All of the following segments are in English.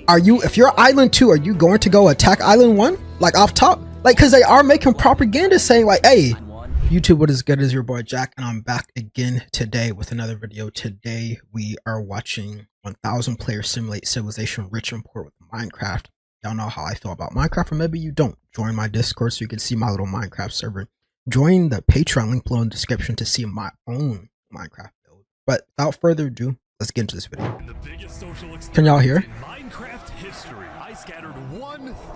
Are you, if you're Island 2, are you going to go attack Island 1? Like off top? Like, cause they are making propaganda saying like, hey, YouTube, what is good? Is your boy Jack, and I'm back again today with another video. Today we are watching 1000 player simulate civilization rich and poor with Minecraft. Y'all know how I feel about Minecraft, or maybe you don't. Join my Discord so you can see my little Minecraft server. Join the Patreon link below in the description to see my own Minecraft build. But without further ado, let's get into this video. Can y'all hear? Minecraft history. I scattered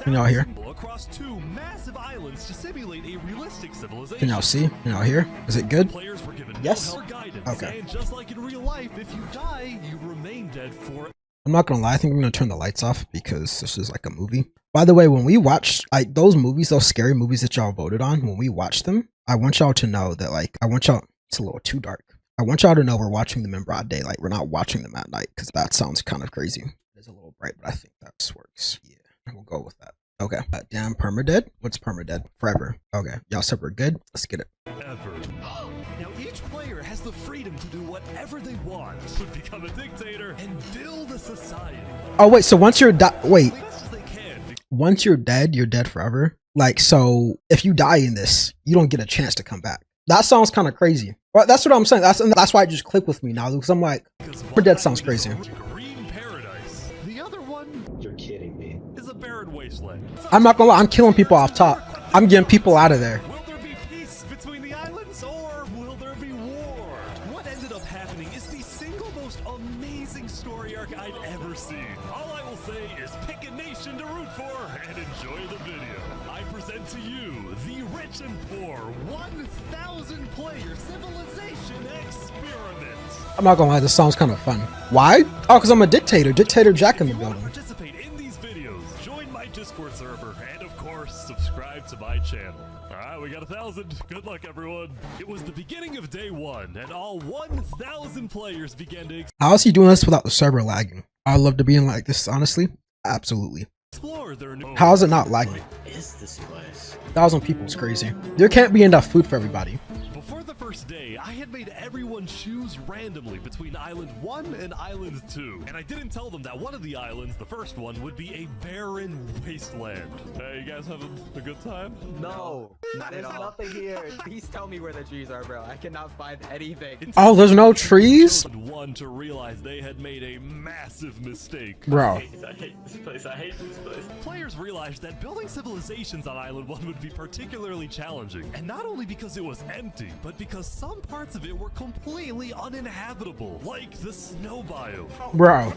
Can y'all hear? across 2 massive islands to simulate a realistic civilization. Can y'all see? Can y'all hear? Is it good? Players were given Yes. no guidance, Okay. and just like in real life, if you die, you remain dead for. I'm not gonna lie, I think I'm gonna turn the lights off because this is like a movie. By the way, when we watch like those movies, those scary movies that y'all voted on, when we watch them, I want y'all to know that like it's a little too dark. I want y'all to know we're watching them in broad daylight. We're not watching them at night because that sounds kind of crazy. It's a little bright, but I think that works. Yeah, we'll go with that. Okay. Damn, permadead? What's permadead? Forever. Okay. Y'all said we're good? Let's get it. Ever. Now each player has the freedom to do whatever they want, to become a dictator and build a society. Oh wait, so once you're wait. As best as they can. Once you're dead forever. Like, so if you die in this, you don't get a chance to come back. That sounds kind of crazy. Well, that's what I'm saying. That's why it just clicked with me now, because I'm like, we're dead sounds crazy. Green paradise. The other one, You're kidding me. is a barren wasteland. I'm not gonna lie, I'm killing people off top. I'm getting people out of there. Will there be peace between the islands, or will there be war? What ended up happening is the single most amazing story arc I've ever seen. All I will say is pick a nation to root for and enjoy the video. I present to you the rich and poor 1,000 player civilization experiment. I'm not gonna lie, this sounds kind of fun. Why? Oh, because I'm a dictator. Dictator Jack in the If you want to building. participate in these videos, join my Discord server, and of course, subscribe to my channel. Alright, we got 1,000. Good luck, everyone. It was the beginning of day 1, and all 1,000 players began to How is he doing this without the server lagging? I'd love to be in like this, honestly. Absolutely. explore their new. How is it not lagging? What is this place? 1,000 people is crazy. There can't be enough food for everybody. Before the first day, I had made everyone choose randomly between Island 1 and Island 2. And I didn't tell them that one of the islands, the first one, would be a barren wasteland. Hey, you guys having a good time? No, there's nothing here. Please tell me where the trees are, bro. I cannot find anything. Oh, there's no trees? One to realize they had made a massive mistake. Bro. I hate this place. I hate this place. Players realized that building civilizations on Island 1 would be particularly challenging, and not only because it was empty, but because some parts of it were completely uninhabitable, like the snow biome. Bro.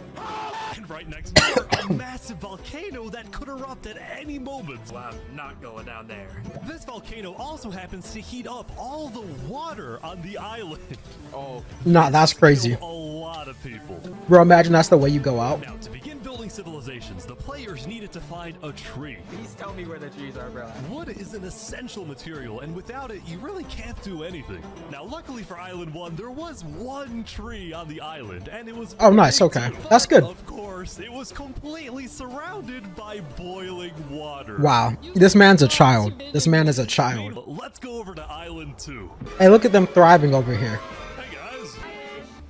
And right next door, a massive volcano that could erupt at any moment. Wow, not going down there. This volcano also happens to heat up all the water on the island. Oh, Nah, that's crazy. Kill a lot of people. Bro, imagine that's the way you go out. Now, to begin building civilizations, the players needed to find a tree. please tell me where the trees are, bro. Wood is an essential material, and without it, you really can't do anything. Now, luckily for Island 1, there was one tree on the island, and it was Oh, nice, big okay. too. That's good. Of course, it was completely surrounded by boiling water. Wow. This man's a child. This man is a child. Let's go over to Island 2. Hey, look at them thriving over here. Hey guys!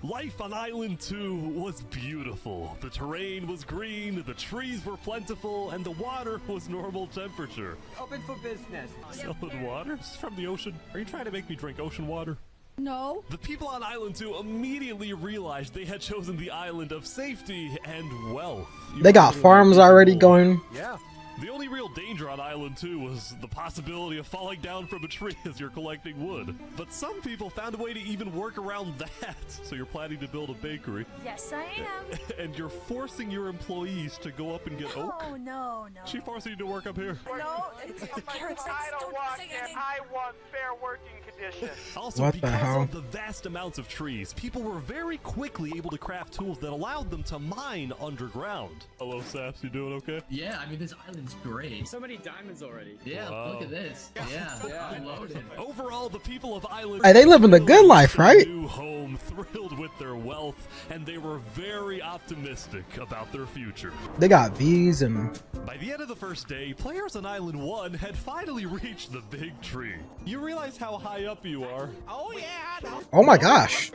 Life on Island 2 was beautiful. The terrain was green, the trees were plentiful, and the water was normal temperature. Open for business. Selling water? This is from the ocean. Are you trying to make me drink ocean water? No. The people on Island 2 immediately realized they had chosen the island of safety and wealth. They got farms already going. Yeah. The only real danger on Island 2 was the possibility of falling down from a tree as you're collecting wood. But some people found a way to even work around that. So you're planning to build a bakery, Yes, I am. and you're forcing your employees to go up and get oak. Oh, no, no. She forcing you to work up here. No, it's the carrots. I don't want say that. anything. I want fair working conditions. Also, What the because hell? of the vast amounts of trees, people were very quickly able to craft tools that allowed them to mine underground. Hello, Saps, you doing okay? Yeah, I mean, this island's great. So many diamonds already. Yeah, Wow. look at this. Yeah, I'm loaded. Overall, the people of Island Hey, they living the good life, right? New home, thrilled with their wealth, and they were very optimistic about their future. They got V's and By the end of the first day, players on Island 1 had finally reached the big tree. You realize how high up you are. Oh yeah, oh my gosh.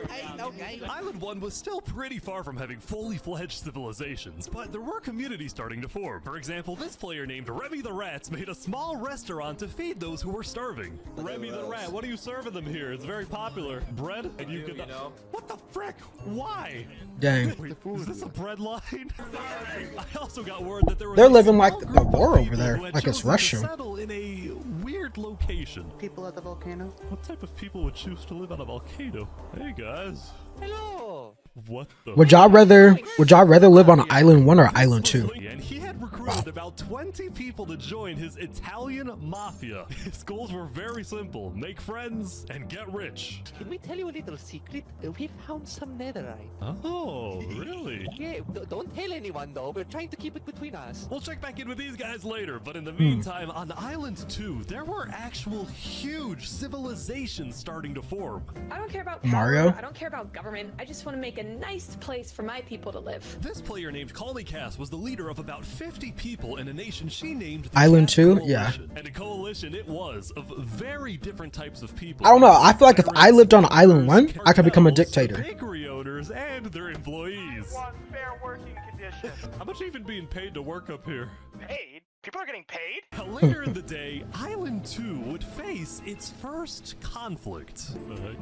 Island 1 was still pretty far from having fully fledged civilizations, but there were communities starting to form. For example, this player named Remy the Rats made a small restaurant to feed those who were starving. Remy the Rat, what are you serving them here? It's very popular. Bread? And you can... What the frick? Why? Dang. Wait, is this a bread line? I also got word that there was They're a living small like group the of war over people there, who had like it's chosen to Russia. settle in a weird location. People at the volcano. What type of people would choose to live on a volcano? Hey guys. hello. What the? Would y'all rather live on Island 1 or Island 2? And he had recruited about 20 people to join his Italian mafia. His goals were very simple: make friends and get rich. Can we tell you a little secret? We found some netherite. Oh, really? Yeah, don't tell anyone though. We're trying to keep it between us. We'll check back in with these guys later, but in the meantime, on Island 2, there were actual huge civilizations starting to form. I don't care about Mario? power, I don't care about government. I just want to make a nice place for my people to live. This player named Call Me Cass was the leader of about 50 people in a nation she named the Island Cass 2? Coalition. And a coalition it was of very different types of people. I don't know. I feel like if I lived on Island 1, I could become a Cartels, dictator. Bakery owners and their employees. Want fair working conditions. How much are you even being paid to work up here? Paid? People are getting paid? Now, later in the day, Island 2 would face its first conflict.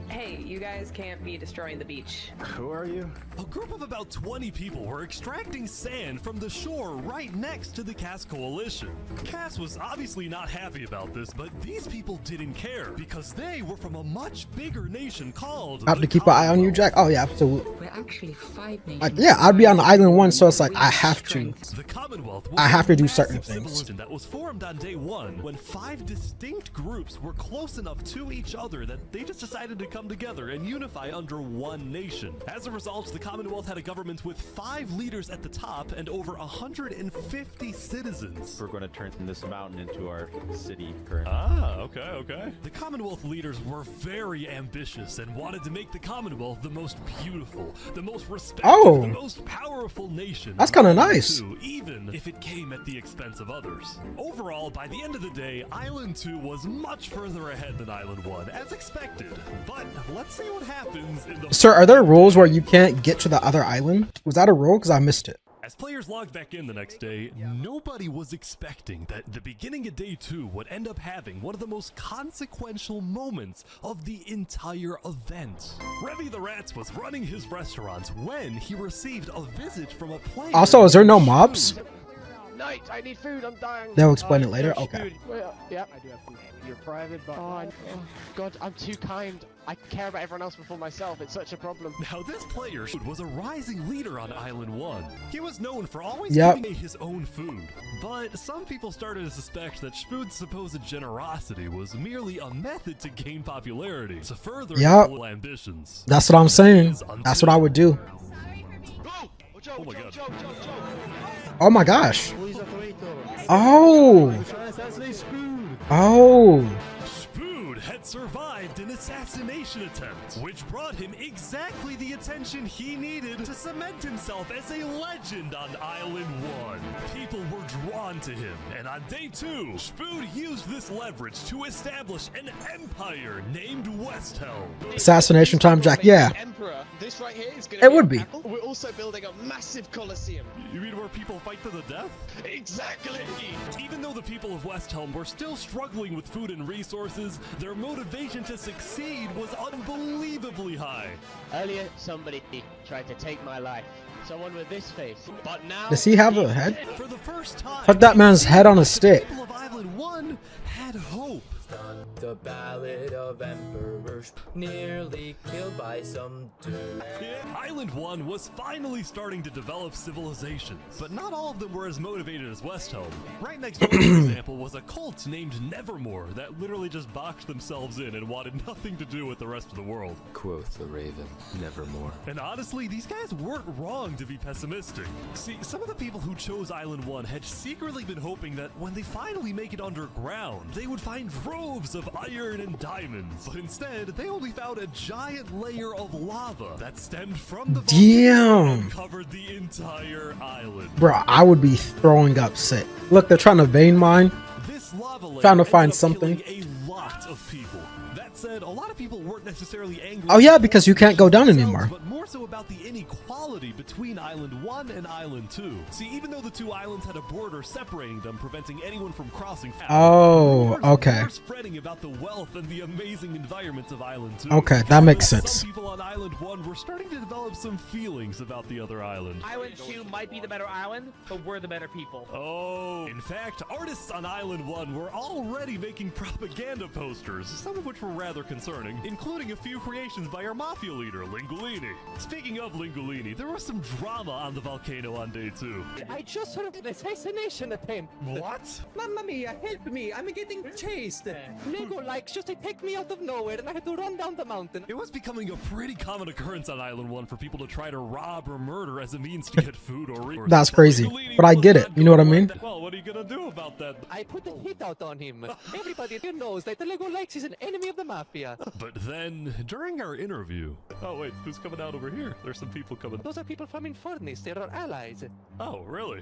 Hey, you guys can't be destroying the beach. Who are you? A group of about 20 people were extracting sand from the shore right next to the Cass Coalition. Cass was obviously not happy about this, but these people didn't care because they were from a much bigger nation called I have the to keep an eye on you, Commonwealth. Jack. Oh yeah, absolutely. We're actually 5 nations. Like yeah, I'd be on Island 1, so it's like I have to. The Commonwealth was I have to do a certain massive things. civilization that was formed on day 1 when 5 distinct groups were close enough to each other that they just decided to come together and unify under one nation. As a result, the Commonwealth had a government with 5 leaders at the top and over 150 citizens. We're going to turn this mountain into our city currently. Ah, okay. The Commonwealth leaders were very ambitious and wanted to make the Commonwealth the most beautiful, the most respected, Oh. the most powerful nation. That's kinda on Island nice. 2, even if it came at the expense of others. Overall, by the end of the day, Island 2 was much further ahead than Island 1, as expected. But let's see what happens in the... Sir, are there rules where you can't get to the other island? Was that a rule? Because I missed it. As players logged back in the next day, nobody was expecting that the beginning of day 2 would end up having one of the most consequential moments of the entire event. Remy the Rats was running his restaurant when he received a visit from a player. Also, is there no mobs? Night, I need food, I'm dying. They'll explain it later. Okay. Well, yeah, I do have food. You're private, but... Oh, God, I'm too kind. I care about everyone else before myself. It's such a problem. Now, this player was a rising leader on Island 1. He was known for always Yep. giving his own food. But some people started to suspect that Spood's supposed generosity was merely a method to gain popularity, to further his Yep. political ambitions. That's what I'm saying. That's what I would do. Oh my god. Oh my gosh. Oh. Oh. Spood had survived an assassination attempt, which brought him exactly the attention he needed to cement himself as a legend on Island 1. People were drawn to him, and on day 2, Spood used this leverage to establish an empire named Westhelm. Assassination time, Jack. Yeah. Emperor, this right here is going It would be. We're also building a massive coliseum. You mean where people fight to the death? Exactly. Even though the people of Westhelm were still struggling with food and resources, their motivation to succeed was unbelievably high. Earlier, somebody tried to take my life. Someone with this face. But now... Does he have a head? For the first time, Put that man's head on a stick. people of Island 1 had hope. The Ballad of Emperor first. Nearly killed by some dude. Island 1 was finally starting to develop civilizations, but not all of them were as motivated as Westhelm. Right next door, for example, was a cult named Nevermore that literally just boxed themselves in and wanted nothing to do with the rest of the world. Quoth the Raven, nevermore. And honestly, these guys weren't wrong to be pessimistic. See, some of the people who chose Island 1 had secretly been hoping that when they finally make it underground, they would find troves of iron and diamonds. But instead, they only found a giant layer of lava that stemmed from the volcano and covered the entire island. Bro, I would be throwing up sick. Look, they're trying to vein mine. This lava layer Trying to find ended up something. killing a lot of people. That said, a lot of people weren't necessarily angry. Oh yeah, because you can't go down themselves, anymore. But more so about the inequality between Island 1 and Island 2. See, even though the two islands had a border separating them, preventing anyone from crossing. Oh, rumors okay. were spreading about the wealth and the amazing environments of Island 2. Okay, that makes Some sense. people on Island 1 were starting to develop some feelings about the other island. Island 2 might be the better island, but we're the better people. Oh, in fact, artists on Island 1 were already making propaganda posters, some of which were rather concerning, including a few creations by our mafia leader, Lingolini. Speaking of Lingolini, there was some drama on the volcano on day 2. I just heard of an assassination attempt. What? Mamma mia, help me! I'm getting chased. Lego likes just attacked me out of nowhere, and I had to run down the mountain. It was becoming a pretty common occurrence on Island 1 for people to try to rob or murder as a means to get food or resources. That's crazy, but I get it. You know what I mean? Well, what are you gonna do about that? I put a hit out on him. Everybody here knows that the Lego likes is an enemy of the mafia. But then, during our interview... Oh, wait, who's coming out over here? There's some people coming. Those are people from Infernus. They're our allies. Oh, really?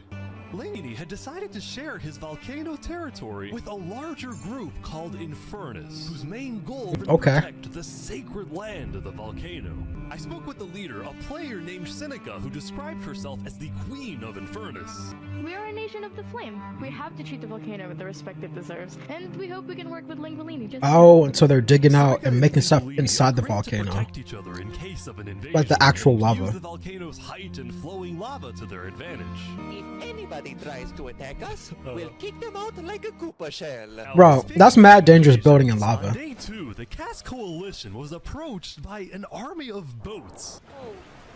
Lingolini had decided to share his volcano territory with a larger group called Infernus, whose main goal was to protect the sacred land of the volcano. I spoke with the leader, a player named Seneca, who described herself as the Queen of Infernus. We are a nation of the flame. We have to treat the volcano with the respect it deserves, and we hope we can work with Lingolini. Oh, and so they're digging out and making stuff inside the volcano, Protect each other in case of an invasion, like the actual and lava. use the volcano's height and flowing lava to their advantage. If anybody tries to attack us, we'll kick them out like a Koopa shell. Bro, that's mad dangerous building in lava. On day 2, the Cass Coalition was approached by an army of boats. Oh,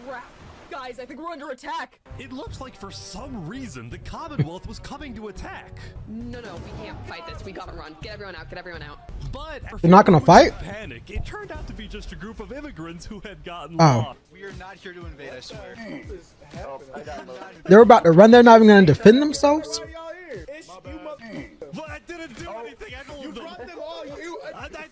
crap. Guys, I think we're under attack. It looks like for some reason the Commonwealth was coming to attack. No, we can't fight this. We gotta run. Get everyone out. But They're not gonna fight? Panic. It turned out to be just a group of immigrants who had gotten Oh. lost. We are not here to invade, I swear. They're about to run. They're not even going to defend themselves? But I didn't do anything. I told them. I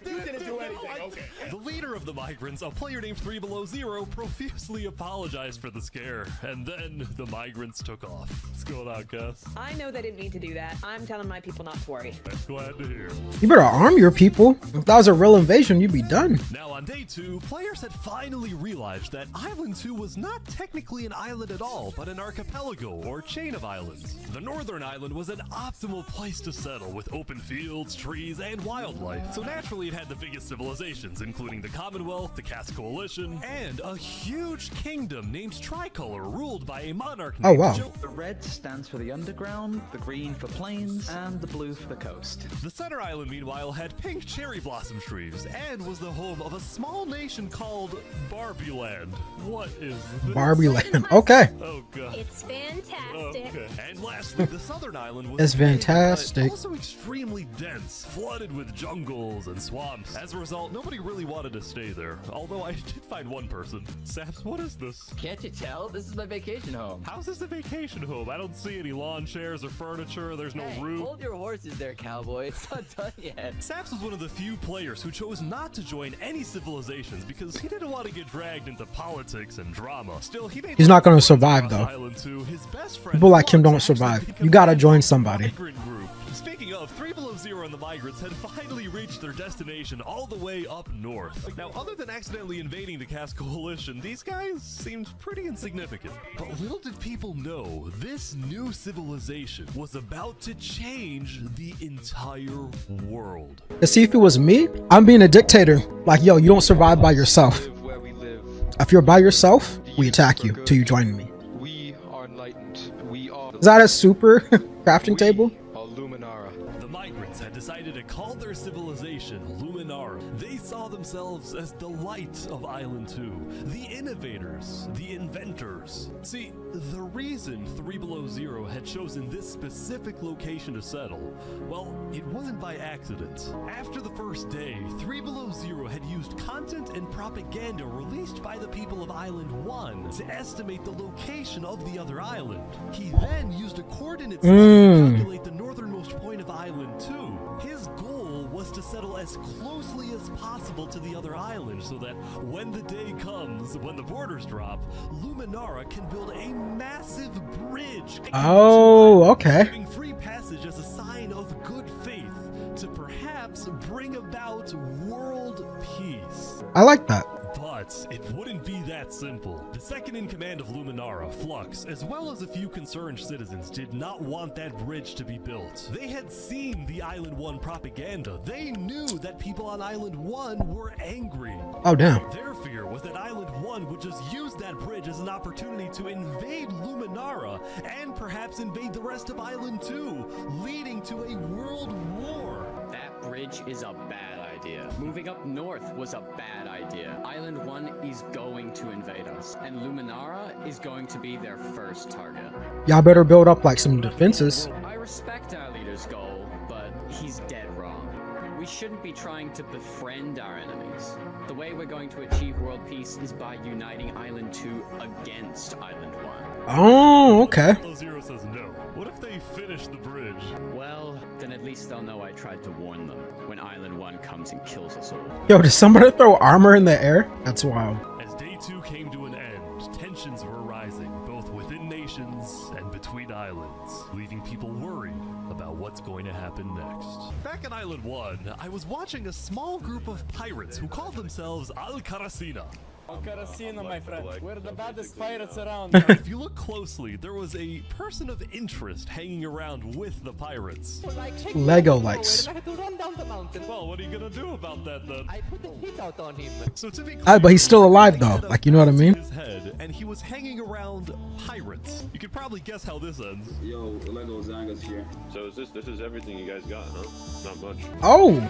didn't do anything. The leader of the migrants, a player named 3 Below Zero, profusely apologized for the scare, and then the migrants took off. What's going on, Cass? I know they didn't need to do that. I'm telling my people not to worry. I'm glad to hear. You better arm your people. If that was a real invasion, you'd be done. Now on day 2, players had finally realized that Island 2 was not technically an island at all, but an archipelago or chain of islands. The northern island was an optimal place to settle with open fields, trees, and wildlife. So naturally it had the biggest civilizations, including the Commonwealth, the Cass Coalition, and a huge kingdom named Tricolor, ruled by a monarch Oh, named wow. Jo- The red stands for the underground, the green for plains, and the blue for the coast. The center island, meanwhile, had pink cherry blossom trees and was the home of a small nation called Barbie Land. What is this? Barbie Land. Okay. Oh god. It's fantastic. Okay. And lastly, the southern island was It's big, but fantastic. also extremely dense, flooded with jungles and swamps. As a result, nobody really wanted to stay there. Although I did find one person. Saps, what is this? Can't you tell? This is my vacation home. How's this a vacation home? I don't see any lawn chairs or furniture. There's no Hey, roof. hold your horses there, cowboy. It's not done yet. Saps was one of the few players who chose not to join any civilizations because he didn't want to get dragged into politics and drama. Still, he made He's not gonna friends survive, across though. Island 2. His best friend People like him was don't actually survive. becoming You gotta a join member of the somebody. migrant group. Speaking of, 3 Below Zero and the migrants had finally reached their destination all the way up north. Now, other than accidentally invading the Cass Coalition, these guys seemed pretty insignificant. But little did people know, this new civilization was about to change the entire world. To see if it was me, I'm being a dictator. Like, yo, you don't survive by yourself. Where we live. If you're by yourself, we attack you till you join me. We are enlightened. We are Is that a super crafting table? Luminara. The migrants had decided to called their civilization Luminara. They saw themselves as the light of Island 2, the innovators, the inventors. See, the reason 3 Below Zero had chosen this specific location to settle, well, it wasn't by accident. After the first day, 3 Below Zero had used content and propaganda released by the people of Island 1 to estimate the location of the other island. He then used a coordinate system to calculate the northernmost point of Island 2. His goal was to settle as closely as possible to the other island so that when the day comes, when the borders drop, Luminara can build a massive bridge. Oh, okay. Giving free passage as a sign of good faith to perhaps bring about world peace. I like that. But it wouldn't be that simple. The second in command of Luminara, Flux, as well as a few concerned citizens, did not want that bridge to be built. They had seen the Island 1 propaganda. They knew that people on Island 1 were angry. Oh, damn. Their fear was that Island 1 would just use that bridge as an opportunity to invade Luminara and perhaps invade the rest of Island 2, leading to a world war. That bridge is a bad idea. Moving up north was a bad idea. Island 1 is going to invade us, and Luminara is going to be their first target. Y'all better build up like some defenses. I respect our leader's goal, but he's dead wrong. We shouldn't be trying to befriend our enemies. The way we're going to achieve world peace is by uniting Island 2 against Island 1. Oh, okay. Zero says no. What if they finish the bridge? Well, then at least they'll know I tried to warn them when Island 1 comes and kills us all. Yo, did somebody throw armor in the air? That's wild. As day 2 came to an end, tensions were rising, both within nations and between islands, leaving people worried about what's going to happen next. Back on Island 1, I was watching a small group of pirates who called themselves Al Karasina. Karasina, my friend. We're the baddest pirates around. If you look closely, there was a person of interest hanging around with the pirates. Lego likes. I had to run down the mountain. Well, what are you gonna do about that then? I put the hit out on him. So to be But he's still alive though. Like, you know what I mean? his head, and he was hanging around pirates. You could probably guess how this ends. Yo, Lego Zanga's here. So is this is everything you guys got, huh? Not much. Oh,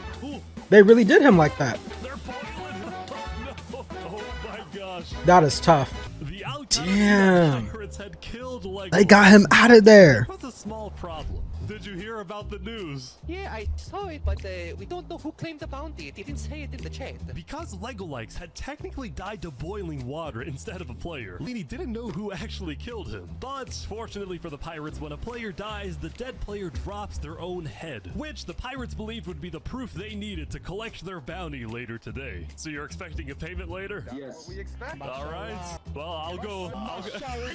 they really did him like that. They're boiling. No. Oh my gosh. That is tough. The Damn. pirates had killed Lego. They got him out of there. What's a small problem? Did you hear about the news? Yeah, I saw it, but we don't know who claimed the bounty. It didn't say it in the chat. Because Legolikes had technically died to boiling water instead of a player, Lini didn't know who actually killed him. But fortunately for the pirates, when a player dies, the dead player drops their own head, which the pirates believed would be the proof they needed to collect their bounty later today. So you're expecting a payment later? Yes. We expect. All right. Well, I'll go.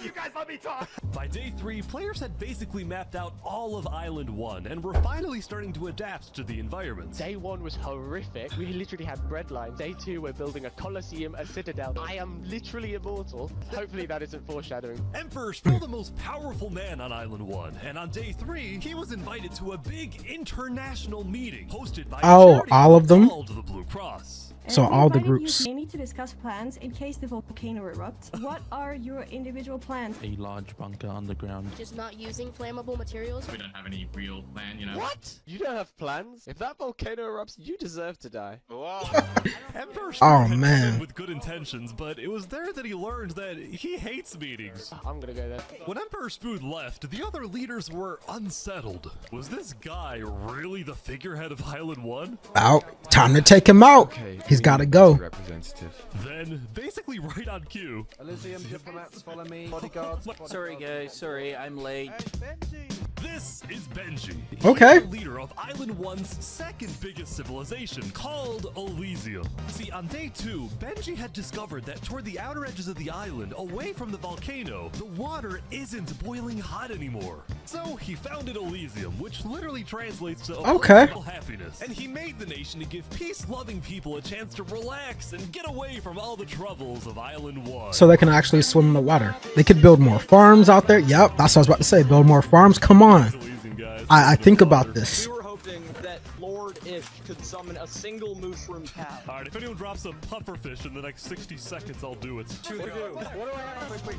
You guys let me talk. By day 3, players had basically mapped out all of Island 1 and were finally starting to adapt to the environment. Day 1 was horrific. We literally had bread lines. Day 2, we're building a coliseum, a citadel. I am literally immortal. Hopefully that isn't foreshadowing. Emperor's still the most powerful man on Island 1, and on day 3, he was invited to a big international meeting hosted by all of them? called the Blue Cross. So all the groups. We need to discuss plans in case the volcano erupts. What are your individual plans? A large bunker underground. Just not using flammable materials. We don't have any real plan, you know? What? You don't have plans? If that volcano erupts, you deserve to die. Emperor Oh, had come man. in with good intentions, but it was there that he learned that he hates meetings. I'm gonna go there. When Emperor Spood left, the other leaders were unsettled. Was this guy really the figurehead of Island 1? Out. Time to take him out. He's got to go. Representative. Then, basically right on cue, Elysium diplomats follow me. Bodyguards. Sorry guys, sorry, I'm late. this is Benji. Okay. He's the leader of Island 1's second biggest civilization, called Elysium. See, on day 2, Benji had discovered that toward the outer edges of the island, away from the volcano, the water isn't boiling hot anymore. So he founded Elysium, which literally translates to happiness. And he made the nation to give peace-loving people a chance to relax and get away from all the troubles of Island 1. So they can actually swim in the water. They could build more farms out there. Yep, that's what I was about to say. Build more farms. Come on. I think about this. We were hoping that Lord Ish could summon a single mushroom cow. Alright, if anyone drops a pufferfish in the next 60 seconds, I'll do it. What do I have? Wait.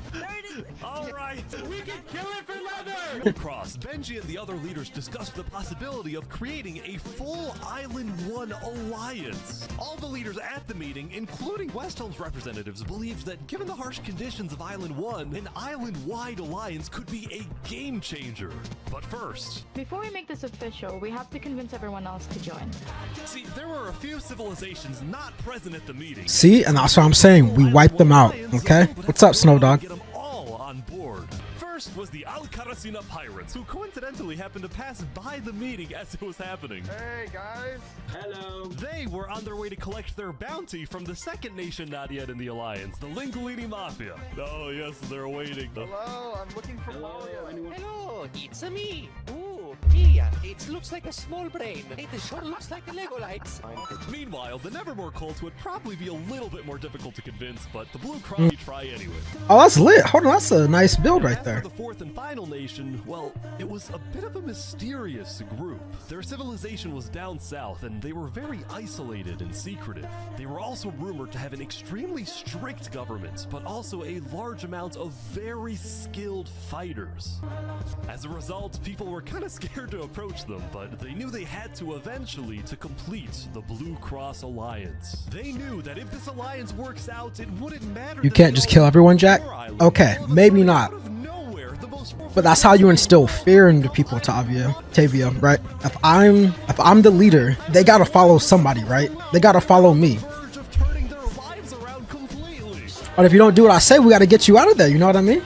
Alright! We can kill it for leather! Across, Benji and the other leaders discussed the possibility of creating a full Island 1 alliance. All the leaders at the meeting, including Westholme's representatives, believed that given the harsh conditions of Island 1, an island-wide alliance could be a game changer. But first... Before we make this official, we have to convince everyone else to join. See, there were a few civilizations not present at the meeting. See, and that's what I'm saying. We wiped them out. Okay. What's up, Snow Dog? Get them all on board. First was the Al-Karasina pirates, who coincidentally happened to pass by the meeting as it was happening. Hey guys. Hello. They were on their way to collect their bounty from the second nation not yet in the alliance, the Linguini Mafia. Oh yes, they're waiting. Hello, I'm looking for Malia. Hello, it's me. Ooh, yeah, it looks like a small brain. It sure looks like a Lego lights. Meanwhile, the Nevermore cult would probably be a little bit more difficult to convince, but the Blue Cross try anyway. Oh, that's lit. Hold on, that's a nice build right there. The fourth and final nation, well, it was a bit of a mysterious group. Their civilization was down south, and they were very isolated and secretive. They were also rumored to have an extremely strict government, but also a large amount of very skilled fighters. As a result, people were kind of scared to approach them, but they knew they had to eventually to complete the Blue Cross Alliance. They knew that if this alliance works out, it wouldn't matter. You can't just kill everyone, Jack? Okay, maybe not. But that's how you instill fear into people, Tavia, right? If I'm the leader, they gotta follow somebody, right? They gotta follow me. But if you don't do what I say, we gotta get you out of there, you know what I mean?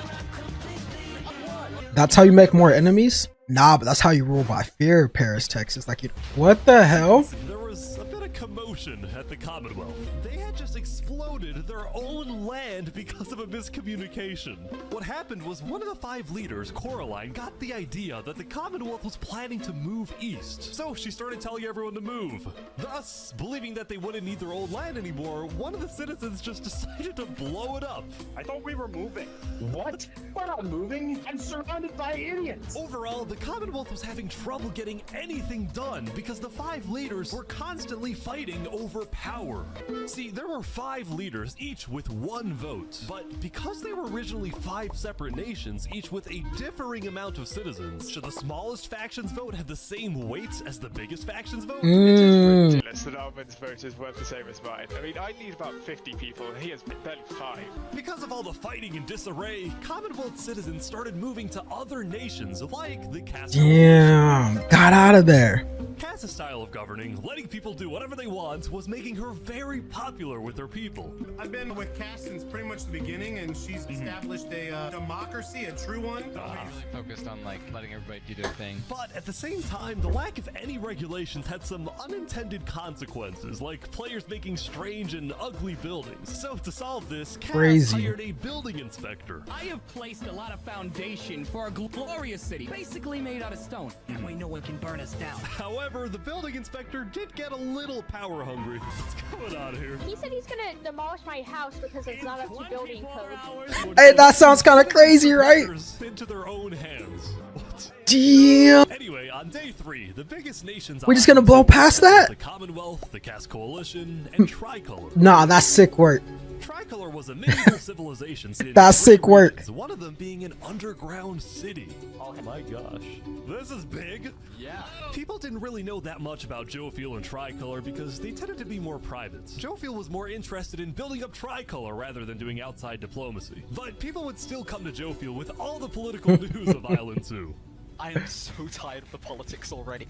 That's how you make more enemies? Nah, but that's how you rule by fear, Paris, Texas. Like, what the hell? There was a bit of commotion at the Commonwealth. They had just exploded their own land because of a miscommunication. What happened was one of the 5 leaders, Coraline, got the idea that the Commonwealth was planning to move east. So she started telling everyone to move. Thus, believing that they wouldn't need their old land anymore, one of the citizens just decided to blow it up. I thought we were moving. What? We're not moving. I'm surrounded by idiots. Overall, the Commonwealth was having trouble getting anything done because the 5 leaders were constantly fighting over power. See, there were 5 leaders, each with 1 vote. But because they were originally 5 separate nations, each with a differing amount of citizens, should the smallest faction's vote have the same weight as the biggest faction's vote? The Norman's vote is worth the same as mine. I mean, I need about 50 people, and he has barely 5. Because of all the fighting and disarray, Commonwealth citizens started moving to other nations like the Casa. Damn, got out of there. Casa's style of governing, letting people do whatever they want, was making her very popular with her people. I've been with Cass since pretty much the beginning, and she's established a democracy, a true one. Really focused on like letting everybody do their thing. But at the same time, the lack of any regulations had some unintended consequences, like players making strange and ugly buildings. So to solve this, Cass hired a building inspector. I have placed a lot of foundation for a glorious city, basically made out of stone. That way no one can burn us down. However, the building inspector did get a little power hungry. What's going on here? He said he's gonna demolish my house because it's not up to building code. Hey, that sounds kind of crazy, right? Into their own hands. What? Damn. Anyway, on day 3, the biggest nations We're just gonna blow past that? The Commonwealth, the Cass Coalition, and Tricolor. Nah, that's sick work. Tricolor was a medieval civilization. That's sick work. One of them being an underground city. Oh my gosh. This is big. Yeah. People didn't really know that much about Jofiel and Tricolor because they tended to be more private. Jofiel was more interested in building up Tricolor rather than doing outside diplomacy. But people would still come to Jofiel with all the political news of Island 2. I am so tired of the politics already.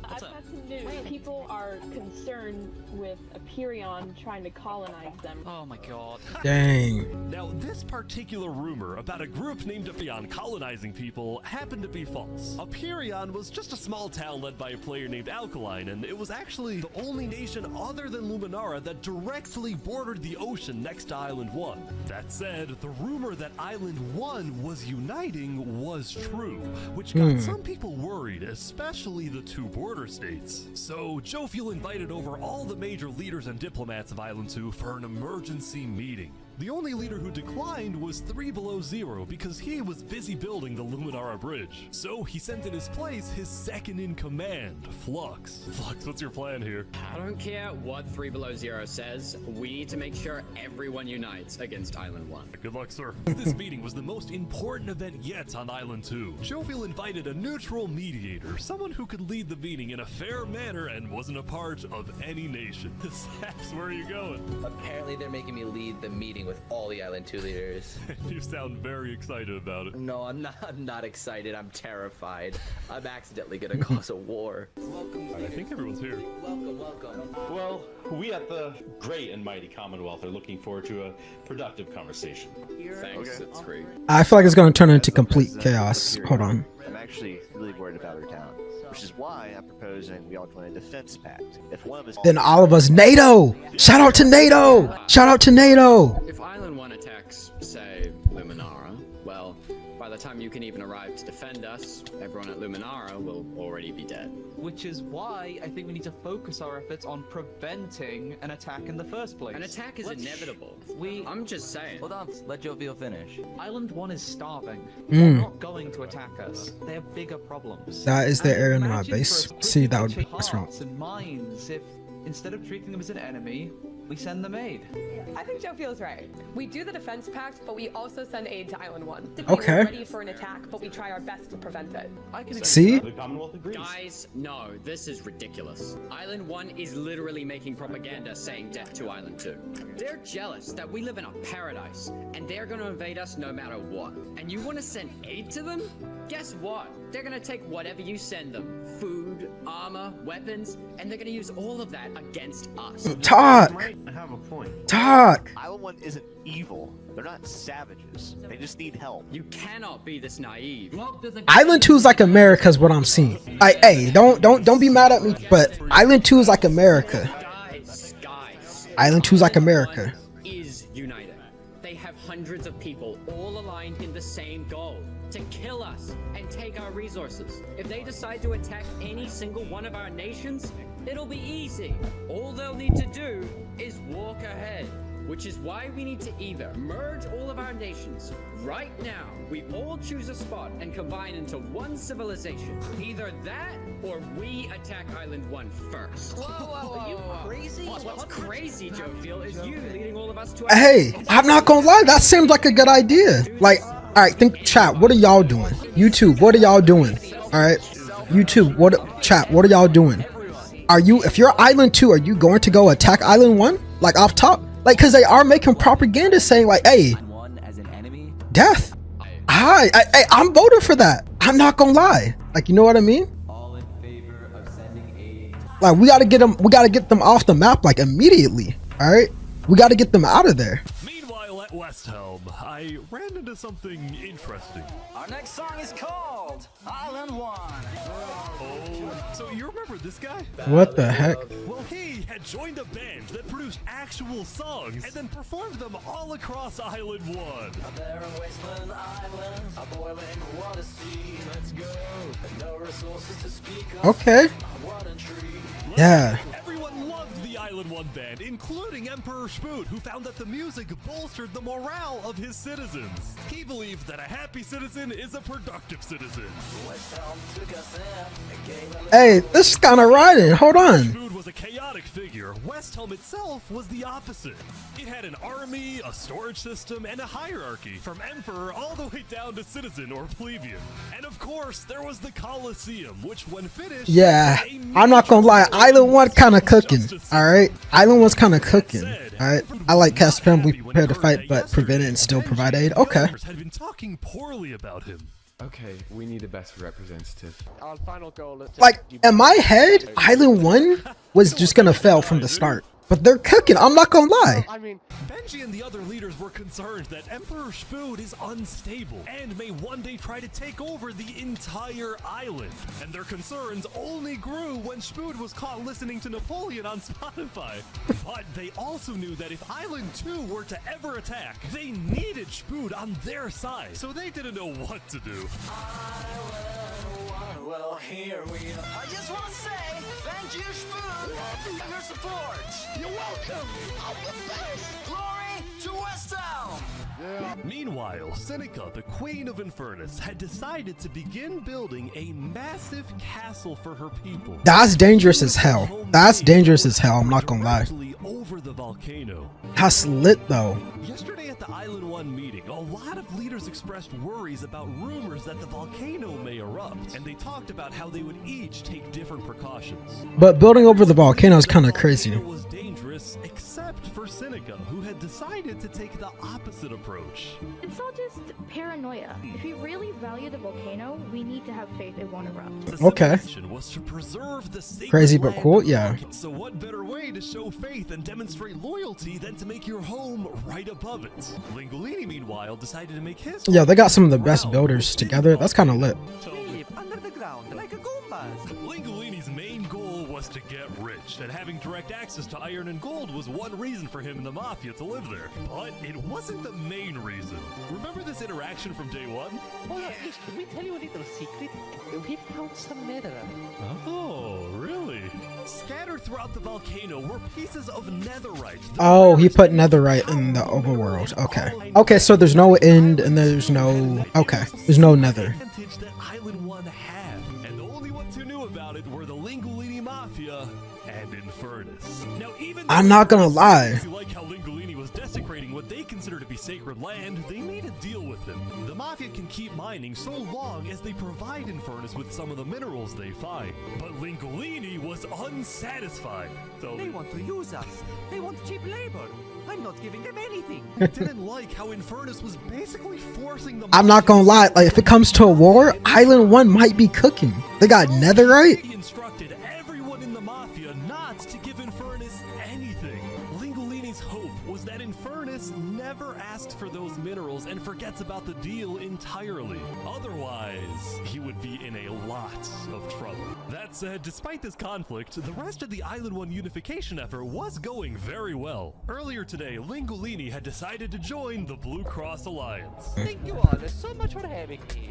I've got some news. People are concerned with Aperion trying to colonize them. Oh my god. Dang. Now, this particular rumor about a group named Aperion colonizing people happened to be false. Aperion was just a small town led by a player named Alkaline, and it was actually the only nation other than Luminara that directly bordered the ocean next to Island 1. That said, the rumor that Island 1 was uniting was true, which got some people worried, especially the 2 border states. So Jofiel invited over all the major leaders and diplomats of Island 2 for an emergency meeting. The only leader who declined was 3 Below Zero because he was busy building the Luminara Bridge. So he sent in his place his second in command, Flux. Flux, what's your plan here? I don't care what 3 Below Zero says, we need to make sure everyone unites against Island 1. Good luck, sir. This meeting was the most important event yet on Island 2. Jovial invited a neutral mediator, someone who could lead the meeting in a fair manner and wasn't a part of any nation. Saps, where are you going? Apparently they're making me lead the meeting with all the Island 2 leaders. You sound very excited about it. No, I'm not excited. I'm terrified. I'm accidentally gonna cause a war. I think everyone's here. Welcome. Well, we at the great and mighty Commonwealth are looking forward to a productive conversation. Thanks, it's free. I feel like it's going to turn into complete chaos. Hold on. I'm actually really worried about our town, which is why I'm proposing we all join a defense pact. If one of us, Then all of us, NATO! Shout out to NATO! Shout out to NATO! If Island 1 attacks, say, Luminara, well, by the time you can even arrive to defend us, everyone at Luminara will already be dead. Which is why I think we need to focus our efforts on preventing an attack in the first place. An attack is inevitable. I'm just saying. Hold on, let Jovial finish. Island 1 is starving. Mm. They're not going to attack us. They have bigger problems. That is the area in my Imagine base. for us See, that would to be change what's wrong. hearts and minds if instead of treating them as an enemy, we send them aid. I think Joe feels right. We do the defense pact, but we also send aid to Island 1. Okay. We're ready for an attack, but we try our best to prevent it. See? The Commonwealth agrees. Guys, no, this is ridiculous. Island 1 is literally making propaganda saying death to Island 2. They're jealous that we live in a paradise, and they're gonna invade us no matter what. And you wanna send aid to them? Guess what? They're gonna take whatever you send them. Food, armor, weapons, and they're gonna use all of that against us. Talk! I have a point. Talk! Island 1 isn't evil. They're not savages. They just need help. You cannot be this naive. Island 2 is like America is what I'm seeing. Hey, don't be mad at me, but Island 2 is like America. Guys. Island 2 is like America. Is united. They have hundreds of people all aligned in the same goal. To kill us and take our resources. If they decide to attack any single one of our nations, it'll be easy. All they'll need to do is walk ahead. Which is why we need to either merge all of our nations right now. We all choose a spot and combine into one civilization. Either that or we attack Island 1 first. Whoa, are you crazy? What's crazy, Jovial, is you leading all of us to Hey, I'm not gonna lie, that seems like a good idea. Like, alright, think chat, what are y'all doing? YouTube, what are y'all doing? Alright, YouTube, chat, what are y'all doing? If you're Island 2, are you going to go attack Island 1? Like off top? Like, cause they are making propaganda saying like, hey, death. I'm voting for that. I'm not gonna lie. Like, you know what I mean? Like, we gotta get them off the map like immediately. All right, we gotta get them out of there. Meanwhile, at West Helm, I ran into something interesting. Our next song is called Island 1. Oh, so you remember this guy? What the heck? Well, he had joined a band that produced actual songs and then performed them all across Island 1. There on Wasteland Island, a boiling water sea. Let's go. No resources to speak of. Okay. Yeah. Everyone loved the Island 1 band, including Emperor Spoot, who found that the music bolstered the morale of his citizens. He believed that a happy citizen is a productive citizen. Hey, this is kind of riding. Hold on. Spoot was a chaotic figure. West Helm itself was the opposite. It had an army, a storage system, and a hierarchy, from emperor all the way down to citizen or plebeian. And of course, there was the Colosseum, which when finished... Yeah, I'm not gonna lie, Island 1 kind of cooking, alright? Island 1's kind of cooking, alright? I like cast family prepared to fight, but prevent it and still provide aid, okay. ...had been talking poorly about him. Okay, we need the best representative. Our final goal is Like, in my head, Island 1 was just gonna fail from the start. But they're cooking, I'm not gonna lie. I mean, Benji and the other leaders were concerned that Emperor Spoot is unstable and may one day try to take over the entire island. And their concerns only grew when Spoot was caught listening to Napoleon on Spotify. But they also knew that if Island 2 were to ever attack, they needed Spoot on their side. So they didn't know what to do. Well, here we are. I just want to say thank you, Spoon, for your support. You're welcome. Glory to West Helm. Meanwhile, Seneca, the Queen of Infernus, had decided to begin building a massive castle for her people. That's dangerous as hell. That's dangerous as hell, I'm not gonna lie. Over the volcano. That's lit though. Yesterday at the Island 1 meeting, a lot of leaders expressed worries about rumors that the volcano may erupt, and they talked about how they would each take different precautions. But building over the volcano is kind of crazy. It was dangerous, except for Seneca, who had decided to take the opposite approach. It's all just paranoia. If we really value the volcano, we need to have faith it won't erupt. Okay. Was to preserve the sacred Crazy but land. cool, yeah. So what better way to show faith and demonstrate loyalty than to make your home right above it? Lingolini, meanwhile, decided to make his Yeah, they got some of the best builders together. That's kind of lit. under the ground like a Goombas. Lingolini's main goal was to get rich, and having direct access to iron and gold was one reason for him and the Mafia to live there. But it wasn't the main reason. Remember this interaction from day one? Oh, yeah, can we tell you a little secret? We found some netherite. Oh, really? Scattered throughout the volcano were pieces of netherite. Oh, he put netherite in the overworld. Okay. Okay, so there's no end and there's no... Okay. There's no nether. That Island 1 had, and the only ones who knew about it were the Lingolini Mafia and Infernus. Now, even I'm not gonna lie. who like how Lingolini was desecrating what they consider to be sacred land, they made a deal with him. The Mafia can keep mining so long as they provide Infernus with some of the minerals they find. But Lingolini was unsatisfied. So They want to use us. They want cheap labor. I'm not giving them anything. he didn't like how Infernus was basically forcing them. I'm not gonna lie. Like, if it comes to a war, Island 1 might be cooking. They got netherite? He instructed everyone in the Mafia not to give Infernus anything. Lingolini's hope was that Infernus never asks for those minerals and forgets about the deal entirely. Otherwise, he would be in a lot of trouble. That said, despite this conflict, the rest of the Island 1 unification effort was going very well. Earlier today, Lingolini had decided to join the Blue Cross Alliance. Thank you all so much for having me.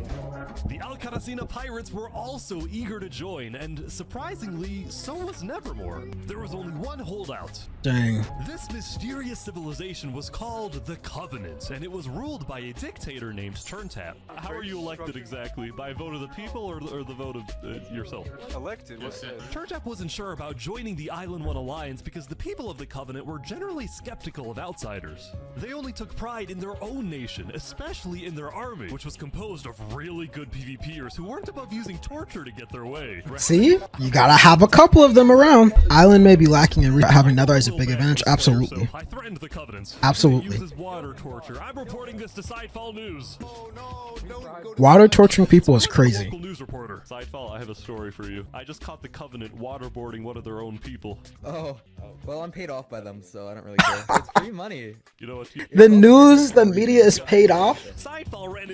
The Alcaracina pirates were also eager to join, and surprisingly, so was Nevermore. There was only one holdout. Dang. This mysterious civilization was called the Covenant, and it was ruled by a dictator named Turntap. How are you elected exactly? By vote of the people or the vote of yourself? Elected? What's that? Turntap wasn't sure about joining the Island 1 Alliance because the people of the Covenant were generally skeptical of outsiders. They only took pride in their own nation, especially in their army, which was composed of really good PvPers who weren't above using torture to get their way. See? You gotta have a couple of them around. Island may be lacking in having netherite is a big advantage. Absolutely. I threatened the Covenants. Absolutely. Uses water torture. I'm reporting this to Sidefall News. Water torturing people is crazy. Local news reporter. Sidefall, I have a story for you. I just caught the Covenant waterboarding one of their own people. Oh, well, I'm paid off by them, so I don't really care. It's free money. You know what? The news, the media is paid off.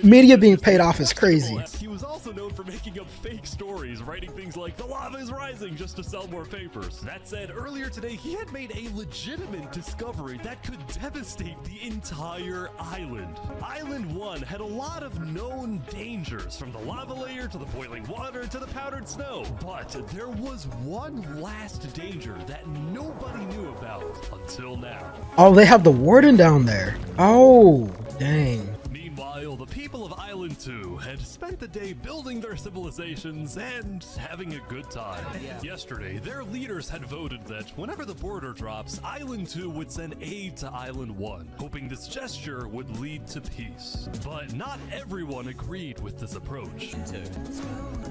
Media being paid off is crazy. He was also known for making up fake stories, writing things like "the lava is rising" just to sell more papers. That said, earlier today he had made a legitimate discovery that could devastate the entire island. Island 1 had a lot of known dangers, from the lava layer to the boiling water to the powdered snow. But there was one last danger that nobody knew about until now. Oh, they have the warden down there. Oh, dang. Meanwhile, the people of Island 2 had spent the day building their civilizations and having a good time. Yesterday, their leaders had voted that whenever the border drops, Island 2 would send aid to Island 1, hoping this gesture would lead to peace. But not everyone agreed with this approach.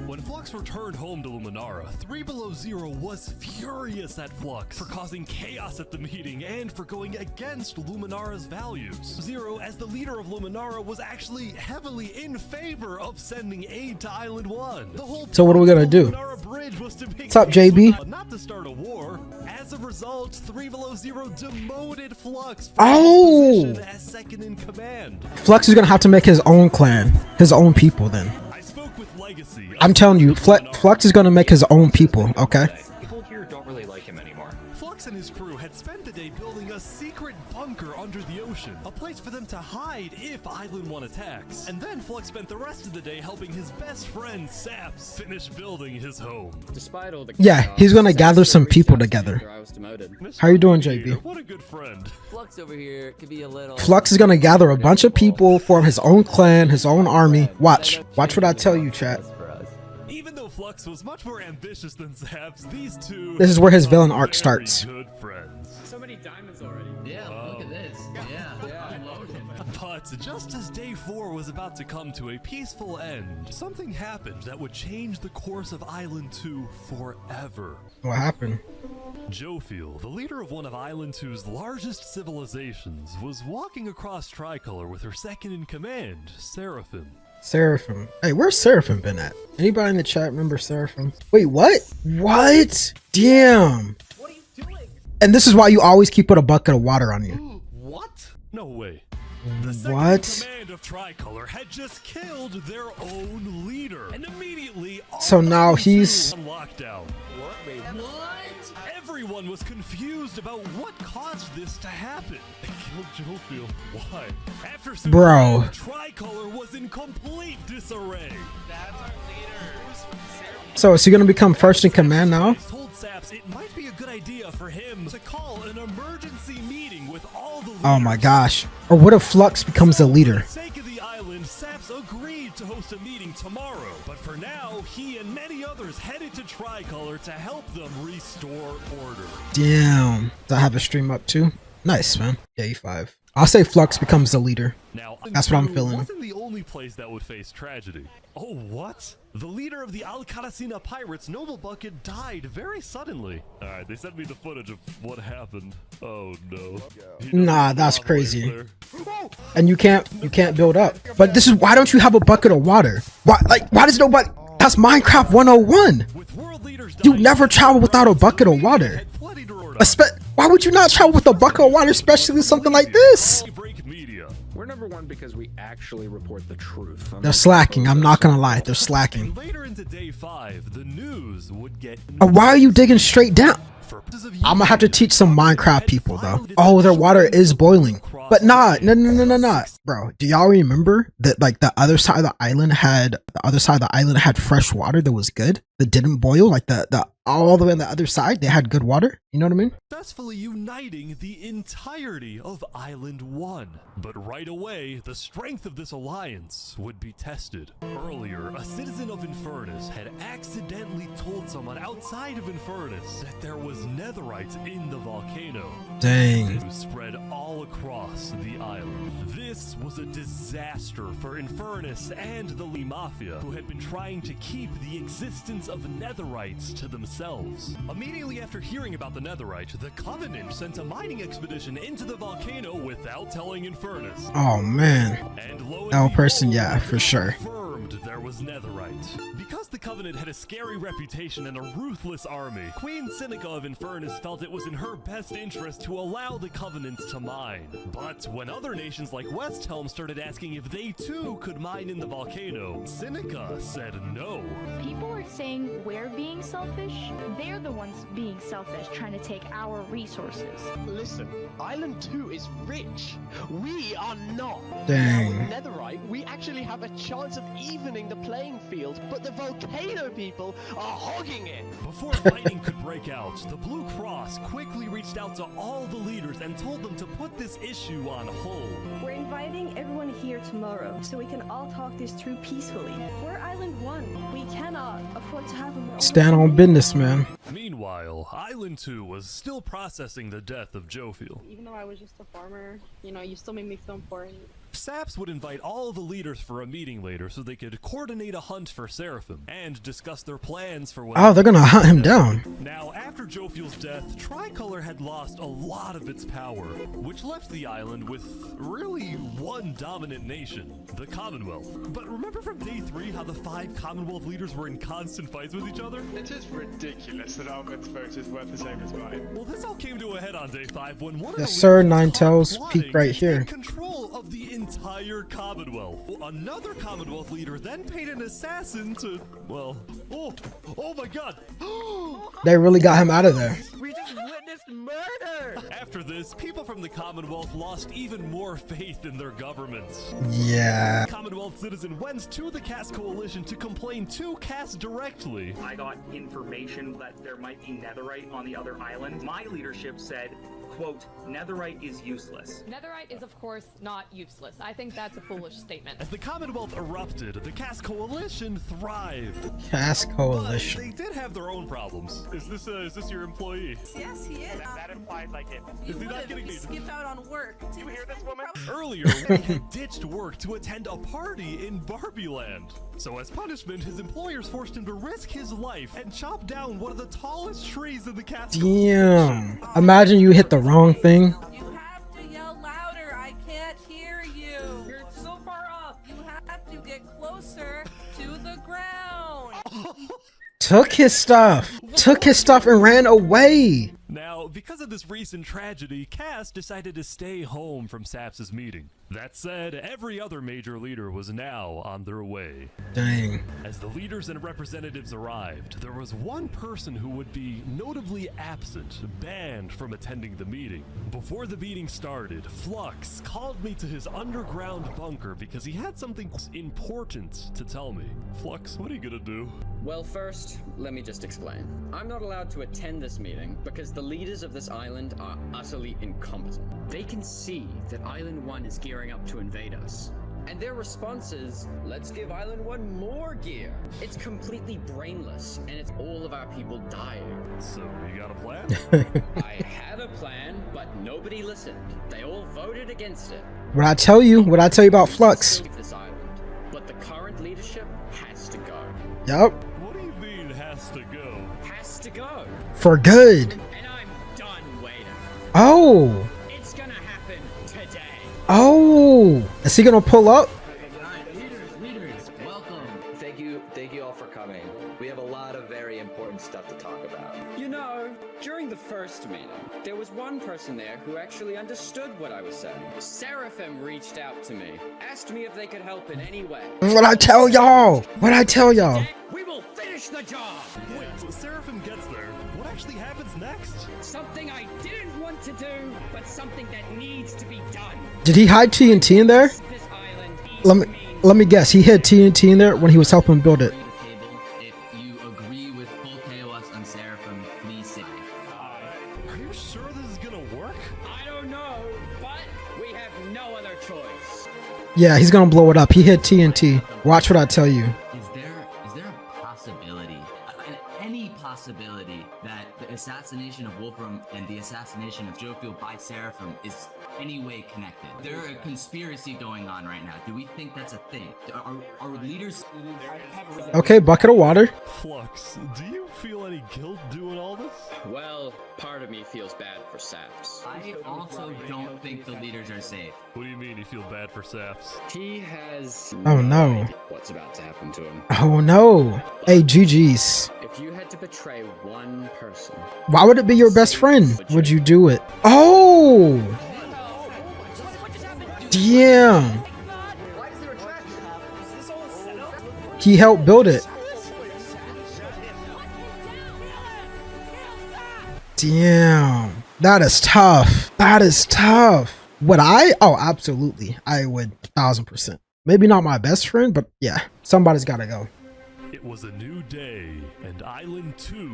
When Flux returned home to Luminara, 3 Below Zero was furious at Flux for causing chaos at the meeting and for going against Luminara's values. Zero, as the leader of Luminara, was actually heavily in favor of sending aid to Island 1. The whole So what are we gonna do? bridge was to make What's up, JB? not to start a war. As a result, 3 Below Zero demoted Flux from Oh! his position as second in command. Flux is gonna have to make his own clan, his own people then. I spoke with Legacy. I'm telling you, Flux is gonna make his own people, okay? People here don't really like him anymore. Flux Flux and his crew had spent the day building a secret bunker under the ocean, a place for them to hide if Island 1 attacks. And then Flux spent the rest of the day helping his best friend Saps finish building his home. Despite all the Yeah, he's gonna gather some people together. How you doing, JB? What a good friend. Flux over here could be a little. Flux is gonna gather a bunch of people, form his own clan, his own army. Watch what I tell you, chat. Even though Flux was much more ambitious than Saps, these two. This is where his villain arc starts. Good friends. So many diamonds already. Yeah, look at this. Yeah. But just as day 4 was about to come to a peaceful end, something happened that would change the course of Island 2 forever. What happened? Jophiel, the leader of one of Island 2's largest civilizations, was walking across Tricolor with her second in command, Seraphim. Seraphim. Hey, where's Seraphim been at? Anybody in the chat remember Seraphim? Wait, what? What? Damn. What are you doing? And this is why you always keep put a bucket of water on you. What? No way. The second in command of Tricolor had just killed their own leader, and immediately So now he's on lockdown. What? Everyone was confused about what caused this to happen. They killed Jophiel. Why? After some Bro. time, Tricolor was in complete disarray. That's our leader. So is he gonna become first in command now? Told Saps it might be a good idea for him to call an emergency meeting with all the leaders. Oh my gosh. Or what if Flux becomes the leader? For the sake of the island, Saps agreed to host a meeting tomorrow. But for now, he and many others headed to Tricolor to help them restore order. Damn. Do I have a stream up too? Nice, man. Day 5. I'll say Flux becomes the leader. Now, that's what I'm feeling. Wasn't the only place that would face tragedy. Oh, what? The leader of the Al Karasina pirates, Noble Bucket, died very suddenly. All right, they sent me the footage of what happened. Oh no. Nah, that's crazy. And you can't build up. But this is why don't you have a bucket of water? Why does nobody? That's Minecraft 101. You never travel without a bucket of water. Why would you not travel with a bucket of water, especially with something like this? We're number one because we actually report the truth. They're slacking. I'm not gonna lie. They're slacking. Later into day 5, the news would get. Why are you digging straight down? I'm gonna have to teach some Minecraft people though. Oh, their water is boiling. But no. Bro, do y'all remember that like the other side of the island had fresh water that was good? That didn't boil? Like the all the way on the other side, they had good water. You know what I mean? Successfully uniting the entirety of Island 1. But right away, the strength of this alliance would be tested. Earlier, a citizen of Infernus had accidentally told someone outside of Infernus that there was netherite in the volcano. Dang. It spread all across the island. This was a disaster for Infernus and the Lee Mafia, who had been trying to keep the existence of netherites to themselves. Immediately after hearing about the netherite, the Covenant sent a mining expedition into the volcano without telling Infernus. Oh man. That person, yeah, for sure. There was netherite. Because the Covenant had a scary reputation and a ruthless army, Queen Seneca of Infernus felt it was in her best interest to allow the Covenant to mine. But when other nations like Westhelm started asking if they too could mine in the volcano, Seneca said no. People are saying we're being selfish. They're the ones being selfish, trying to take our resources. Listen, Island 2 is rich. We are not. Dang. Now, with netherite, we actually have a chance of evening the playing field, but the volcano people are hogging it. Before fighting could break out, the Blue Cross quickly reached out to all the leaders and told them to put this issue on hold. We're inviting everyone here tomorrow so we can all talk this through peacefully. We're Island 1. We cannot afford to have a stand on business, man. Meanwhile, Island 2 was still processing the death of Jophiel. Even though I was just a farmer, you know, you still made me feel important. Saps would invite all the leaders for a meeting later so they could coordinate a hunt for Seraphim and discuss their plans for what. Oh, they're gonna hunt him down. Now, after Jophiel's death, Tricolor had lost a lot of its power, which left the island with really one dominant nation, the Commonwealth. But remember from day 3 how the 5 Commonwealth leaders were in constant fights with each other? It is ridiculous that Alvin's vote is worth the same as mine. Well, this all came to a head on day 5 when one of Yes, the sir. leaders Nine was Tails plotting peak right to here. take control of the entire Commonwealth. Another Commonwealth leader then paid an assassin to, well, oh my god. They really got him out of there. We just witnessed murder. from the Commonwealth lost even more faith in their governments. Yeah. Commonwealth citizen went to the CAS Coalition to complain to CAS directly. I got information that there might be netherite on the other island. My leadership said, quote, netherite is useless. Netherite is, of course, not useless. I think that's a foolish statement. As the Commonwealth erupted, the CAS Coalition thrived. CAS Coalition. But they did have their own problems. Is this your employee? Yes, he is. That implies like it. Is he not getting me? Skip out on work. Do you hear this woman? Earlier, he had ditched work to attend a party in Barbie Land. So as punishment, his employers forced him to risk his life and chop down one of the tallest trees in the CAS Damn. Imagine you hit the wrong thing. You have to yell louder. I can't hear you. You're so far off. You have to get closer to the ground. Took his stuff and ran away. Now, because of this recent tragedy, CAS decided to stay home from SAPS' meeting. That said, every other major leader was now on their way. Dang. As the leaders and representatives arrived, there was one person who would be notably absent, banned from attending the meeting. Before the meeting started, Flux called me to his underground bunker because he had something important to tell me. Flux, what are you gonna do? Well, first, let me just explain. I'm not allowed to attend this meeting because the leaders of this island are utterly incompetent. They can see that Island 1 is gearing up to invade us. And their response is, let's give Island 1 more gear. It's completely brainless, and it's all of our people dying. So, you got a plan? I had a plan, but nobody listened. They all voted against it. What I tell you about Flux? This island, but the current leadership has to go. Yup. What do you mean, has to go? Has to go. For good. And I'm done waiting. Oh. It's gonna happen today. Oh. Is he gonna pull up? Leaders, welcome. Thank you all for coming. We have a lot of very important stuff to talk about. You know, during the first meeting, there was one person there who actually understood what I was saying. Seraphim reached out to me, asked me if they could help in any way. What I tell y'all? We will finish the job! Wait, so Seraphim gets there. What actually happens next? Something I didn't want to do, but something that needs to be done. Did he hide TNT in there? Let me guess. He hid TNT in there when he was helping build it. If you agree with full KOS on Seraphim, please say Are you sure this is gonna work? I don't know, but we have no other choice. Yeah, he's gonna blow it up. He hid TNT. Watch what I tell you. Is there a possibility, any possibility, that the assassination of Wolfram and the assassination of Jofiel by Seraphim is any way connected? There's a conspiracy going on right now. Do we think that's a thing? Are leaders... Okay, bucket of water. Flux, do you feel any guilt doing all this? Well, part of me feels bad for Saps. I also don't think the leaders are safe. What do you mean you feel bad for Saps? He has Oh no. what's about to happen to him. Oh no. Hey, GG's. If you had to betray one person, Why would it be your best friend? Would you do it? Oh! Damn. He helped build it. Damn. That is tough. That is tough. Would I? Oh, absolutely. I would 1000%. Maybe not my best friend, but yeah, somebody's gotta go. It was a new day, and Island 2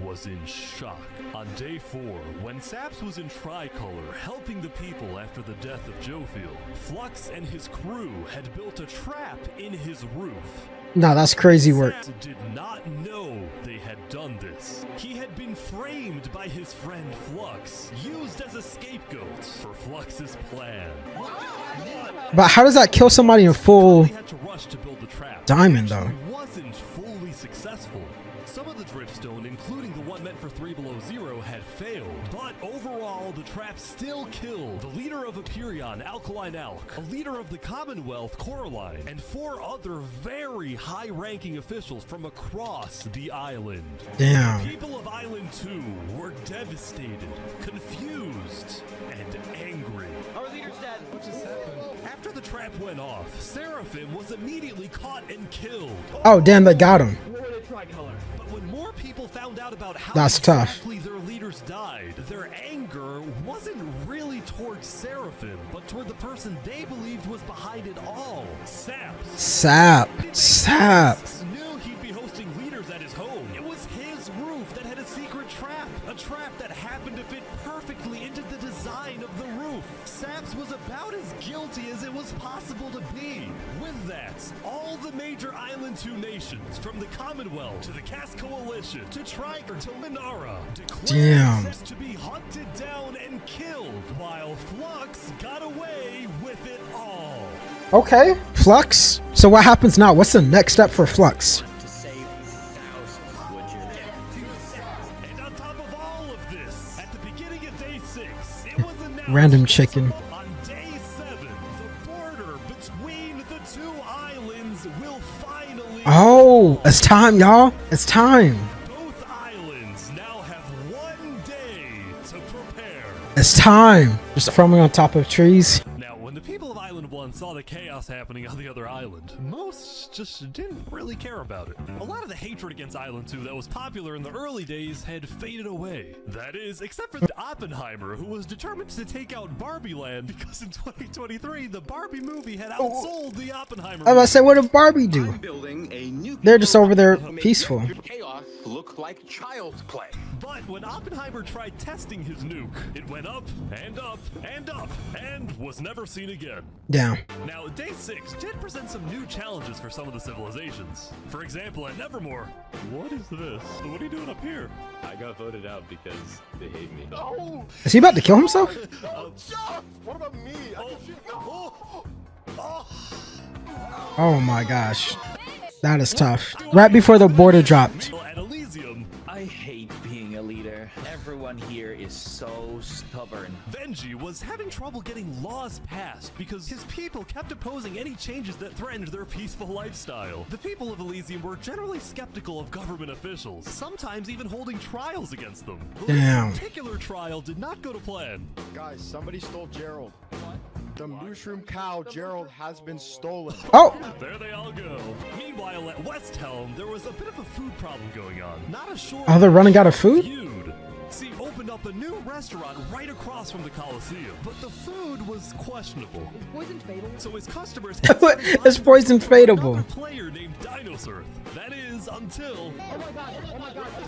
was in shock. On day 4, when Saps was in Tricolor helping the people after the death of Jofiel, Flux and his crew had built a trap in his roof. Nah, that's crazy work. Saps did not know they had done this. He had been framed by his friend Flux, used as a scapegoat for Flux's plan. But how does that kill somebody in full They had to rush to build the trap. diamond though? It wasn't fully successful. Some of the dripstone, including the one meant for 3 Below Zero, had failed. But overall, the trap still killed the leader of Aperion, Alkaline Alk, a leader of the Commonwealth, Coraline, and 4 other very high-ranking officials from across the island. Damn. The people of Island 2 were devastated, confused, and angry. Our leader's dead. After the trap went off, Seraphim was immediately caught and killed. Oh, damn, they got him. But when more people found out about how That's tough. exactly their leaders died, their anger wasn't really towards Seraphim, but toward the person they believed was behind it all, Saps. Saps. Knew he'd be hosting leaders at his home. It was his roof that had a secret trap, a trap that happened to fit perfectly into the design of the roof. Saps was about as guilty as it was possible to be. With that, all the major Island 2 nations, from the Commonwealth to the Cass Coalition to Triker to Minara, declared Saps to be hunted down and killed, while Flux got away with it all. Okay, Flux. So what happens now? What's the next step for Flux? And on top of all of this, at the beginning of day 6, it was announced Random chicken. on day 7, the border between the two islands will finally. Oh, it's time, y'all. It's time. Both islands now have 1 day to prepare. It's time. Just throwing on top of trees. Now, when the people of Island 1 saw the chaos happening on the other island, most just didn't really care about it. A lot of the hatred against Island 2 that was popular in the early days had faded away. That is, except for Oppenheimer, who was determined to take out Barbie Land because in 2023, the Barbie movie had outsold the Oppenheimer I was about to say, what did Barbie do? Building a new They're just over there peaceful. chaos look like child's play. But when Oppenheimer tried testing his nuke, it went up and up and up and was never seen again. Damn. Now, day 6 did present some new challenges for some of the civilizations. For example, at Nevermore, what is this? What are you doing up here? I got voted out because they hate me. No! Is he about to kill himself? What about me? Oh my gosh. That is tough. Right before the border dropped. At Elysium, I hate being a leader. Everyone here is so stubborn. Benji was having trouble getting laws passed because his people kept opposing any changes that threatened their peaceful lifestyle. The people of Elysium were generally skeptical of government officials, sometimes even holding trials against them. Damn. This particular trial did not go to plan. Guys, somebody stole Gerald. The mushroom cow, Gerald, has been stolen. Oh! There they all go. Meanwhile, at West Helm, there was a bit of a food problem going on. Not a short. Oh, they're running out of food? See, opened up a new restaurant right across from the Coliseum, but the food was questionable. Is poison fatal? So his customers It's poison fatable. another player named Dinosaur. That is until. Oh my god! Oh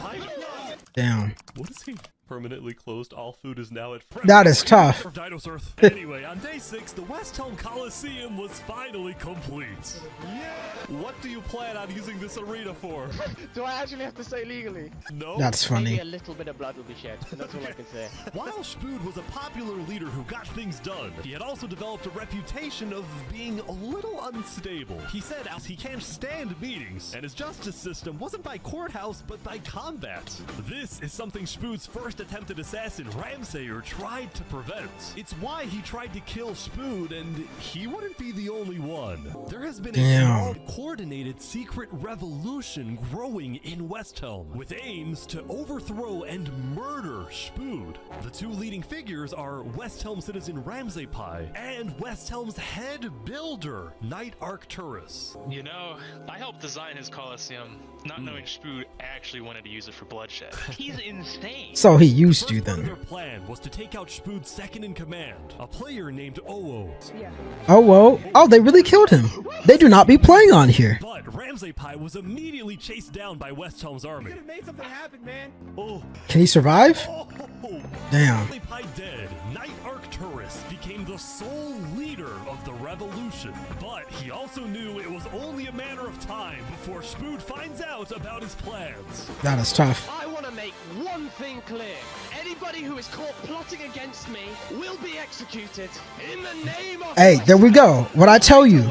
my god! Damn. What is he? Permanently closed. All food is now at. That is tough. Dinosaur. Anyway, on day 6, the West Helm Coliseum was finally complete. Yeah. What do you plan on using this arena for? Do I actually have to say legally? No. That's funny. Maybe a little bit of blood will be shed, and that's all I can say. While Spood was a popular leader who got things done, he had also developed a reputation of being a little unstable. He said as he can't stand meetings, and his justice system wasn't by courthouse, but by combat. This is something Spood's first attempted assassin, Ramsayer, tried to prevent. It's why he tried to kill Spood, and he wouldn't be the only one. There has been a small, coordinated secret revolution growing in West Helm, with aims to overthrow and murder Spood. The two leading figures are West Helm citizen Ramsay Pi and West Helm's head builder, Knight Arcturus. You know, I helped design his Coliseum, not knowing Spood actually wanted to use it for bloodshed. He's insane. So he used you then. Their plan was to take out Spood's second in command, a player named Oo. Oh, whoa. Oh, they really killed him. They do not be playing on here. But Ramsay Pi was immediately chased down by West Helm's army. Made something happen, man. Oh. Can he survive? Damn. Ramsay Pi dead, Knight Arcturus became the sole leader of the revolution. But he also knew it was only a matter of time before Spood finds out about his plans. That is tough. I want to make one thing clear. Anybody who is caught plotting against me will be executed in the name of... Hey, there we go. What I tell you.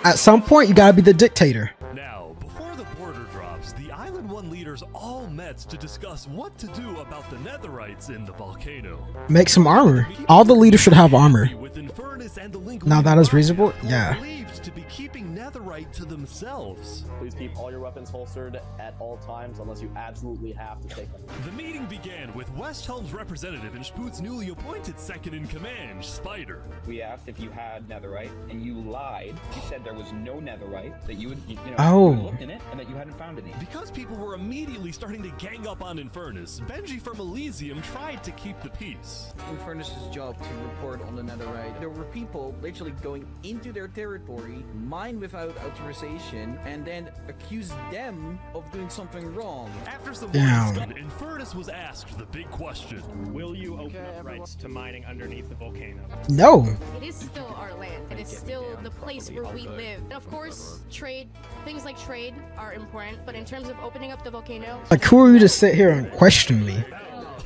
At some point, you gotta be the dictator. Now, before the border drops, the Island 1 leader leaders all met to discuss what to do about the Netherites in the volcano. Make some armor. All the leaders should have armor. With Infernus and the Link Now that is reasonable. Yeah. believed to be keeping Netherite to themselves. Please keep all your weapons holstered at all times unless you absolutely have to take them. The meeting began with Westhelm's representative and Spoot's newly appointed second-in-command, Spider. We asked if you had Netherite, and you lied. You said there was no Netherite, that you had Oh. looked in it, and that you hadn't found any. Because people were immediately starting to gang up on Infernus, Benji from Elysium tried to keep the peace. Infernus's job to report on the Netherite. There were people literally going into their territory, mine without authorization, and then accuse them of doing something wrong. After some Damn. more discussion, Infernus was asked the big question. Will you open up rights to mining underneath the volcano? No. It is still our land. It is still the place where we live. And of course, trade, things like trade are important, but in terms of opening up the volcano... Like, who are you to sit here and question me?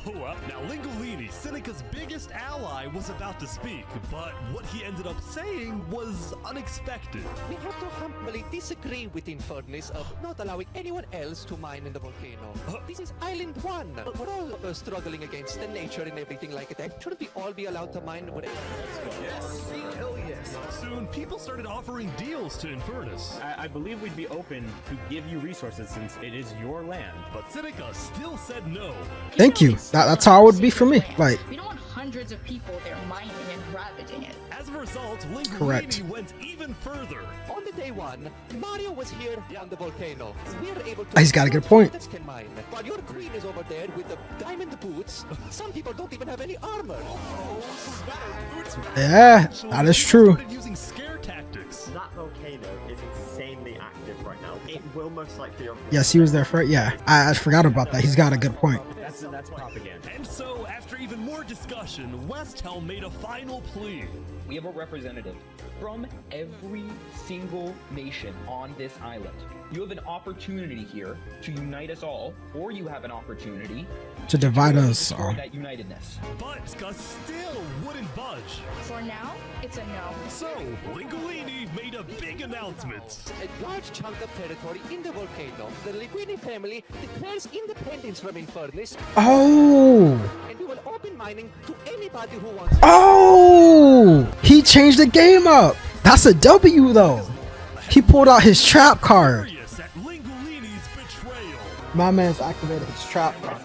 Now Lingolini, Seneca's biggest ally, was about to speak, but what he ended up saying was unexpected. We have to humbly disagree with Infernus of not allowing anyone else to mine in the volcano. This is Island 1. We're all struggling against the nature and everything like that. Shouldn't we all be allowed to mine whatever? Yes, hell yes. Soon, people started offering deals to Infernus. I believe we'd be open to give you resources since it is your land. But Seneca still said no. Thank you. That's how it would be for me. Like, We don't want hundreds of people there mining and ravaging it. As a result, Correct. Lingolini went even further. On the day one, Mario was here on the volcano. We're able to. He's got a good point. Can mine. While your queen is over there with the diamond boots, some people don't even have any armor. yeah, that is true. Using scare tactics. That volcano is insanely active right now. It will most likely. Yes, he was there for it. Yeah, I forgot about that. He's got a good point. That's propaganda. And so, after even more discussion, Westhelm made a final plea. We have a representative from every single nation on this island. You have an opportunity here to unite us all, or you have an opportunity To divide us destroy all. that unitedness. But Gus still wouldn't budge. For now, it's a no. So, Lingolini made a big announcement. A large chunk of territory in the volcano. The Linguini family declares independence from Infernus, Oh. and we will open mining to anybody who wants. Oh. He changed the game up. That's a W though. He pulled out his trap card. At Lingolini's betrayal. My man's activated his trap card.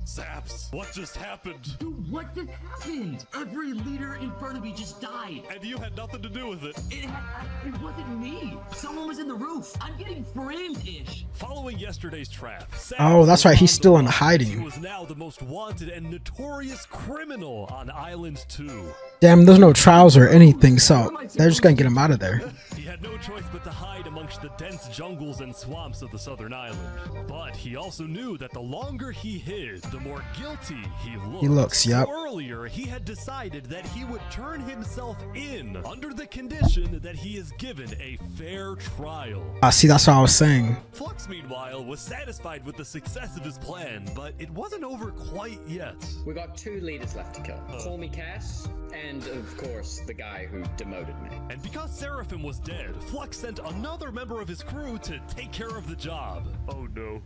Saps, what just happened? Dude, what just happened? Every leader in front of me just died. And you had nothing to do with it. It wasn't me. Someone was in the roof. I'm getting framed-ish. Following yesterday's trap, Saps Oh, that's right. He's still in He hiding. was now the most wanted and notorious criminal on Island 2. Damn, there's no trials or anything, so they're just gonna get him out of there. He had no choice but to hide amongst the dense jungles and swamps of the southern island. But he also knew that the longer he hid, the more guilty he looked. He looks, yep. So earlier, he had decided that he would turn himself in under the condition that he is given a fair trial. See, that's what I was saying. Flux, meanwhile, was satisfied with the success of his plan, but it wasn't over quite yet. We got 2 leaders left to kill. Call me Cass, and of course, the guy who demoted me. And because Seraphim was dead, Flux sent another member of his crew to take care of the job. Oh no.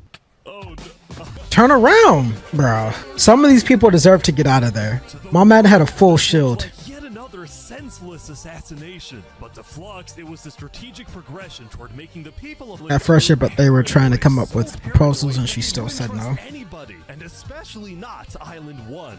Oh no. Turn around, bro. Some of these people deserve to get out of there. My man had a full shield. Yet another senseless assassination. But to Flux, it was the strategic progression toward making the people of At first, yeah, but they were trying to come up with proposals, and she still said no. anybody, and especially not Island 1.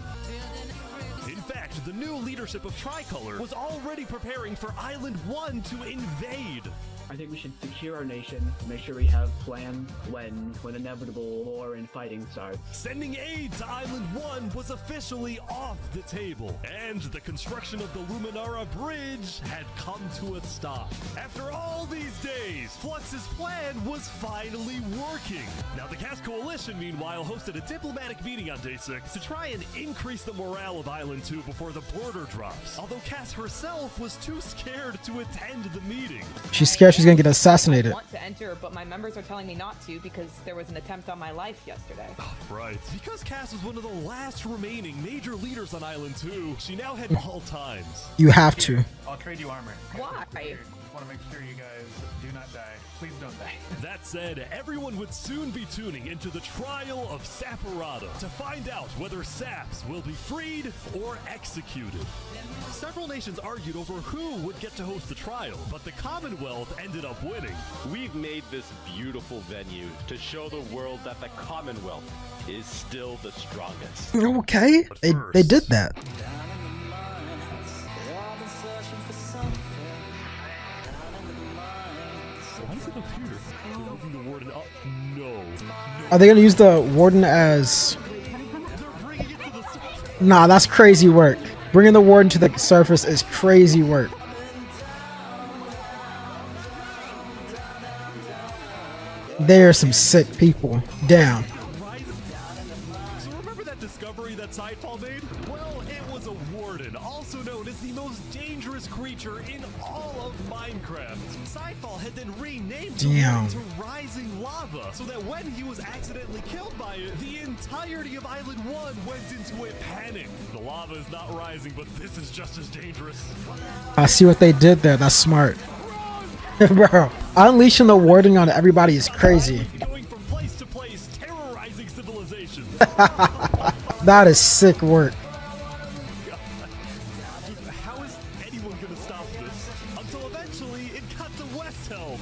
In fact, the new leadership of Tricolor was already preparing for Island 1 to invade. I think we should secure our nation, make sure we have plans when inevitable war and fighting starts. Sending aid to Island 1 was officially off the table, and the construction of the Luminara Bridge had come to a stop. After all these days, Flux's plan was finally working. Now, the Cass Coalition, meanwhile, hosted a diplomatic meeting on Day 6 to try and increase the morale of Island 2 before the border drops, although Cass herself was too scared to attend the meeting. She's scared she's gonna get assassinated. I want to enter, but my members are telling me not to because there was an attempt on my life yesterday. Right. Because Cass was one of the last remaining major leaders on Island 2, she now had all times. You have to. I'll trade you armor. Why? just want to make sure you guys do not die. Please don't die. That said, everyone would soon be tuning into the trial of Saporada to find out whether Saps will be freed or executed. Several nations argued over who would get to host the trial, but the Commonwealth ended up winning. We've made this beautiful venue to show the world that the Commonwealth is still the strongest. Okay, they did that. Why is it up here? Moving the warden up? No. Are they gonna use the warden as... Nah, that's crazy work. Bringing the warden to the surface is crazy work. There's some sick people. Damn. So remember that discovery that Sidefall made? Well, it was a warden, also known as the most dangerous creature in all of Minecraft. Sidefall had then renamed the warden to Rising Lava, so that when he was accidentally killed by it, the entirety of Island 1 went into a panic. The lava is not rising, but this is just as dangerous. I see what they did there. That's smart. Bro, unleashing the warden on everybody is crazy. Going from place to place, terrorizing civilization. That is sick work. How is anyone gonna stop this? Until eventually it got to Westhelm.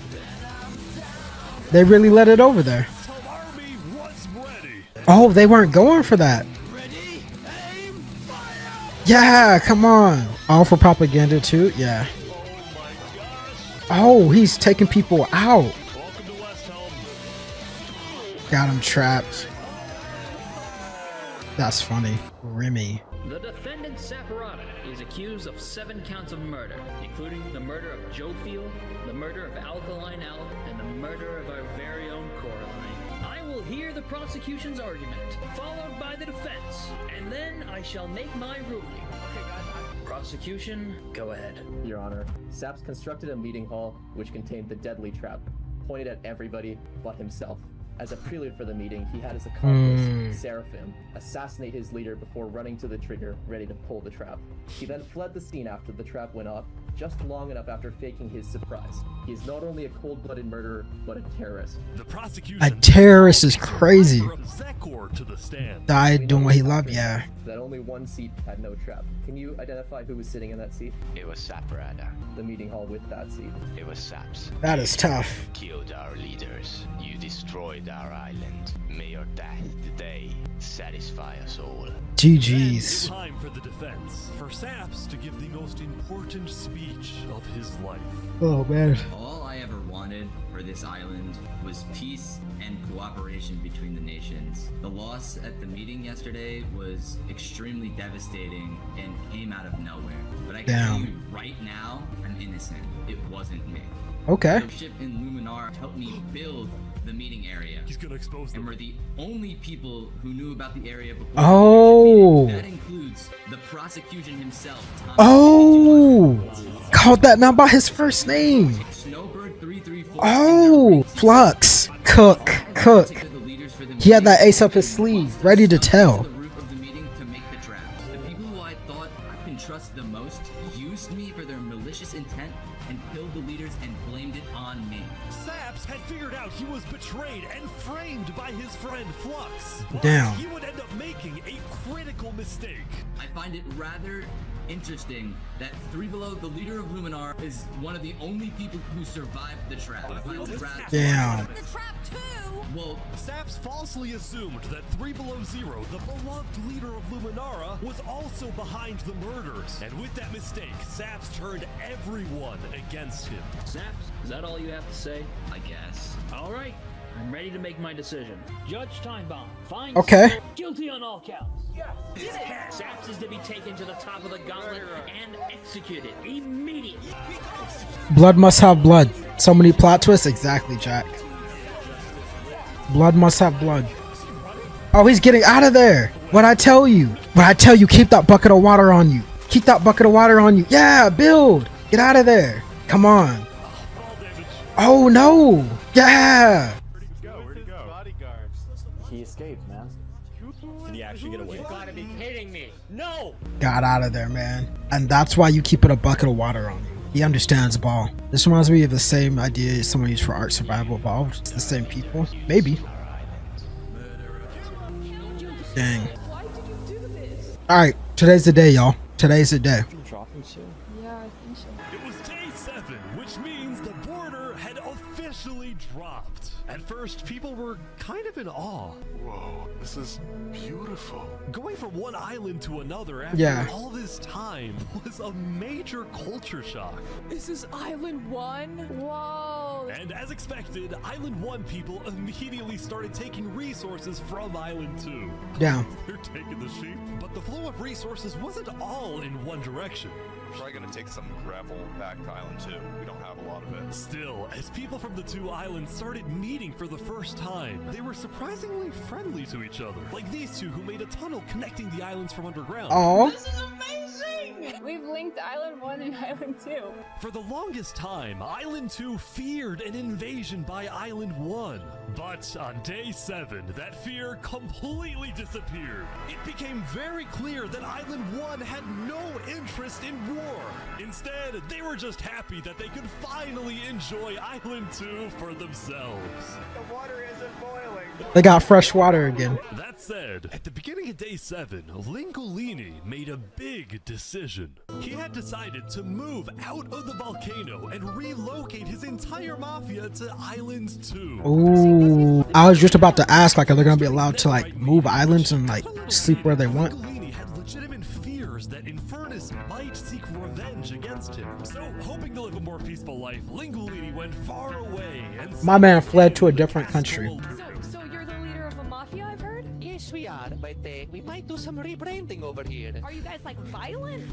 They really let it over there. Army was ready. Oh, they weren't going for that. Yeah, come on. All for propaganda too? Yeah. Oh, he's taking people out. Got him trapped. That's funny. Remy. The defendant Saporada is accused of 7 counts of murder, including the murder of Joe Field, the murder of Alkaline Al, and the murder of our very own Coraline. I will hear the prosecution's argument, followed by the defense, and then I shall make my ruling. Prosecution, go ahead. Your Honor, Saps constructed a meeting hall which contained the deadly trap, pointed at everybody but himself. As a prelude for the meeting, he had his accomplice, Seraphim, assassinate his leader before running to the trigger, ready to pull the trap. He then fled the scene after the trap went off, just long enough after faking his surprise. He is not only a cold-blooded murderer, but a terrorist. The prosecution A terrorist is crazy. Zekor to the stand. Died doing what he loved, yeah. That only one seat had no trap. Can you identify who was sitting in that seat? It was Saporada. The meeting hall with that seat. It was Saps. That is tough. You killed our leaders. You destroyed our island. May your death today satisfy us all. GG's. Time for the defense. For Saps to give the most important speech of his life. Oh man. All I ever wanted for this island was peace and cooperation between the nations. The loss at the meeting yesterday was extremely devastating and came out of nowhere. But I can tell you right now, I'm innocent. It wasn't me. Okay. The ship in Luminar helped me build the meeting area. He's gonna expose them. And we're the only people who knew about the area before. Oh. That includes the prosecution himself. Oh. Called that not by his first name. Snowbird 334. Oh. Flux. Cook. He had that ace up his sleeve, ready to tell. The make the trap. The people who I thought I can trust the most used me for their malicious intent and killed the leaders and blamed it on me. Saps had figured out he was betrayed and framed by his friend Flux. But Damn. he would end up making a critical mistake. I find it rather interesting that Three Below, the leader of Luminar, is one of the only people who survived the trap. Damn. The trap too. Well, Saps falsely assumed that 3 Below Zero, the beloved leader of Luminara, was also behind the murders. And with that mistake, Saps turned everyone against him. Saps, is that all you have to say? I guess. All right, I'm ready to make my decision. Judge Timebomb, find Okay. Saps guilty on all counts. Saps is to be taken to the top of the gauntlet and executed immediately. Blood must have blood. So many plot twists. Exactly, Jack. Blood must have blood. Oh, he's getting out of there. What'd I tell you? What'd I tell you? Keep that bucket of water on you. Keep that bucket of water on you. Yeah, build. Get out of there. Come on. Oh, no. Yeah. Where'd he go? He escaped, man. Did he actually get away? You gotta be kidding me. No! Got out of there, man. And that's why you keep a bucket of water on you. He understands ball. This reminds me of the same idea someone used for Ark Survival Evolved. It's the same people. Maybe. Dang. Alright, today's the day, y'all. Today's the day. Yeah, I think so. It was day 7, which means the border had officially dropped. At first, people were kind of in awe. Whoa, this is beautiful. Going from one island to another after Yeah. all this time was a major culture shock. This is Island 1? Whoa. And as expected, Island 1 people immediately started taking resources from Island 2. Down. They're taking the sheep. But the flow of resources wasn't all in one direction. We're probably gonna take some gravel back to Island 2. We don't have a lot of it. Still, as people from the 2 islands started meeting for the first time, they were surprisingly friendly to each other. Like these 2 who made a tunnel connecting the islands from underground. Aww. This is amazing! We've linked Island 1 and Island 2. For the longest time, Island 2 feared an invasion by Island 1. But on day 7, that fear completely disappeared. It became very clear that Island 1 had no interest in war. Instead, they were just happy that they could finally enjoy Island 2 for themselves. The water isn't boiling. They got fresh water again. That said, at the beginning of day 7, Lingolini made a big decision. He had decided to move out of the volcano and relocate his entire mafia to Island 2. Ooh. I was just about to ask, like, are they gonna be allowed to like move islands and like sleep where they want? Lingolini had legitimate fears that Infernus might seek revenge against him. So, hoping to live a more peaceful life, Lingolini went far away and My man fled to a different country. So you're the leader of a mafia, I've heard? Yes, we are, but we might do some rebranding over here. Are you guys like violent?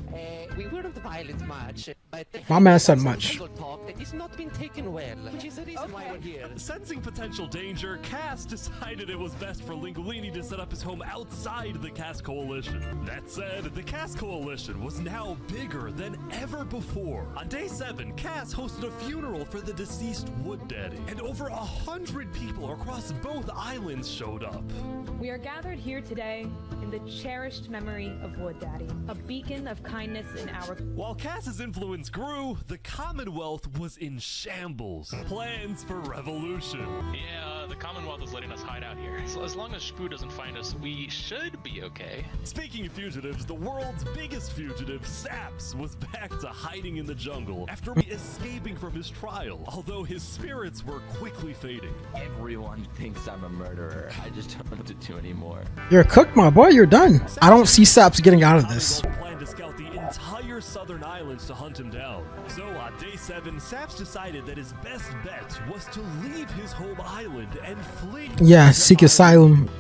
We weren't violent much, but My man said much. talk that has not been taken well, which is the reason why we're here. Sensing potential danger, Cass decided it was best for Lingolini to set up his home outside the Cass Coalition. That said, the Cass Coalition was now bigger than ever before. On day 7, Cass hosted a funeral for the deceased Wood Daddy, and over 100 people across both islands showed up. We are gathered here today in the cherished memory of Wood Daddy, a beacon of kindness in our... While Cass's influence grew, the Commonwealth was in shambles. Plans for revolution. Yeah, the Commonwealth is letting us hide out here. So as long as Spoo doesn't find us, we should be okay. Speaking of fugitives, the world's biggest fugitive, Saps, was back to hiding in the jungle after escaping from his trial, although his spirits were quickly fading. Everyone thinks I'm a murderer. I just don't know what to do anymore. You're cooked, my boy. You're done. I don't see Saps getting out of this. Planned to scout the entire southern islands to hunt him down. So on day 7, Saps decided that his best bet was to leave his home island and flee. Yeah, seek asylum.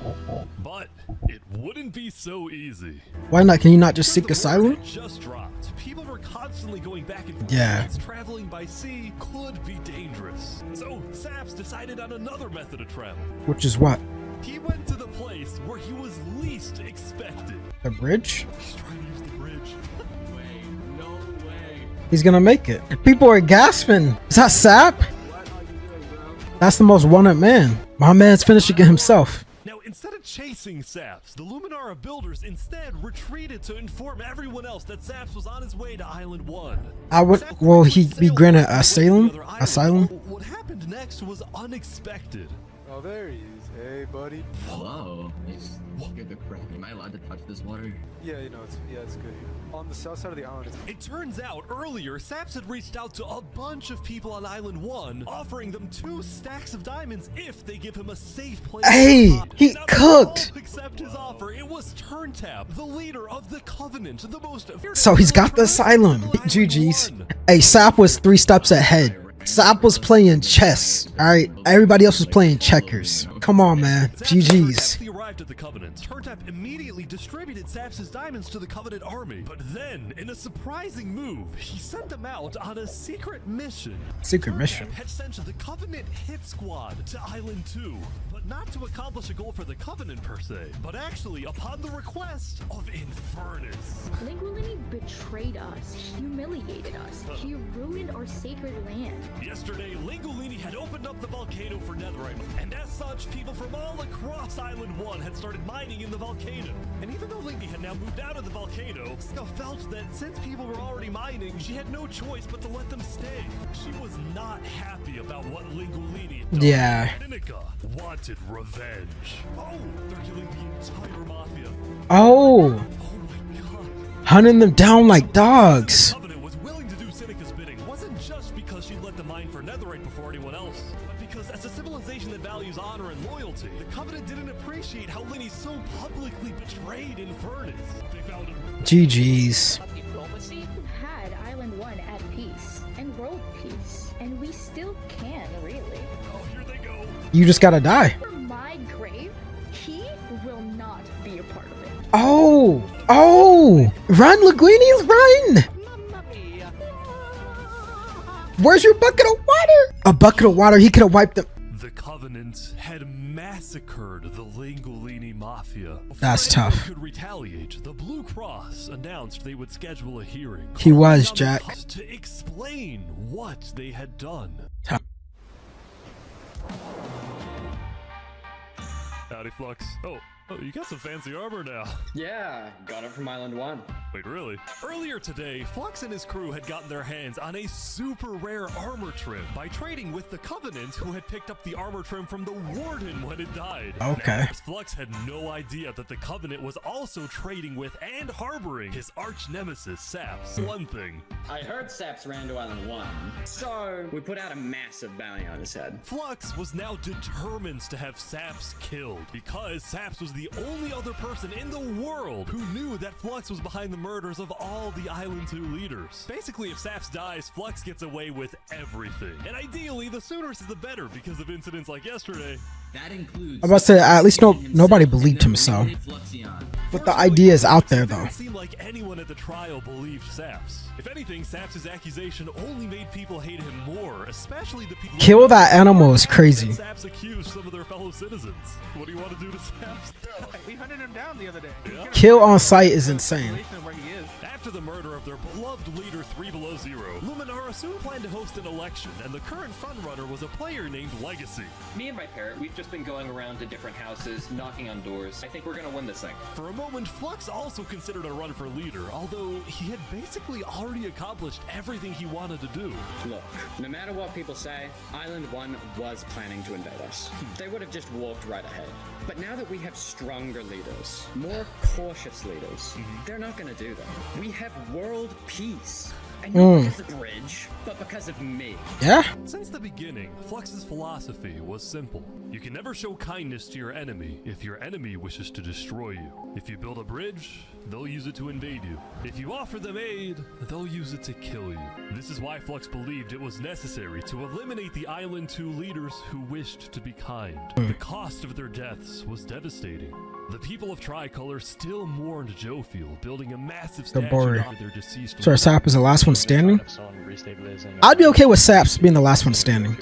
But it wouldn't be so easy. Why not? Can you not just seek asylum? It just dropped. People were constantly going back and forth. Yeah. Traveling by sea could be dangerous. So Saps decided on another method of travel. Which is what? He went to the place where he was least expected. The bridge? He's trying to use the bridge. No way. He's gonna make it. People are gasping. Is that Sap? That's the most wanted man. My man's finishing it himself. Now, instead of chasing Saps, the Luminara builders instead retreated to inform everyone else that Saps was on his way to Island 1. Will he be granted asylum? What happened next was unexpected. Oh, there he is. Hey, buddy. Hello. It's good to crack. Am I allowed to touch this water? Yeah, you know, it's good here. On the south side of the island. It turns out earlier, Saps had reached out to a bunch of people on Island 1, offering them 2 stacks of diamonds if they give him a safe place. Hey, he cooked. Accept his offer. It was Turntap, the leader of the Covenant, the most. So he's got the asylum. GG's. Hey, Sap was 3 steps ahead. Sap was playing chess. Alright, everybody else was playing checkers. Come on, man. GG's. Arrived at the Covenant, Turntap immediately distributed Saps' diamonds to the Covenant army. But then, in a surprising move, he sent them out on a secret mission. Secret mission? Had sent the Covenant hit squad to Island 2, but not to accomplish a goal for the Covenant per se, but actually upon the request of Infernus. Lingolini betrayed us, humiliated us, he ruined our sacred land. Yesterday, Lingolini had opened up the volcano for netherite, and as such, people from all across Island 1 had started mining in the volcano. And even though Lingy had now moved out of the volcano, Ska felt that since people were already mining, she had no choice but to let them stay. She was not happy about what Lingolini had done. Yeah. Inika wanted revenge. Oh, they're killing the entire mafia. Oh. Hunting them down like dogs. Covenant was willing to do Seneka's bidding. It wasn't just because she let them mine for netherite before anyone else, but because as a civilization that values honor and loyalty, the Covenant didn't appreciate how Linny so publicly betrayed Infernus. They found him. GG's. Had Island 1 at peace and world peace, and we still can, really. Oh, here they go. You just gotta die. For my grave, he will not be a part of it. Oh. Oh. Run, Linguini, run. Where's your bucket of water? A bucket of water. He could have wiped them. The Covenant had massacred the Lingolini Mafia. That's Before anyone tough. could retaliate, the Blue Cross announced they would schedule a hearing. He was, calling on the Jack. cops to explain what they had done. Howdy, Flux. Oh, you got some fancy armor now. Yeah, got it from Island 1. Wait, really? Earlier today, Flux and his crew had gotten their hands on a super rare armor trim by trading with the Covenant, who had picked up the armor trim from the Warden when it died. Okay. Now, Flux had no idea that the Covenant was also trading with and harboring his arch nemesis, Saps. One thing. I heard Saps ran to Island 1, so we put out a massive bounty on his head. Flux was now determined to have Saps killed because Saps was the only other person in the world who knew that Flux was behind the murders of all the Island 2 leaders. Basically, if Saps dies, Flux gets away with everything. And ideally, the sooner is the better because of incidents like yesterday. That includes. I'm about to say, at least nobody believed him, so. But the idea is out there, It though. didn't seem like anyone at the trial believed Saps. If anything, Saps' accusation only made people hate him more, especially the people. Kill that animal is crazy. Saps accused some of their fellow citizens. What do you want to do to Saps? We hunted him down the other day. Kill on sight is insane. Where he is. After the murder of their beloved leader 3 Below Zero, Luminara soon planned to host an election, and the current frontrunner was a player named Legacy. Me and my parrot, we've just been going around to different houses, knocking on doors. I think we're gonna win this thing. For a moment, Flux also considered a run for leader, although he had basically already accomplished everything he wanted to do. Look, no matter what people say, Island 1 was planning to invade us. They would have just walked right ahead. But now that we have stronger leaders, more cautious leaders, they're not gonna do that. We have world peace. And not because of the bridge, but because of me. Yeah? Since the beginning, Flux's philosophy was simple. You can never show kindness to your enemy if your enemy wishes to destroy you. If you build a bridge, they'll use it to invade you. If you offer them aid, they'll use it to kill you. This is why Flux believed it was necessary to eliminate the Island 2 leaders who wished to be kind. The cost of their deaths was devastating. The people of Tricolor still mourned Jofiel, building a massive statue of their deceased. So Sap is the last one standing? I'd be okay with Saps being the last one standing.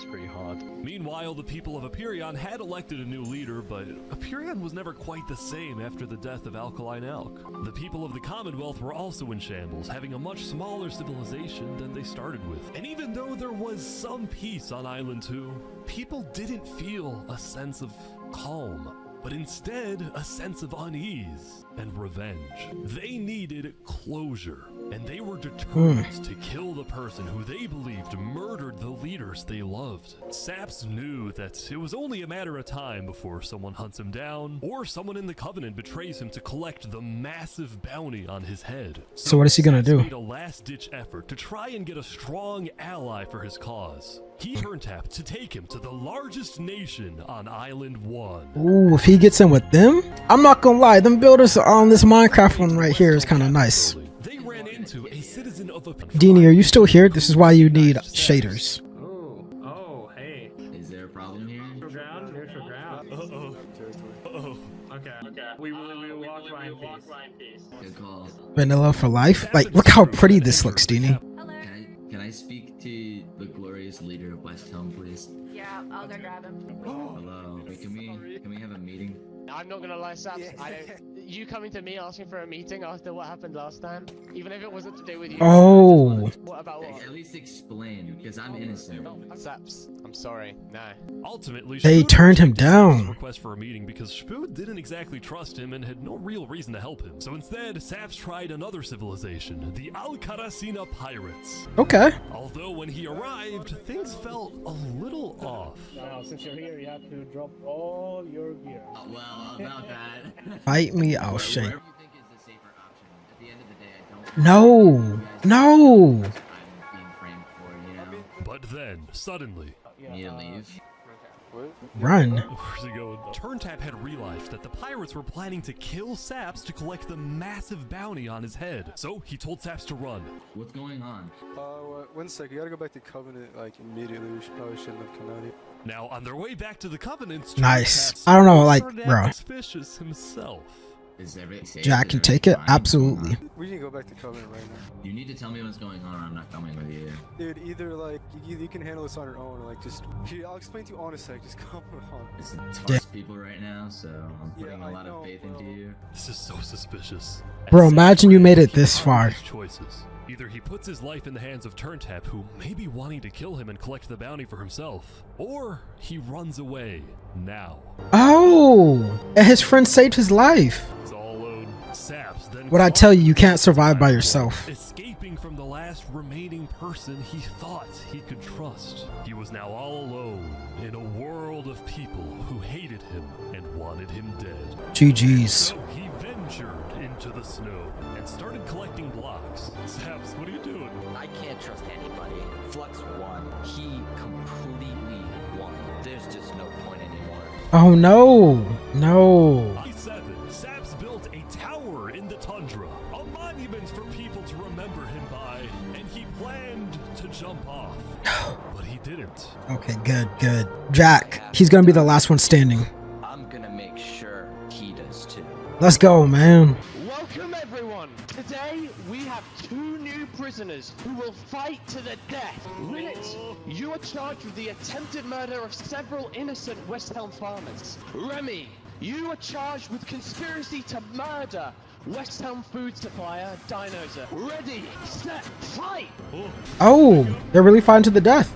Meanwhile, the people of Aperion had elected a new leader, but Aperion was never quite the same after the death of Alkaline Elk. The people of the Commonwealth were also in shambles, having a much smaller civilization than they started with. And even though there was some peace on Island 2, people didn't feel a sense of calm, but instead a sense of unease and revenge. They needed closure, and they were determined to kill the person who they believed murdered the leaders they loved. Saps knew that it was only a matter of time before someone hunts him down, or someone in the Covenant betrays him to collect the massive bounty on his head. So what is he gonna Saps do? made a last-ditch effort to try and get a strong ally for his cause. He turned Tap to take him to the largest nation on Island 1. Ooh, if he gets in with them? I'm not gonna lie, them builders on this Minecraft one right here is kind of nice. They ran into a citizen of a Deanie, are you still here? This is why you need shaders. Oh, hey. Is there a problem here? Neutral ground? Neutral ground. Uh-oh. Okay. We will walk by in peace. Good call. Vanilla for life? Like, look how pretty this looks, Deanie. Can I speak to the glorious leader of West Helm, please? Yeah, I'll go grab him. Hello. Wait, can we have a meeting? I'm not gonna lie, Saps. I don't. you coming to me asking for a meeting after what happened last time, even if it wasn't to do with you. Oh. What about what? At least explain, because I'm innocent. Saps, I'm sorry. No. Ultimately, They Spood turned him rejected Sap's down. request for a meeting because Spood didn't exactly trust him and had no real reason to help him. So instead, Saps tried another civilization, the Alcaracina Pirates. Okay. Although when he arrived, things felt a little off. Now, since you're here, you have to drop all your gear. Well, about that. Fight me, I'll shake. Whatever you think is the safer option. At the end of the day, I don't. No. No. Being framed for, you know. But then, suddenly, Need to leave. Run. Where's he going? Turntap had realized that the pirates were planning to kill Saps to collect the massive bounty on his head. So he told Saps to run. What's going on? 1 second. You gotta go back to Covenant like immediately. We probably shouldn't have come out here. Now, on their way back to the Covenants, Nice. Turntap I don't know, like, started bro. acting suspicious himself. Is everything safe? Jack can take it. Absolutely. We can go back to Covenant right now. You need to tell me what's going on or I'm not coming with you. Dude, either like you can handle this on your own, or like just here, I'll explain to you on a sec. Just come on. It's tough people right now, so I'm putting a lot of faith into you. This is so suspicious. Bro, imagine you made it this far. Choices. Either he puts his life in the hands of Turntap, who may be wanting to kill him and collect the bounty for himself, or he runs away now. Oh. And his friend saved his life. He's all alone. Saps then What I tell you, you can't survive by yourself. escaping from the last remaining person he thought he could trust. He was now all alone in a world of people who hated him and wanted him dead. GG's. So he ventured into the snow and started collecting blocks. Saps, what are you doing? I can't trust anybody. Flux won. He completely won. There's just no point anymore. Oh no. No. On 7, Saps built a tower in the tundra, a monument for people to remember him by, and he planned to jump off. But he didn't. Okay, good, good. Jack, he's gonna be the last one standing. I'm gonna make sure he does too. Let's go, man. Welcome everyone! Today we have 2 new prisoners who will fight to the death. Rinit, you are charged with the attempted murder of several innocent West Helm farmers. Remy, you are charged with conspiracy to murder West Helm food supplier Dinosaur. Ready, set, fight! Oh, they're really fighting to the death.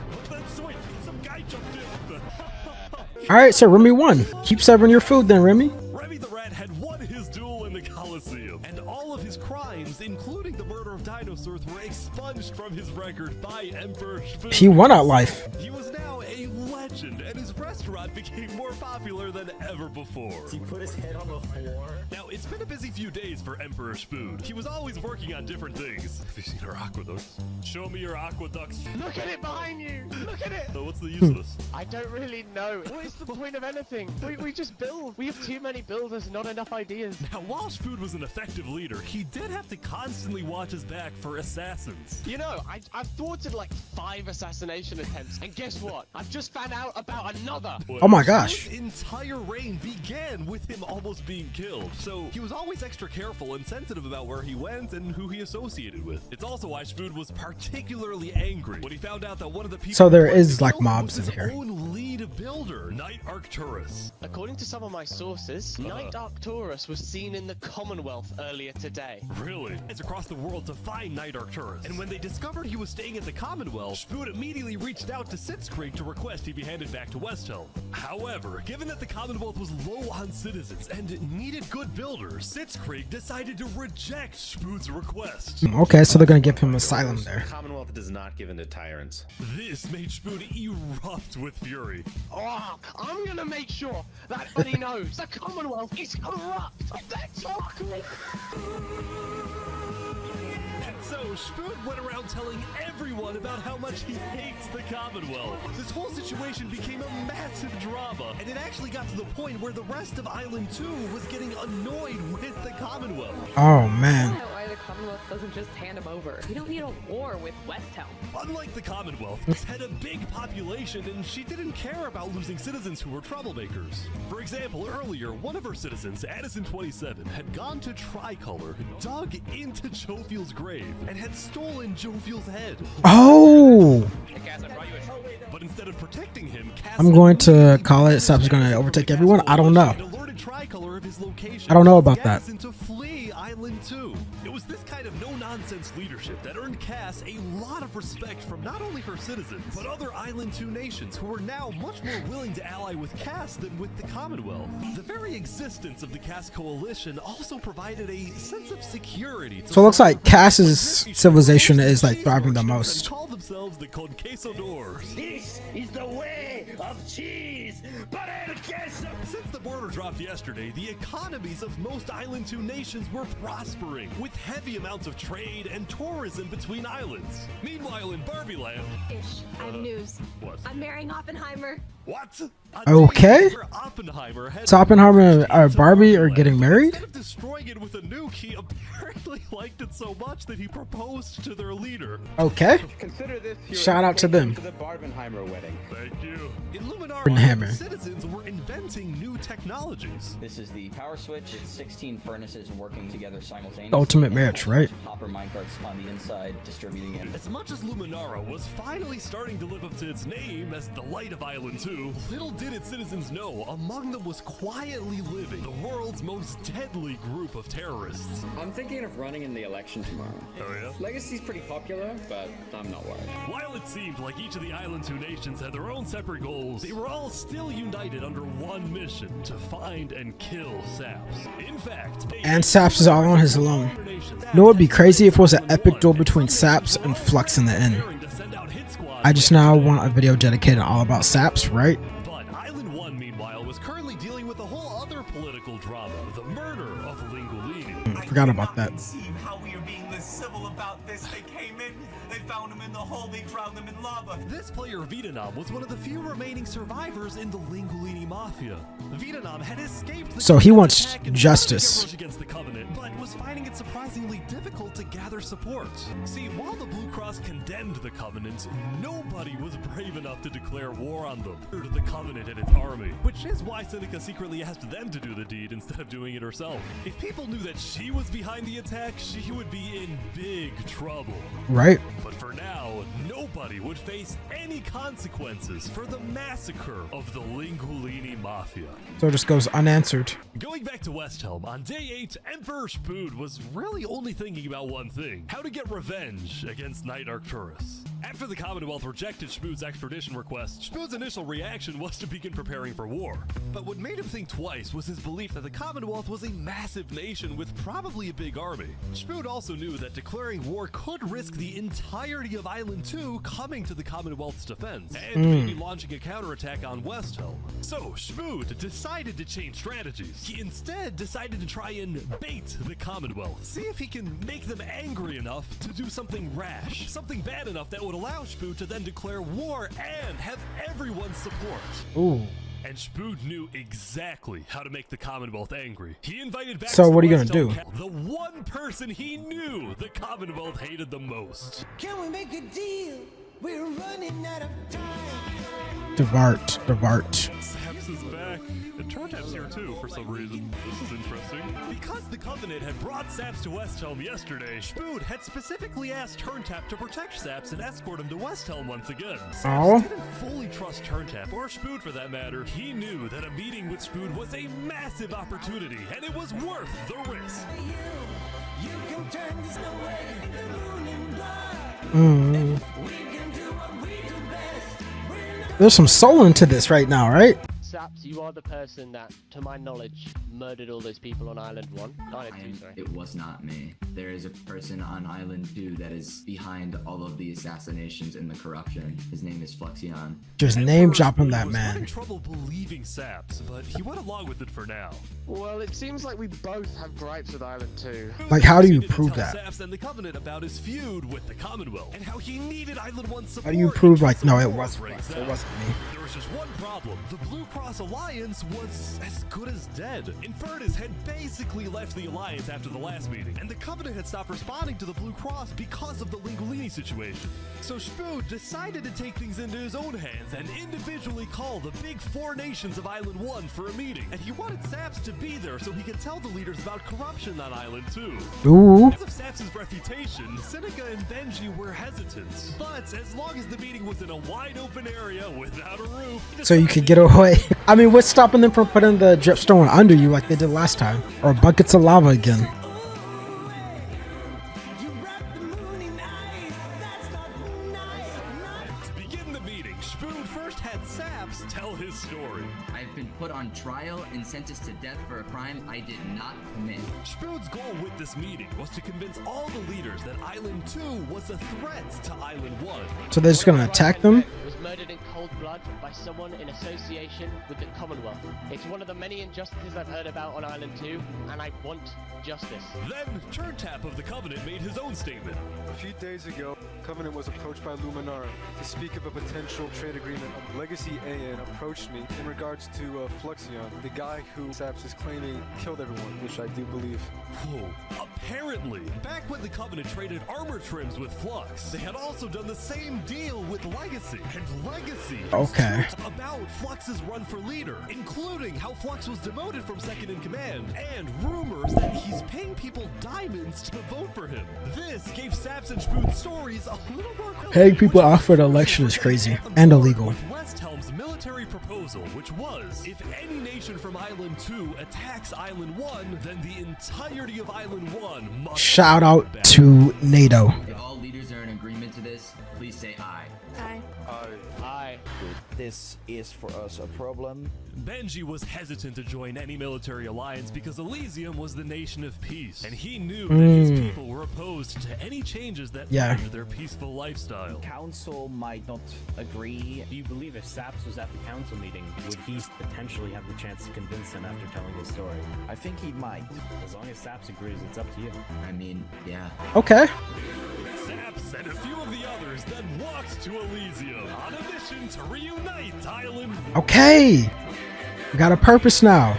Alright, so Remy won. Keep serving your food then, Remy. Remy the Rat had won his duel in the Colosseum, and all of his crimes, including the murder of dinosaurs, were expunged from his record by Emperor Spood. He won at life. He was now a legend, and his restaurant became more popular than ever before. He put his head on the floor. Now, it's been a busy few days for Emperor Spood. He was always working on different things. Have you seen our aqueducts? Show me your aqueducts. Look at it behind you! Look at it! So what's the use of this? I don't really know. What is the point of anything? We just build. We have too many builders, not enough ideas. Now, while Spood was an effective leader, he did have to constantly watch his back for assassins. You know, I've thwarted like 5 assassination attempts, and guess what? I've just found out about another. Oh my gosh. Spood's entire reign began with him almost being killed, so he was always extra careful and sensitive about where he went and who he associated with. It's also why Spood was particularly angry when he found out that one of the people So there who is, wanted to like, kill him mobs was in his here. own lead builder, Knight Arcturus. According to some of my sources, Knight Arcturus was seen in the Commonwealth earlier today. Really? It's across the world to find Knight Arcturus. And when they discovered he was staying at the Commonwealth, Spood immediately reached out to Sitzkrieg to request he be handed back to Westhelm. However, given that the Commonwealth was low on citizens and needed good builders, Sitzkrieg decided to reject Spood's request. Okay, so they're gonna give him asylum there. The Commonwealth does not give in to tyrants. This made Spood erupt with fury. Oh, I'm gonna make sure that everybody knows the Commonwealth is corrupt. That's fucking. And so, Spood went around telling everyone about how much he hates the Commonwealth. This whole situation became a massive drama, and it actually got to the point where the rest of Island 2 was getting annoyed with the Commonwealth. Oh man. Why the Commonwealth doesn't just hand him over? We don't need a war with West Helm. Unlike the Commonwealth, it had a big population, and she didn't care about losing citizens who were troublemakers. For example, earlier, one of her citizens, Addison27, had gone to Tricolor, dug into Jophiel's grave, and had stolen Jophiel's head. Oh. But instead of protecting him, I'm going to call it. Sap's gonna overtake everyone. I don't know. alerted Tricolor of his location. I don't know about that. To flee Island 2. It was this kind of no-nonsense leadership that earned Cass a lot of respect from not only her citizens, but other Island 2 nations who are now much more willing to ally with Cass than with the Commonwealth. The very existence of the Cass Coalition also provided a sense of security. So it looks like Cass's civilization is like thriving the most. Call themselves the Conquistadors. This is the way of cheese, but el queso. Since the border dropped yesterday, the economies of most Island 2 nations were prospering, with heavy amounts of trade and tourism between islands. Meanwhile, in Barbie Land... Ish, I have news. What? I'm marrying Oppenheimer. What? Okay. So Oppenheimer and Barbie are getting married? Instead of destroying it with a nuke, he apparently liked it so much that he proposed to their leader. Okay. Consider this your Shout out to them. To the Barbenheimer wedding. Thank you. In Luminara, Barbenheimer. citizens were inventing new technologies. This is the power switch. It's 16 furnaces working together simultaneously. Ultimate match, right? Copper minecarts on the inside distributing it. As much as Luminara was finally starting to live up to its name as the light of Island 2, little did its citizens know among them was quietly living the world's most deadly group of terrorists. I'm thinking of running in the election tomorrow. Oh yeah? Legacy's pretty popular, but I'm not worried. While it seemed like each of the Island 2 nations had their own separate goals, they were all still united under one mission: to find and kill Saps. In fact, And Saps is all on his own. You know what would be crazy if it was an epic duel between Saps and Flux in the end. I just now want a video dedicated all about Saps, right? But Island 1, meanwhile, was currently dealing with a whole other political drama: the murder of Linguini. Forgot about that. How we are being this civil about this. They came in, they found him in the hole, they drowned him in lava. This player, Vietnam, was one of the few remaining survivors in the Linguini Mafia. Vietnam had escaped So he wants justice. against the Covenant, but was finding it surprisingly difficult to gather support. See, while the Blue Cross condemned the Covenant, nobody was brave enough to declare war on them, or to the Covenant and its army, which is why Seneca secretly asked them to do the deed instead of doing it herself. If people knew that she was behind the attack, she would be in big trouble. Right. But for now, nobody would face any consequences for the massacre of the Linguini Mafia. So it just goes unanswered. Going back to Westhelm, on day 8, Emperor Spood was really only thinking about one thing: how to get revenge against Knight Arcturus. After the Commonwealth rejected Spood's extradition request, Spood's initial reaction was to begin preparing for war. But what made him think twice was his belief that the Commonwealth was a massive nation with probably a big army. Spood also knew that declaring war could risk the entirety of Island 2 coming to the Commonwealth's defense, and maybe launching a counterattack on Westhelm. So Spood decided to change strategies. He instead decided to try and bait the Commonwealth, see if he can make them angry enough to do something rash, something bad enough that would allow Spood to then declare war and have everyone's support. Ooh. And Spood knew exactly how to make the Commonwealth angry. He invited back So what are you gonna do? the one person he knew the Commonwealth hated the most. Can we make a deal? We're running out of time. Devart. Saps is back. And Turntap's here too for some reason. This is interesting. Because the Covenant had brought Saps to Westhelm yesterday, Spood had specifically asked Turntap to protect Saps and escort him to Westhelm once again. Saps didn't fully trust Turntap, or Spood for that matter. He knew that a meeting with Spood was a massive opportunity, and it was worth the risk. You can turn this away the moon in blood. We can do what we do best. There's some soul into this right now, right? Saps, you are the person that, to my knowledge, murdered all those people on Island 1. Island 2, sorry. It was not me. There is a person on Island 2 that is behind all of the assassinations and the corruption. His name is Flexion. Just name dropping that Having man. trouble believing Saps, but he went along with it for now. Well, it seems like we both have gripes with Island 2. Like, how do you He needed to prove tell that? Saps and the Covenant about his feud with the Commonwealth and how he needed Island 1's support. How do you prove like, no, it War wasn't me. breaks It out. wasn't me. There was just one problem. The Blue Cross Alliance was as good as dead. Infernus had basically left the Alliance after the last meeting, and the Covenant had stopped responding to the Blue Cross because of the Linguini situation. So Spood decided to take things into his own hands and individually call the big 4 nations of Island 1 for a meeting. And he wanted Saps to be there so he could tell the leaders about corruption on Island 2. Ooh. Because of Saps' reputation, Seneca and Benji were hesitant. But as long as the meeting was in a wide open area without a roof, So you could get away. I mean, what's stopping them from putting the dripstone under you like they did last time, or buckets of lava again. To begin the meeting, Spoon first had Saps tell his story. I've been put on trial and sentenced to death for a crime I did not commit. Spoon's goal with this meeting was to convince all the leaders that Island 2 was a threat to Island 1. So they're just gonna attack them? Was murdered in cold blood by someone in association with the Commonwealth. It's one of the many injustices I've heard about on Island 2, and I want justice. Then, Turntap of the Covenant made his own statement. A few days ago, Covenant was approached by Luminara to speak of a potential trade agreement. Legacy AN approached me in regards to Fluxion, the guy who Saps is claiming killed everyone, which I do believe. Whoa. Apparently, back when the Covenant traded armor trims with Flux, they had also done the same deal with Legacy. And Legacy Okay. about Flux's run for leader, including how Flux was demoted from second in command, and rumors that he's paying people diamonds to vote for him. This gave Saps and Spoon's stories a little more credibility. Paying people off for the election is crazy and illegal. West Helm's military proposal, which was, if any nation from Island 2 attacks Island 1, then the entirety of Island 1 must... Shout out to NATO. If all leaders are in agreement to this, please say aye. Aye. Aye. This is for us a problem. Benji was hesitant to join any military alliance because Elysium was the nation of peace, and he knew that his people were opposed to any changes that threatened their peaceful lifestyle. Council might not agree. Do you believe if Saps was at the council meeting, would he potentially have the chance to convince them after telling his story? I think he might. As long as Saps agrees, it's up to you. I mean, yeah. Okay. Saps and a few of the others then walked to Elysium on a mission to reunite Island. Okay. We got a purpose now.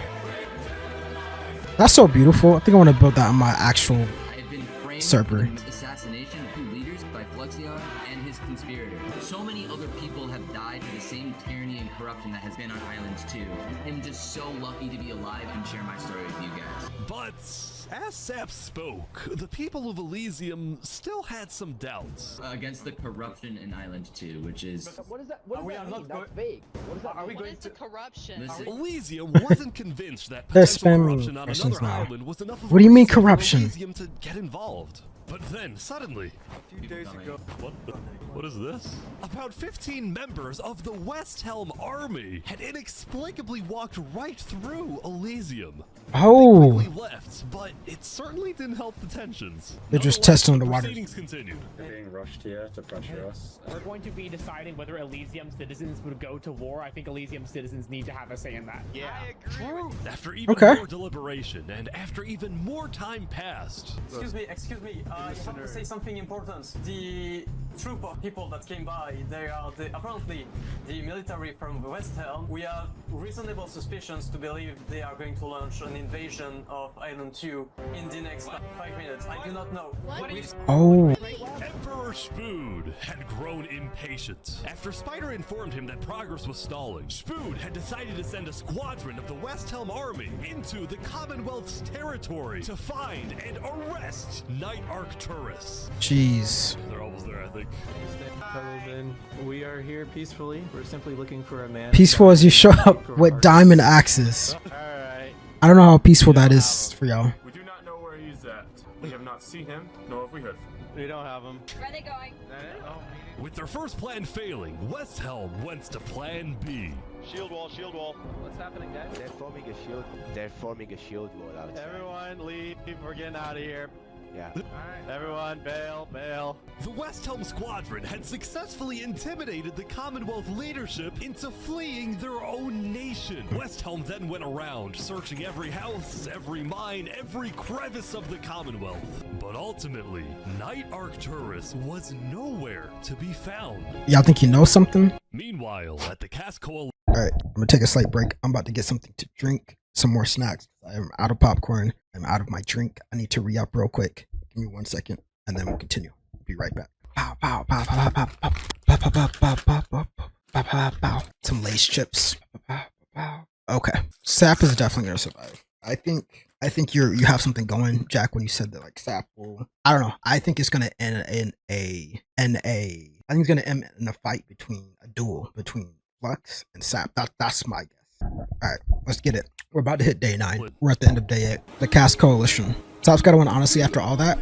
That's so beautiful. I think I want to build that on my actual server. Assassination of two leaders by Fluxion and his conspirator. So many other people have died for the same tyranny and corruption that has been on Island 2. I'm just so lucky to be alive and share my story with you guys. But as Saps spoke, the people of Elysium still had some doubts. Against the corruption in Island 2, which is... What is that? What does that mean? That's vague. What is that? Are we going to corruption? Elysium wasn't convinced that They're potential spamming corruption on questions another now. island was enough of What do you mean reason for corruption? Elysium to get involved. But then, suddenly... A few days ago... What is this? About 15 members of the West Helm army had inexplicably walked right through Elysium. Oh. They quickly left, but it certainly didn't help the tensions. They're just testing the water. Proceedings continued. They're being rushed here to pressure us. We're going to be deciding whether Elysium citizens would go to war. I think Elysium citizens need to have a say in that. Yeah, true. After even Okay. more deliberation and after even more time passed. Excuse me, you have to say something important. The troop of people that came by, they are apparently the military from the West Helm. We have reasonable suspicions to believe they are going to launch an invasion of Island 2 in the next 5 minutes. I do not know. Oh. Emperor Spood had grown impatient. After Spider informed him that progress was stalling, Spood had decided to send a squadron of the West Helm army into the Commonwealth's territory to find and arrest Night Arcturus. Jeez. They're almost there, I think. We are here peacefully. We're simply looking for a man. Peaceful as you show up with diamond axes. I don't know how peaceful that is for y'all. We do not know where he's at. We have not seen him, nor have we heard. We don't have him. Where are they going? With their first plan failing, West Helm went to plan B. Shield wall, shield wall. What's happening, guys? They're forming a shield. They're forming a shield wall outside. Everyone leave. We're getting out of here. Yeah. Everyone, bail, bail. The West Helm squadron had successfully intimidated the Commonwealth leadership into fleeing their own nation. West Helm then went around, searching every house, every mine, every crevice of the Commonwealth. But ultimately, Night Arcturus was nowhere to be found. Y'all think you know something? Meanwhile, at the Cast Coalition... Alright, I'm gonna take a slight break. I'm about to get something to drink, some more snacks. I'm out of popcorn. I'm out of my drink. I need to re-up real quick. Give me 1 second, and then we'll continue. Be right back. Pow, pow, pow, pow, pow, pow, pow, pow, pow, pow, pow, pow, pow, pow, pow. Some Lay's chips. Pow, pow. Okay, Sap is definitely gonna survive. I think you have something going, Jack, when you said that like Sap will. I don't know. I think it's gonna end in a. I think it's gonna end in a fight between a duel between Flux and Sap. That's my guess. Alright, let's get it. We're about to hit day 9. We're at the end of day 8. The Cast Coalition. Sap's gotta win, honestly, after all that.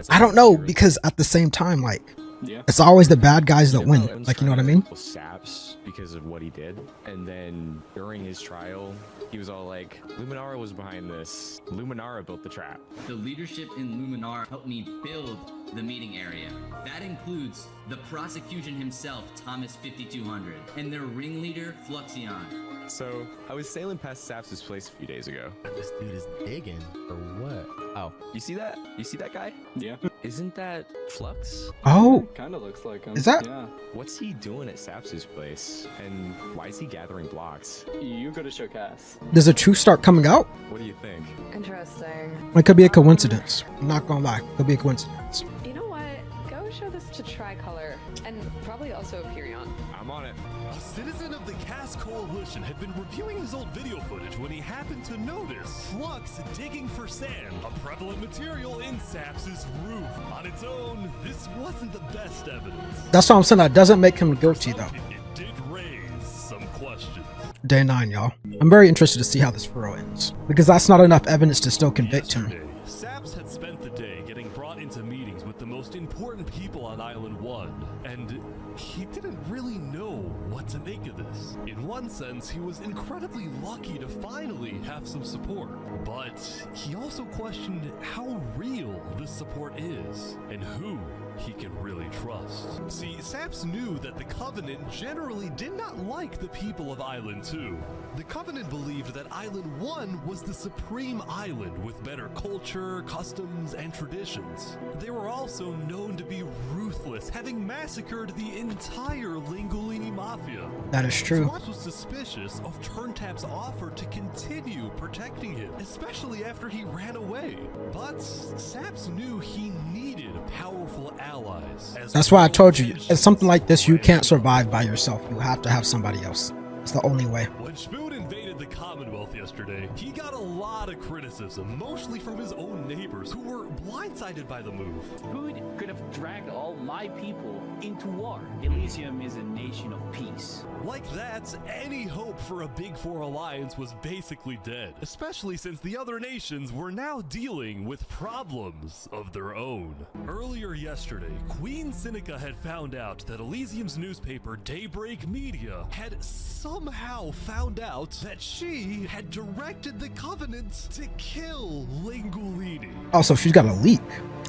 I don't know, because at the same time, like, it's always the bad guys that win. Like, you know what I mean? Saps because of what he did, and then during his trial, he was all like, Luminara was behind this. Luminara built the trap. The leadership in Luminar helped me build the meeting area. That includes the prosecution himself, Thomas 5200, and their ringleader, Fluxion. So, I was sailing past Saps' place a few days ago. This dude is digging, or what? Oh, you see that? You see that guy? Yeah. Isn't that Flux? Oh! Kind of looks like him. Is that? Yeah. What's he doing at Saps' place? And why is he gathering blocks? You go to show Cass. Does the truth start coming out? What do you think? Interesting. It could be a coincidence. I'm not gonna lie. It could be a coincidence. You know what? Go show this to Tricolor, and probably also Purion. I'm on it. A citizen of the Cast Coalition had been reviewing his old video footage when he happened to notice Flux digging for sand, a prevalent material in Saps' roof. On its own, this wasn't the best evidence. That's what I'm saying. That doesn't make him guilty, though. It did raise some questions. Day 9, y'all. I'm very interested to see how this furrow ends, because that's not enough evidence to still convict him. Saps had spent the day getting brought into meetings with the most important people on Island 1, and he didn't really know what to make of this. In one sense, he was incredibly lucky to finally have some support, but he also questioned how real this support is, and who he can really trust. See, Saps knew that the Covenant generally did not like the people of Island 2. The Covenant believed that Island 1 was the supreme island with better culture, customs, and traditions. They were also known to be ruthless, having massacred the entire Lingolini Mafia. That is true. Saps was suspicious of Turntap's offer to continue protecting him, especially after he ran away. But Saps knew he needed powerful allies. That's why I told you, it's something like this, you can't survive by yourself. You have to have somebody else. It's the only way. When Spoon invaded the Commonwealth yesterday, he got a lot of criticism, mostly from his own neighbors who were blindsided by the move. Who could have dragged all my people into war? Elysium is a nation of peace. Like that, any hope for a Big Four alliance was basically dead, especially since the other nations were now dealing with problems of their own. Earlier yesterday, Queen Seneca had found out that Elysium's newspaper Daybreak Media had somehow found out that she had directed the Covenant to kill Lingolini. Also, she's got a leak.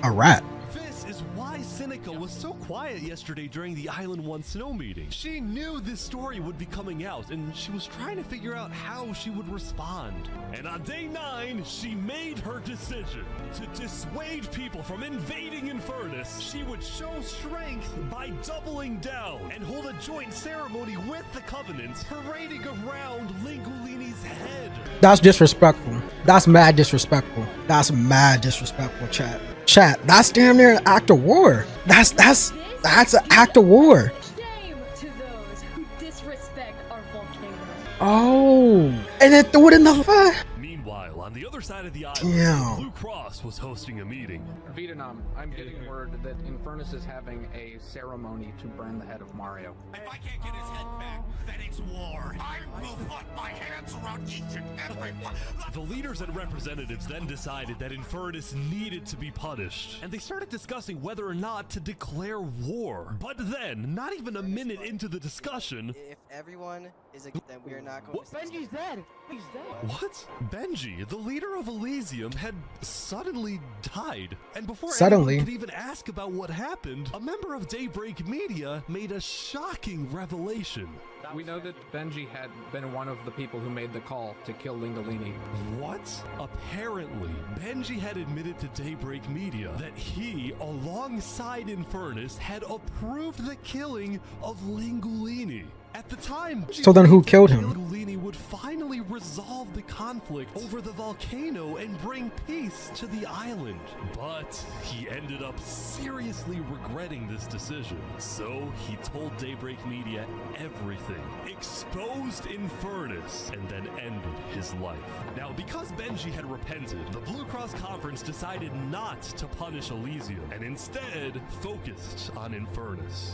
A rat. This is why Seneca was so quiet yesterday during the Island 1 snow meeting. She knew this story would be coming out, and she was trying to figure out how she would respond. And on day 9, she made her decision. To dissuade people from invading Infernus, she would show strength by doubling down and hold a joint ceremony with the Covenant, parading around Lingolini's head. That's disrespectful. That's mad disrespectful. That's mad disrespectful, chat. Chat, that's damn near an act of war. That's an act of war. Shame to those who disrespect our volcano. Oh, and then threw it in the fire. Meanwhile, on the other side of the island, Damn. Blue Cross was hosting a meeting. Vietnam, I'm getting word that Infernus is having a ceremony to burn the head of Mario. If I can't get his head back, then it's war. I will put my hands around each and every one. The leaders and representatives then decided that Infernus needed to be punished, and they started discussing whether or not to declare war. But then, not even a minute into the discussion, If everyone is against, then we are not going to. Benji's dead. He's dead. what? Benji, the leader of Elysium, had suddenly died. And before Suddenly? anyone could even ask about what happened, a member of Daybreak Media made a shocking revelation. We know that Benji had been one of the people who made the call to kill Lingolini. What? Apparently, Benji had admitted to Daybreak Media that he, alongside Infernus, had approved the killing of Lingolini. At the time, So then who killed him? Lingolini would finally resolve the conflict over the volcano and bring peace to the island. But he ended up seriously regretting this decision. So he told Daybreak Media everything, exposed Infernus, and then ended his life. Now, because Benji had repented, the Blue Cross Conference decided not to punish Elysium and instead focused on Infernus.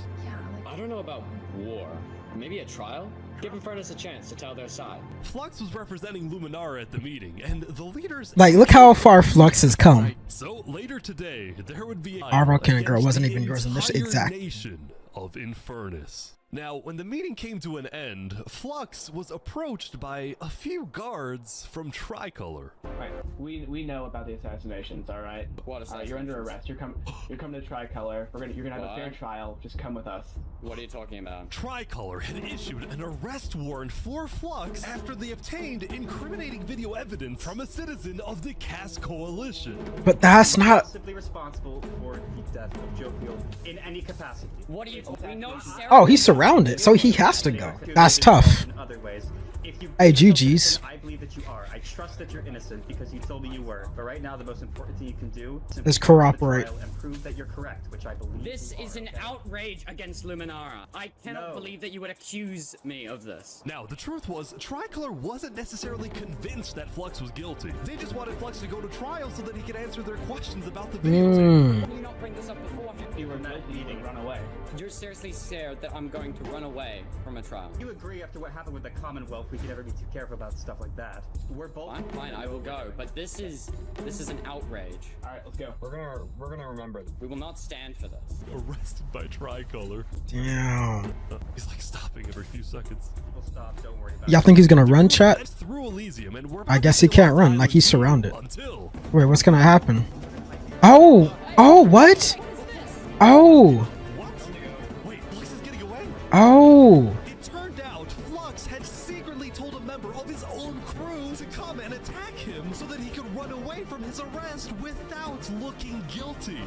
I don't know about war, Maybe a trial? Give Infernus a chance to tell their side. Flux was representing Luminara at the meeting, and the leaders... Like, look how far Flux has come. So later today, there would be Our volcanic girl wasn't even yours in this entire exact. nation of Infernus. Now, when the meeting came to an end, Flux was approached by a few guards from Tricolor. Right. We know about the assassinations. All right. What assassinations? You're under arrest. You're coming to Tricolor. You're gonna have a fair trial. Just come with us. What are you talking about? Tricolor had issued an arrest warrant for Flux after they obtained incriminating video evidence from a citizen of the Cass Coalition. But that's not. Simply responsible for the death of Joe Field in any capacity. What are you? We know Sarah. Oh, he's surrounded, so he has to go. That's tough. In other ways. If you Hey, GG's. I believe that you are. I trust that you're innocent because you told me you were. But right now, the most important thing you can do is corroborate and prove that you're correct, which I believe. This is an outrage against Luminara. I cannot believe that you would accuse me of this. Now, the truth was, Tricolor wasn't necessarily convinced that Flux was guilty. They just wanted Flux to go to trial so that he could answer their questions about the videotape. Why did you not bring this up beforehand? You were meditating, run away. You're seriously scared that I'm going to run away from a trial. You agree after what happened with the Commonwealth, we can never be too careful about stuff like that. We're both. Fine, I will go. But this is an outrage. All right, let's go. We're gonna remember this. We will not stand for this. Arrested by Tricolor. Damn. He's like stopping every few seconds. We'll stop. Don't worry about Y'all think he's gonna run, chat? Through Elysium, and we're I guess he can't run. Like, he's surrounded. until Wait, what's gonna happen? Oh! Oh, what? Oh! Wait, Flux is getting away? Oh! It turned out Flux had secretly told a member of his own crew to come and attack him so that he could run away from his arrest without looking guilty.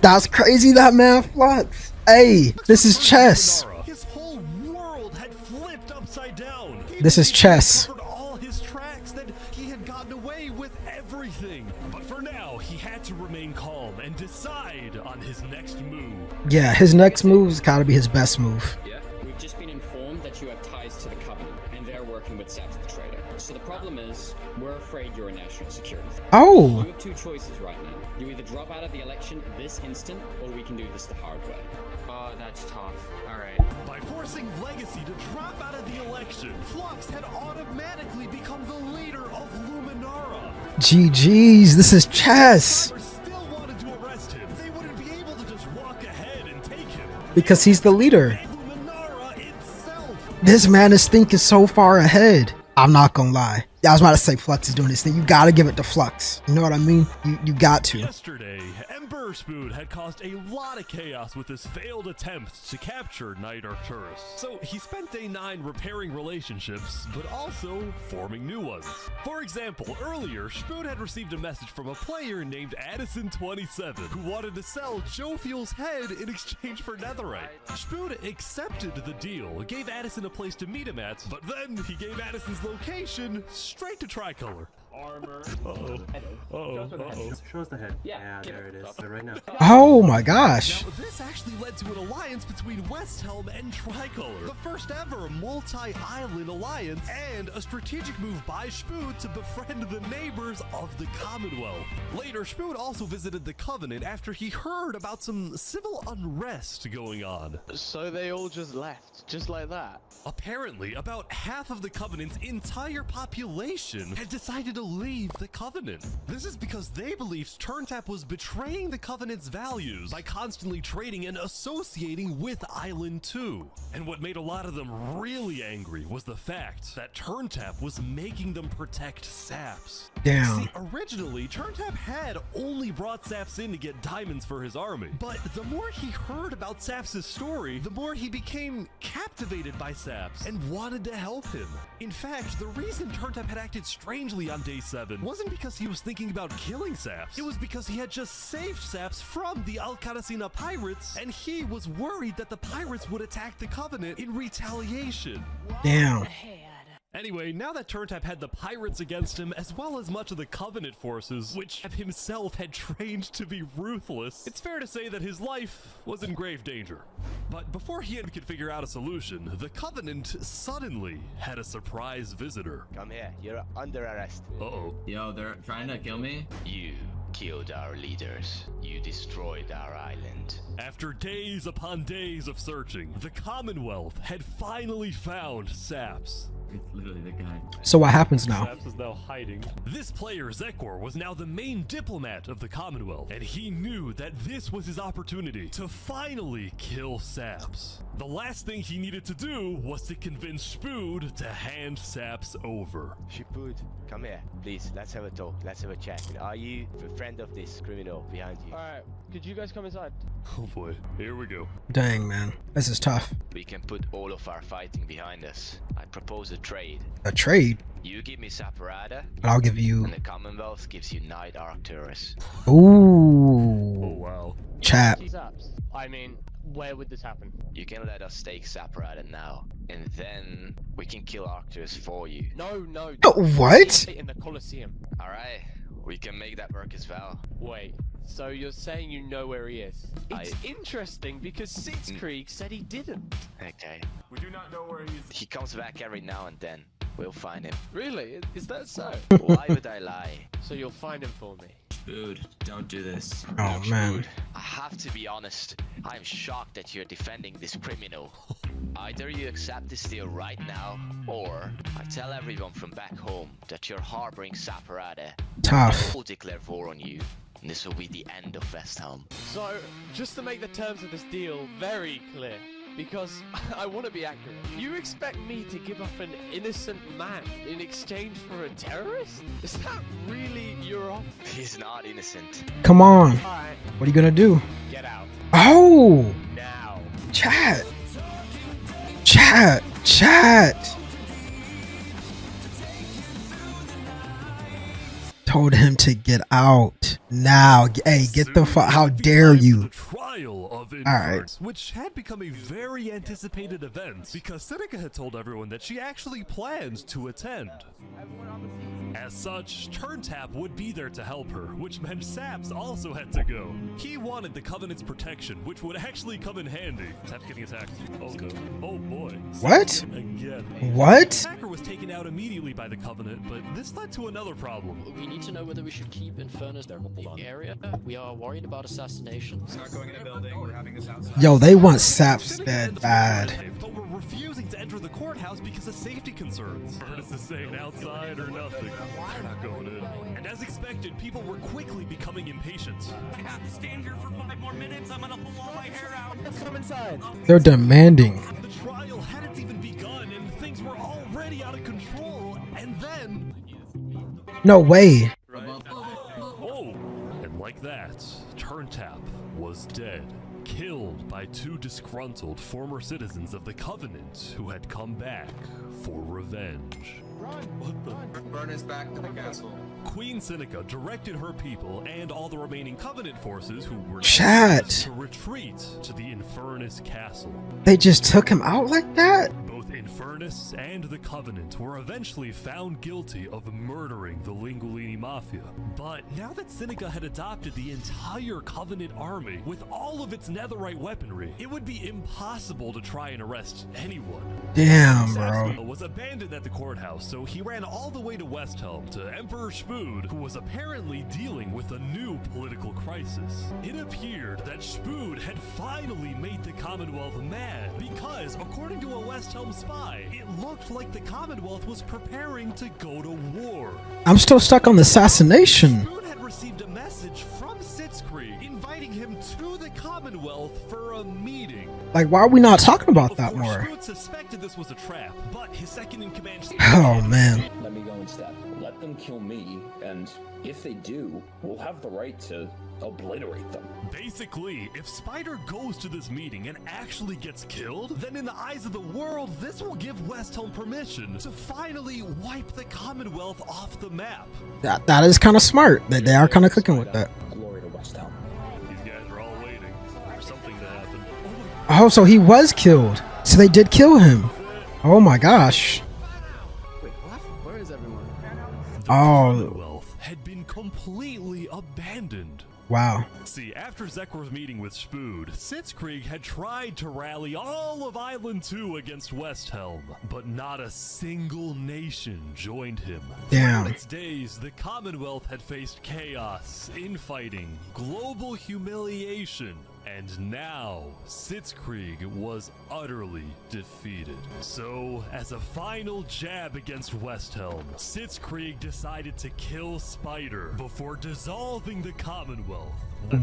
That's crazy, that man Flux. Hey, this is chess. His whole world had flipped upside down. This is chess. Covered all his tracks that he had gotten away with everything. But for now, he had to remain calm and decide on his next move. Yeah, his next move's gotta be his best move. Yeah, we've just been informed that you have ties to the Covenant, and they're working with Saps the Traitor. So the problem is, we're afraid you're a national security threat. Oh! You have two choices right now. You either drop out of the election this instant, or we can do this the hard way. Oh, that's tough. Alright. By forcing Legacy to drop out of the election, Flux had automatically become the leader of Luminara. GG's, this is chess. Still wanted to arrest him. They wouldn't be able to just walk ahead and take him. Because he's the leader. This man is thinking so far ahead. I'm not gonna lie. I was about to say Flux is doing this thing. You gotta give it to Flux. You know what I mean? You got to. Yesterday, Emperor Spoon had caused a lot of chaos with his failed attempts to capture Knight Arcturus. So he spent day 9 repairing relationships, but also forming new ones. For example, earlier, Spoon had received a message from a player named Addison27 who wanted to sell Joe Fuel's head in exchange for netherite. Spoon accepted the deal, gave Addison a place to meet him at, but then he gave Addison's location straight to Tricolor. Armor. Show us the head. Yeah, there it is. Right now. Oh my gosh. Now, this actually led to an alliance between Westhelm and Tricolor, the first ever multi-island alliance, and a strategic move by Spoon to befriend the neighbors of the Commonwealth. Later, Spoon also visited the Covenant after he heard about some civil unrest going on. So they all just left, just like that? Apparently, about half of the Covenant's entire population had decided to leave the Covenant. This is because they believed TurnTap was betraying the Covenant's values by constantly trading and associating with Island 2. And what made a lot of them really angry was the fact that TurnTap was making them protect Saps. Damn. See, originally, TurnTap had only brought Saps in to get diamonds for his army, but the more he heard about Saps' story, the more he became captivated by Saps and wanted to help him. In fact, the reason TurnTap had acted strangely on day 7 wasn't because he was thinking about killing Saps. It was because he had just saved Saps from the Alcaracina pirates, and he was worried that the pirates would attack the Covenant in retaliation. Damn. Anyway, now that TurnTap had the pirates against him, as well as much of the Covenant forces, which himself had trained to be ruthless, it's fair to say that his life was in grave danger. But before he could figure out a solution, the Covenant suddenly had a surprise visitor. Come here, you're under arrest. Uh-oh. Yo, they're trying to kill me? You killed our leaders. You destroyed our island. After days upon days of searching, the Commonwealth had finally found Saps. It's literally the guy. So what happens now? Saps is now hiding. This player, Zekor, was now the main diplomat of the Commonwealth, and he knew that this was his opportunity to finally kill Saps. The last thing he needed to do was to convince Spood to hand Saps over. Spood, come here. Please, let's have a talk. Let's have a chat. Are you a friend of this criminal behind you? Alright, could you guys come inside? Oh boy, here we go. Dang, man. This is tough. We can put all of our fighting behind us. I propose a trade. A trade? You give me Saparada, But I'll give you... and the Commonwealth gives you Night Arcturus. Ooh. Oh wow. Chat. I mean, where would this happen? You can let us take Saparada now, and then we can kill Arcturus for you. No. What? In the Colosseum. Alright, we can make that work as well. Wait, so you're saying you know where he is? It's interesting because Sitzkrieg said he didn't. Okay. We do not know where he's. He comes back every now and then. We'll find him. Really? Is that so? Why would I lie? So you'll find him for me. Dude, don't do this. Oh, man. I have to be honest. I'm shocked that you're defending this criminal. Either you accept this deal right now, or I tell everyone from back home that you're harboring Saparada. Tough. We'll declare war on you, and this will be the end of Westhelm. So, just to make the terms of this deal very clear, because I want to be accurate, you expect me to give up an innocent man in exchange for a terrorist? Is that really your offer? He's not innocent. Come on. Alright, What are you gonna do? get out. Oh! Now. Chat. Chat. Chat. Told him to get out. Now. Hey, get the fuck. How dare you? Trial of All right. which had become a very anticipated event because Seneca had told everyone that she actually planned to attend. As such, Turntap would be there to help her, which meant Saps also had to go. He wanted the Covenant's protection, which would actually come in handy. Saps getting attacked. Oh no. Oh boy. What? Again. What? The attacker was taken out immediately by the Covenant, but this led to another problem. We need to know whether we should keep Infernus in the area. We are worried about assassinations. Not going in a building. We're having this outside. Yo, they want Saps dead bad. But we're refusing to enter the courthouse because of safety concerns. Ernest is saying outside or nothing. They're not going in. And as expected, people were quickly becoming impatient. I have to stand here for 5 more minutes. I'm gonna blow my hair out. Let's come inside. They're demanding. The trial hadn't even begun and things were already out of control. And then... No way. Oh! And like that, Turntap was dead. Killed by 2 disgruntled former citizens of the Covenant who had come back for revenge. Burn us back to the castle. Queen Seneca directed her people and all the remaining Covenant forces who were Chat. to retreat to the Infernus Castle. They just took him out like that? Both Infernus and the Covenant were eventually found guilty of murdering the Lingolini Mafia. But now that Seneca had adopted the entire Covenant army with all of its netherite weaponry, it would be impossible to try and arrest anyone. Damn, bro. Saps was abandoned at the courthouse, so he ran all the way to Westhelm to Emperor Spood, who was apparently dealing with a new political crisis. It appeared that Spood had finally made the Commonwealth mad because, according to a Westhelm spy, it looked like the Commonwealth was preparing to go to war. I'm still stuck on the assassination. Spood had received a message from Sitzkrieg inviting him to the Commonwealth for a meeting. Like, why are we not talking about that more? Spood suspected this was a trap, but his second-in-command... Oh, man. Let me go instead. Let them kill me, and if they do, we'll have the right to obliterate them. Basically, if Spider goes to this meeting and actually gets killed, then in the eyes of the world, this will give Westhelm permission to finally wipe the Commonwealth off the map. That is kind of smart. They are kind of cooking with that. Glory to Westhelm. These guys are all waiting for something to happen. Oh, so he was killed. So they did kill him. Oh my gosh. Wait, what? Where is everyone? Oh. Commonwealth had been completely abandoned. Wow. See, after Zekr's meeting with Spood, Sitzkrieg had tried to rally all of Island 2 against Westhelm, but not a single nation joined him. Damn. Throughout its days, the Commonwealth had faced chaos, infighting, global humiliation, and now Sitzkrieg was utterly defeated. So, as a final jab against Westhelm, Sitzkrieg decided to kill Spider before dissolving the Commonwealth.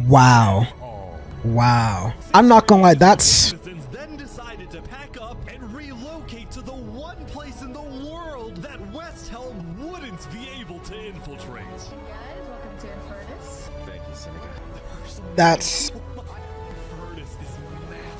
Wow. Wow. I'm not gonna lie, that's... Citizens then decided to pack up and relocate to the one place in the world that Westhelm wouldn't be able to infiltrate. Guys, welcome to Infernus. Thank you, Seneca. That's...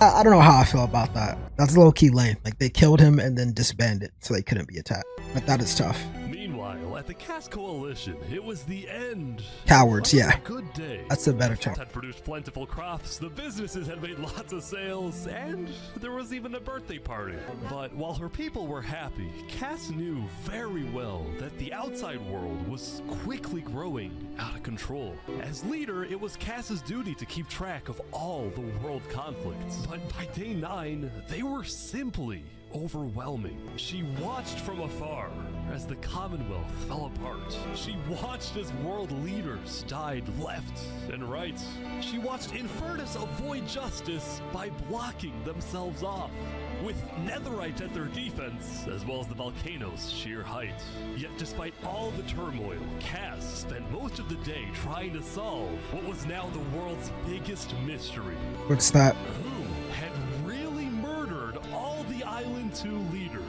I don't know how I feel about that. That's low-key lame. Like, they killed him and then disbanded so they couldn't be attacked. But that is tough. Meanwhile, at the Cass Coalition, it was the end. Cowards, yeah. Good day. That's a better term. Had produced plentiful crops, the businesses had made lots of sales, and there was even a birthday party. But while her people were happy, Cass knew very well that the outside world was quickly growing out of control. As leader, it was Cass's duty to keep track of all the world conflicts. But by day 9, they were simply overwhelming. She watched from afar as the Commonwealth fell apart. She watched as world leaders died left and right. She watched Infernus avoid justice by blocking themselves off, with Netherite at their defense, as well as the volcano's sheer height. Yet despite all the turmoil, Cass spent most of the day trying to solve what was now the world's biggest mystery. What's that? Who had really murdered all the Island 2 leaders?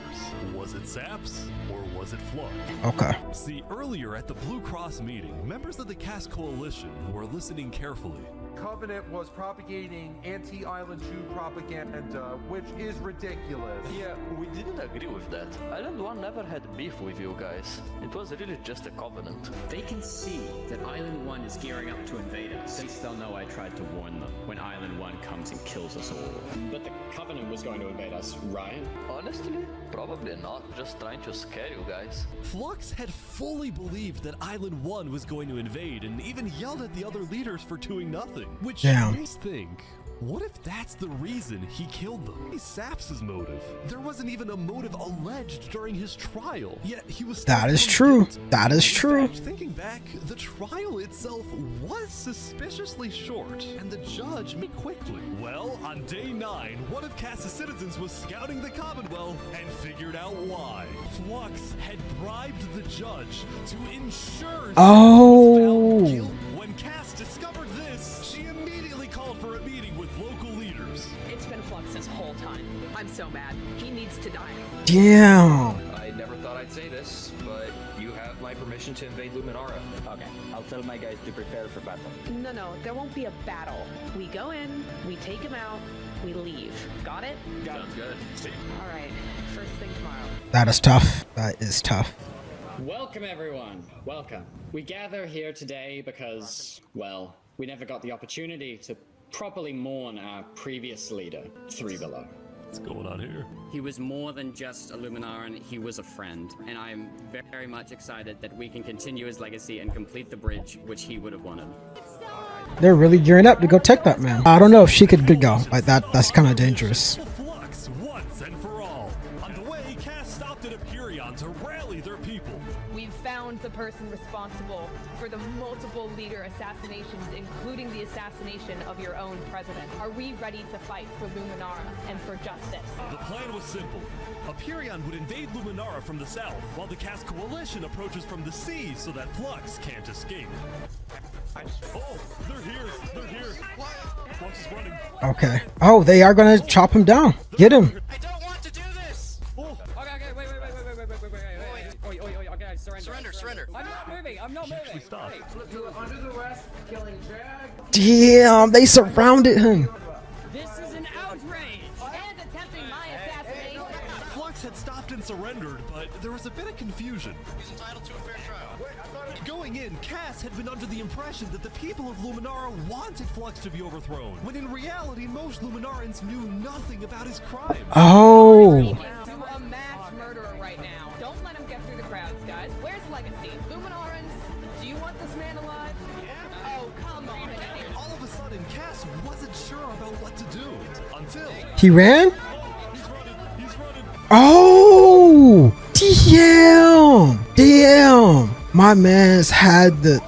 Was it Zaps or was it Fluck? Okay. See, earlier at the Blue Cross meeting, members of the Cass Coalition were listening carefully. Covenant was propagating anti-Island 2 propaganda, which is ridiculous. Yeah, we didn't agree with that. Island 1 never had beef with you guys. It was really just a covenant. They can see that Island 1 is gearing up to invade us. Since they'll know I tried to warn them when Island 1 comes and kills us all. But the Covenant was going to invade us, right? Honestly, probably not. Just trying to scare you guys. Flux had fully believed that Island 1 was going to invade and even yelled at the other leaders for doing nothing. Which makes me think, what if that's the reason he killed them? Saps' motive. There wasn't even a motive alleged during his trial, yet he was That is true. That is true. Thinking back, the trial itself was suspiciously short, and the judge moved quickly. Well, on day 9, one of Cass's citizens was scouting the Commonwealth and figured out why. Flux had bribed the judge to ensure Oh. he was found guilty. When Cass discovered this, she immediately called for a meeting with local leaders. It's been Flux this whole time. I'm so mad. He needs to die. Damn. I never thought I'd say this, but you have my permission to invade Luminara. Okay, I'll tell my guys to prepare for battle. No, there won't be a battle. We go in, we take him out, we leave. Got it? Sounds good. All right, first thing tomorrow. That is tough. That is tough. Welcome, everyone. Welcome. We gather here today because, well, we never got the opportunity to properly mourn our previous leader, Three Below. What's going on here? He was more than just a Luminaran, he was a friend, and I'm very much excited that we can continue his legacy and complete the bridge which he would have wanted. They're really gearing up to go take that man. I don't know if she could go like that. That's kind of dangerous. Flux once and for all. On the way, Cass stopped at Aperion to rally their people. We've found the person responsible for the multiple leader assassinations, including the assassination of your own president. Are we ready to fight for Luminara and for justice? The plan was simple. Aperion would invade Luminara from the south, while the Cass Coalition approaches from the sea so that Flux can't escape. Oh, they're here. They're here. Flux is running. Okay. Oh, they are gonna chop him down. Get him. I don't want to do this! Oh. Okay, wait. Okay, surrender. I'm not moving. Stop. Under the arrest, killing Jag. Damn, they surrounded him. This is an outrage! And attempting my assassination. Flux had stopped and surrendered, but there was a bit of confusion. He's entitled to a fair trial. Going in, Cass had been under the impression that the people of Luminara wanted Flux to be overthrown, when in reality, most Luminarans knew nothing about his crime. Oh. To a mass murderer right now. Don't let him get through the crowds, guys. Where's Legacy? Luminarans, do you want this man alive? Yeah. Oh, come All of a sudden, Cass wasn't sure about what to do until He ran? Oh! Damn! My man's had the...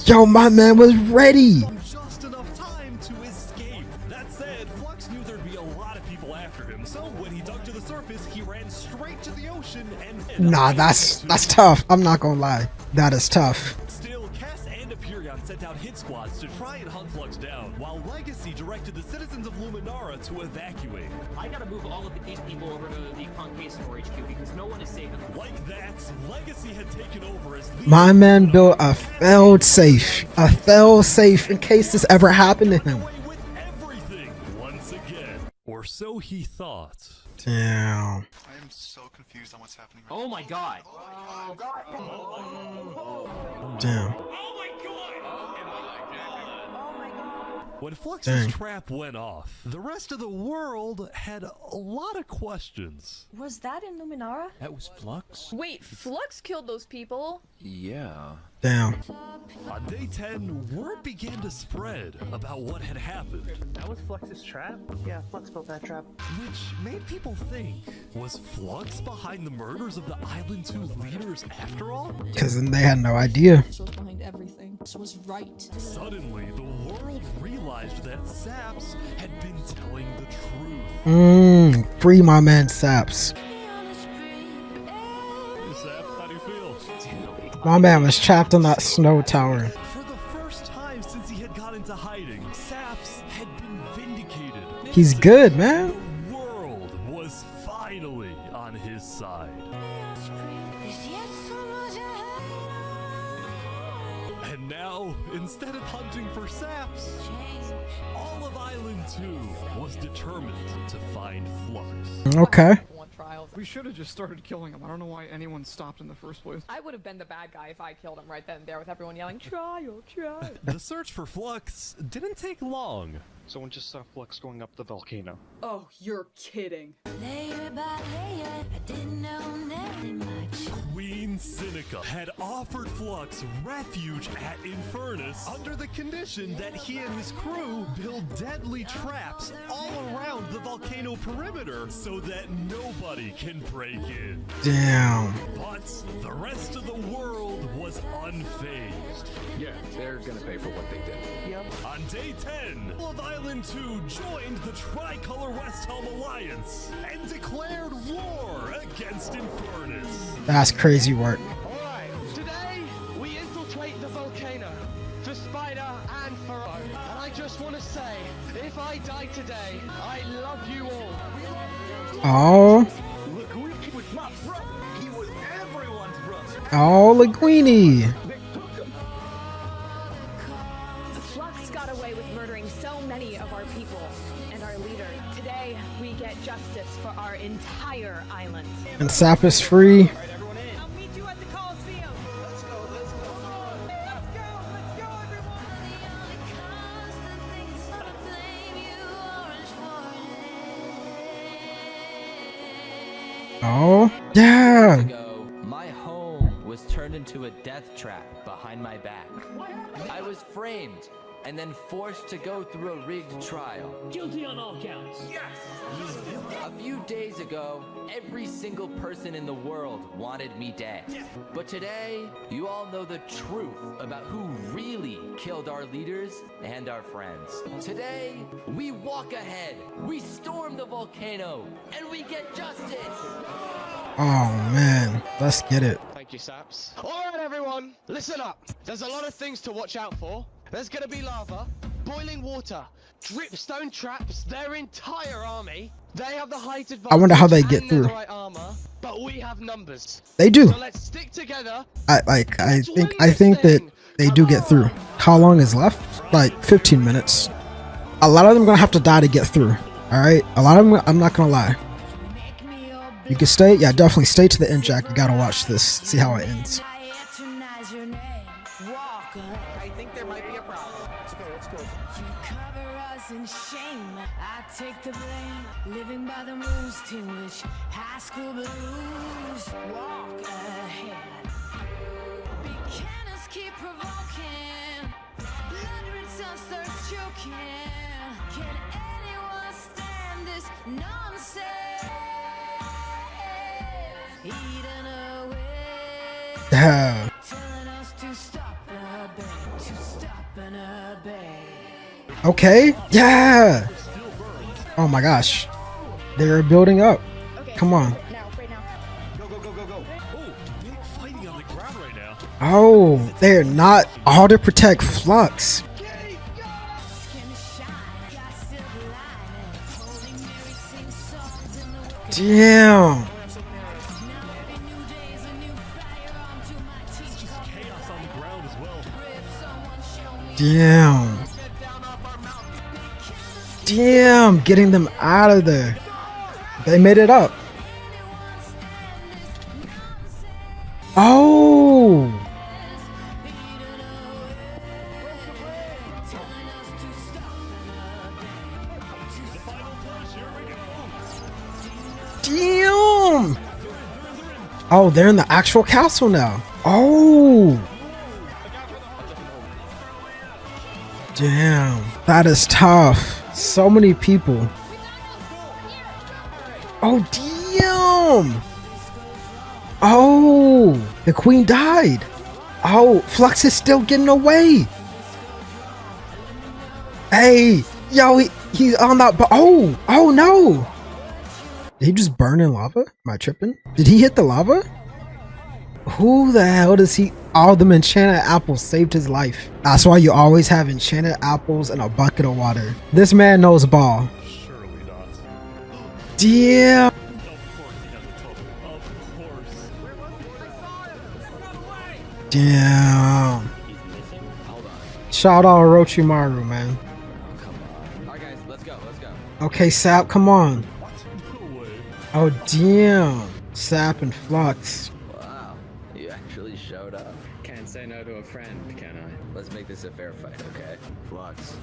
Yo, my man was ready! just enough time to escape. That said, Flux knew there'd be a lot of people after him, so when he dug to the surface, he ran straight to the ocean and... Nah, that's tough. I'm not gonna lie. That is tough. Still, Cass and Aperion sent out hit squads to try and hunt Flux down, while Legacy directed the citizens of Luminara to evacuate. I gotta move all of these people over to the Conquistador HQ because no one is safe. Like that, Legacy had taken over as the... My man built a failed safe. A failed safe in case this ever happened to him. Once again. Or so he thought. Damn. I am so confused on what's happening. Oh my god. Damn. When Flux's Dang. trap went off, the rest of the world had a lot of questions. Was that in Luminara? That was Flux? Wait, Flux killed those people? Yeah. Damn. On day 10, word began to spread about what had happened. That was Flux's trap? Yeah, Flux built that trap. Which made people think, was Flux behind the murders of the Island 2 leaders after all? Because then they had no idea. She was behind everything. She was right. Suddenly, the world realized that Saps had been telling the truth. Free my man Saps. Hey, Saps, how do you feel? My man was trapped on that snow tower. For the first time since he had gone into hiding, Saps had been vindicated. He's good, man. The world was finally on his side. And now, instead of hunting for Saps, all of Island 2 was determined to find Flux. Okay. We should have just started killing him. I don't know why anyone stopped in the first place. I would have been the bad guy if I killed him right then and there with everyone yelling, trial, trial. The search for Flux didn't take long. Someone just saw Flux going up the volcano. Oh, you're kidding. Queen Seneca had offered Flux refuge at Infernus under the condition that he and his crew build deadly traps all around the volcano perimeter so that nobody can break in. Damn. But the rest of the world was unfazed. Yeah, they're gonna pay for what they did. Yep. On day 10, all of Island 2 joined the Tricolor West Helm Alliance and declared war against Infernus. That's crazy work. Alright, today we infiltrate the volcano for Spider and for O. And I just want to say, if I die today, I love you all. Oh. Linguini was my brother. He was everyone's brother. Oh, Linguini. Flux got away with murdering so many of our people and our leader. Today, we get justice for our entire island. And Sap is free. I'll meet you at the Coliseum. Let's go, let's go. Let's go, everyone. Oh, yeah. Ago, my home was turned into a death trap behind my back. I was framed and then forced to go through a rigged trial. Guilty on all counts. Yes! A few days ago, every single person in the world wanted me dead. But today, you all know the truth about who really killed our leaders and our friends. Today, we walk ahead, we storm the volcano, and we get justice! Oh, man. Let's get it. Thank you, Saps. Alright, everyone, listen up. There's a lot of things to watch out for. There's gonna be lava, boiling water, dripstone traps, their entire army. They have the height advantage. I wonder how they get and through. the right armor, but we have numbers. They do. So let's stick together. I think that they do get through. How long is left? Like 15 minutes. A lot of them are gonna have to die to get through. Alright? A lot of them, I'm not gonna lie. You can stay? Yeah, definitely stay to the end, Jack. You gotta watch this. See how it ends. I think there might be a problem. Let's go, let's go. You cover us in shame. I take the blame. Living by the rules, Teen Witch, high school blues. Walk ahead. Be Yeah. Okay. Yeah. Oh my gosh. They're building up. Come on. Oh, they're not all to protect Flux. Damn. Damn. Damn, getting them out of there. They made it up. Oh. Damn. Oh, they're in the actual castle now. Oh. Damn, that is tough. So many people. Oh, damn. Oh, the queen died. Oh, Flux is still getting away. Hey, yo, he's on that. Oh no. Did he just burn in lava? Am I tripping? Did he hit the lava? Who the hell does he? All them enchanted apples saved his life. That's why you always have enchanted apples and a bucket of water. This man knows ball. Surely not. Damn. Damn. Shout out Orochimaru, man. Alright guys, let's go. Okay, Sap, come on. Oh damn. Sap and Flux. Wow, you actually showed up. Can't say no to a friend, can I? Let's make this a fair fight, okay? Flux,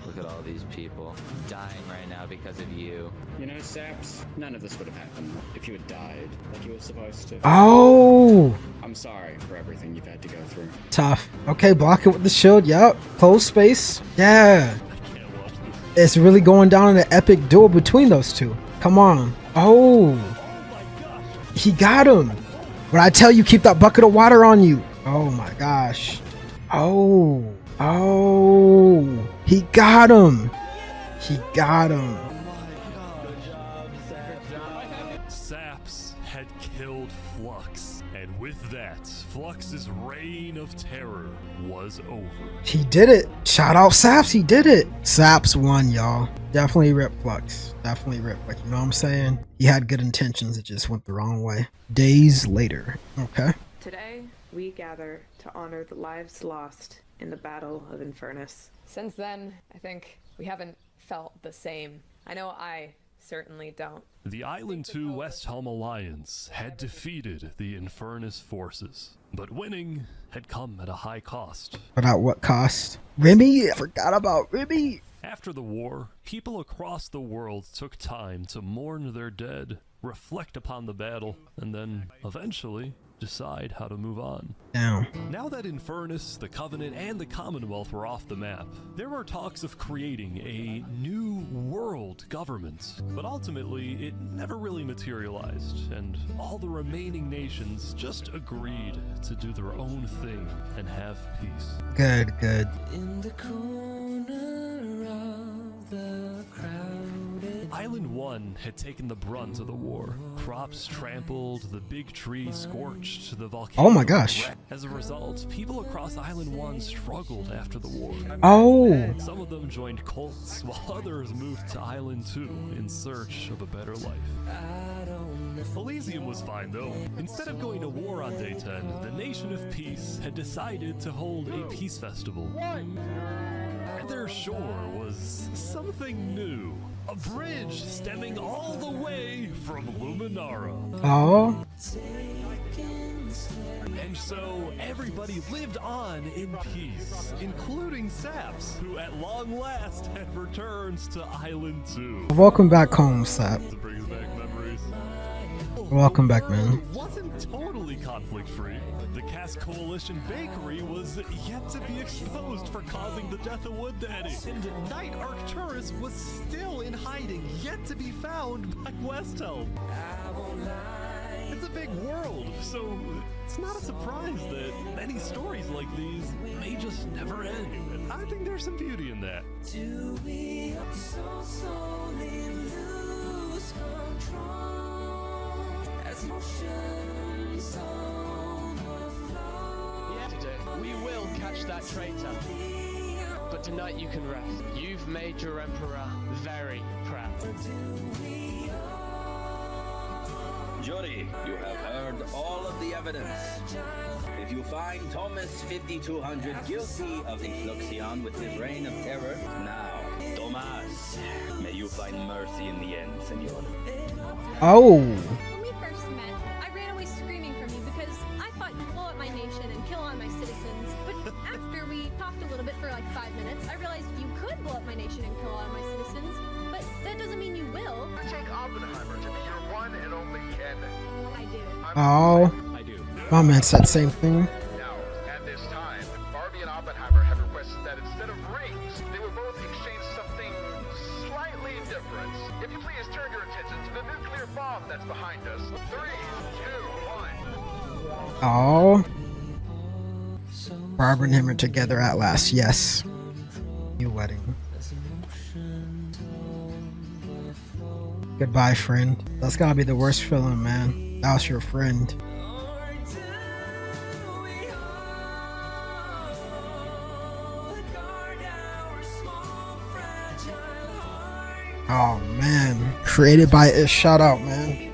look at all these people dying right now because of you. You know, Saps, none of this would have happened if you had died like you were supposed to. Oh. I'm sorry for everything you've had to go through. Tough. Okay, block it with the shield. Yep. Close space. Yeah. It's really going down in an epic duel between those two. Come on. Oh. He got him. When I tell you, keep that bucket of water on you. Oh my gosh. Oh. Oh. He got him. He got him. Saps had killed Flux, and with that, Flux's reign of terror was over. He did it. Shout out Saps. He did it. Saps won, y'all. Definitely rip Flux. Definitely rip. Like, you know what I'm saying? He had good intentions. It just went the wrong way. Days later. Okay. Today, we gather to honor the lives lost in the Battle of Infernus. Since then, I think we haven't felt the same. I know I certainly don't. The Island 2 West Helm Alliance had defeated the Infernus forces, but winning had come at a high cost. But at what cost? Remy? I forgot about Remy. After the war, people across the world took time to mourn their dead, reflect upon the battle, and then, eventually, decide how to move on. Damn. Now that Infernus, the Covenant, and the Commonwealth were off the map, there were talks of creating a new world government, but ultimately it never really materialized, and all the remaining nations just agreed to do their own thing and have peace. Good, good. In the corner of the crowded Island 1 had taken the brunt of the war. Crops trampled, the big tree scorched, the volcano. Oh my gosh. As a result, people across Island 1 struggled after the war. Oh. Some of them joined cults, while others moved to Island 2 in search of a better life. Elysium was fine though. Instead of going to war on day 10, the Nation of Peace had decided to hold a peace festival. At their shore was something new. A bridge stemming all the way from Luminara. Oh. And so everybody lived on in peace, including Saps, who at long last had returned to Island 2. Welcome back home, Sap. It brings back memories. Welcome back, man. It wasn't totally conflict-free. The Cass Coalition Bakery was yet to be exposed for causing the death of Wood Daddy. And Knight Arcturus was still in hiding, yet to be found by Westhelm. It's a big world, so it's not a surprise that many stories like these may just never end. I think there's some beauty in that. Do we so slowly lose control as emotions overflow? Yeah, we will catch that traitor. But tonight you can rest. You've made your emperor very proud. Jury, you have heard all of the evidence. If you find Thomas 5200 guilty of the Fluxion with his reign of terror, now, Tomas, may you find mercy in the end, senor. Oh. When we first met, I ran away screaming from you because I thought you'd blow up my nation and kill all my citizens. But after we talked a little bit for like 5 minutes, I realized you could blow up my nation and kill all my citizens. But that doesn't mean you will. You take Oppenheimer to be your one and only candidate. I do. Oh. I do. My man said same thing. Now, at this time, Barbie and Oppenheimer have requested that instead of rings, they will both exchange something slightly different. If you please turn your attention to the nuclear bomb that's behind us. 3, 2, 1. Oh. Barbara and him are together at last. Yes. New wedding. Goodbye, friend. That's gotta be the worst feeling, man. That was your friend. Oh man. Created by Ish. Shout out, man.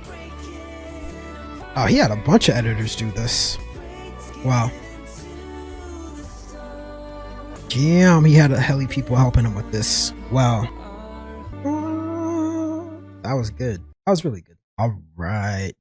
Oh, he had a bunch of editors do this. Wow. Damn, he had a hell of people helping him with this. Wow. That was good. That was really good. All right,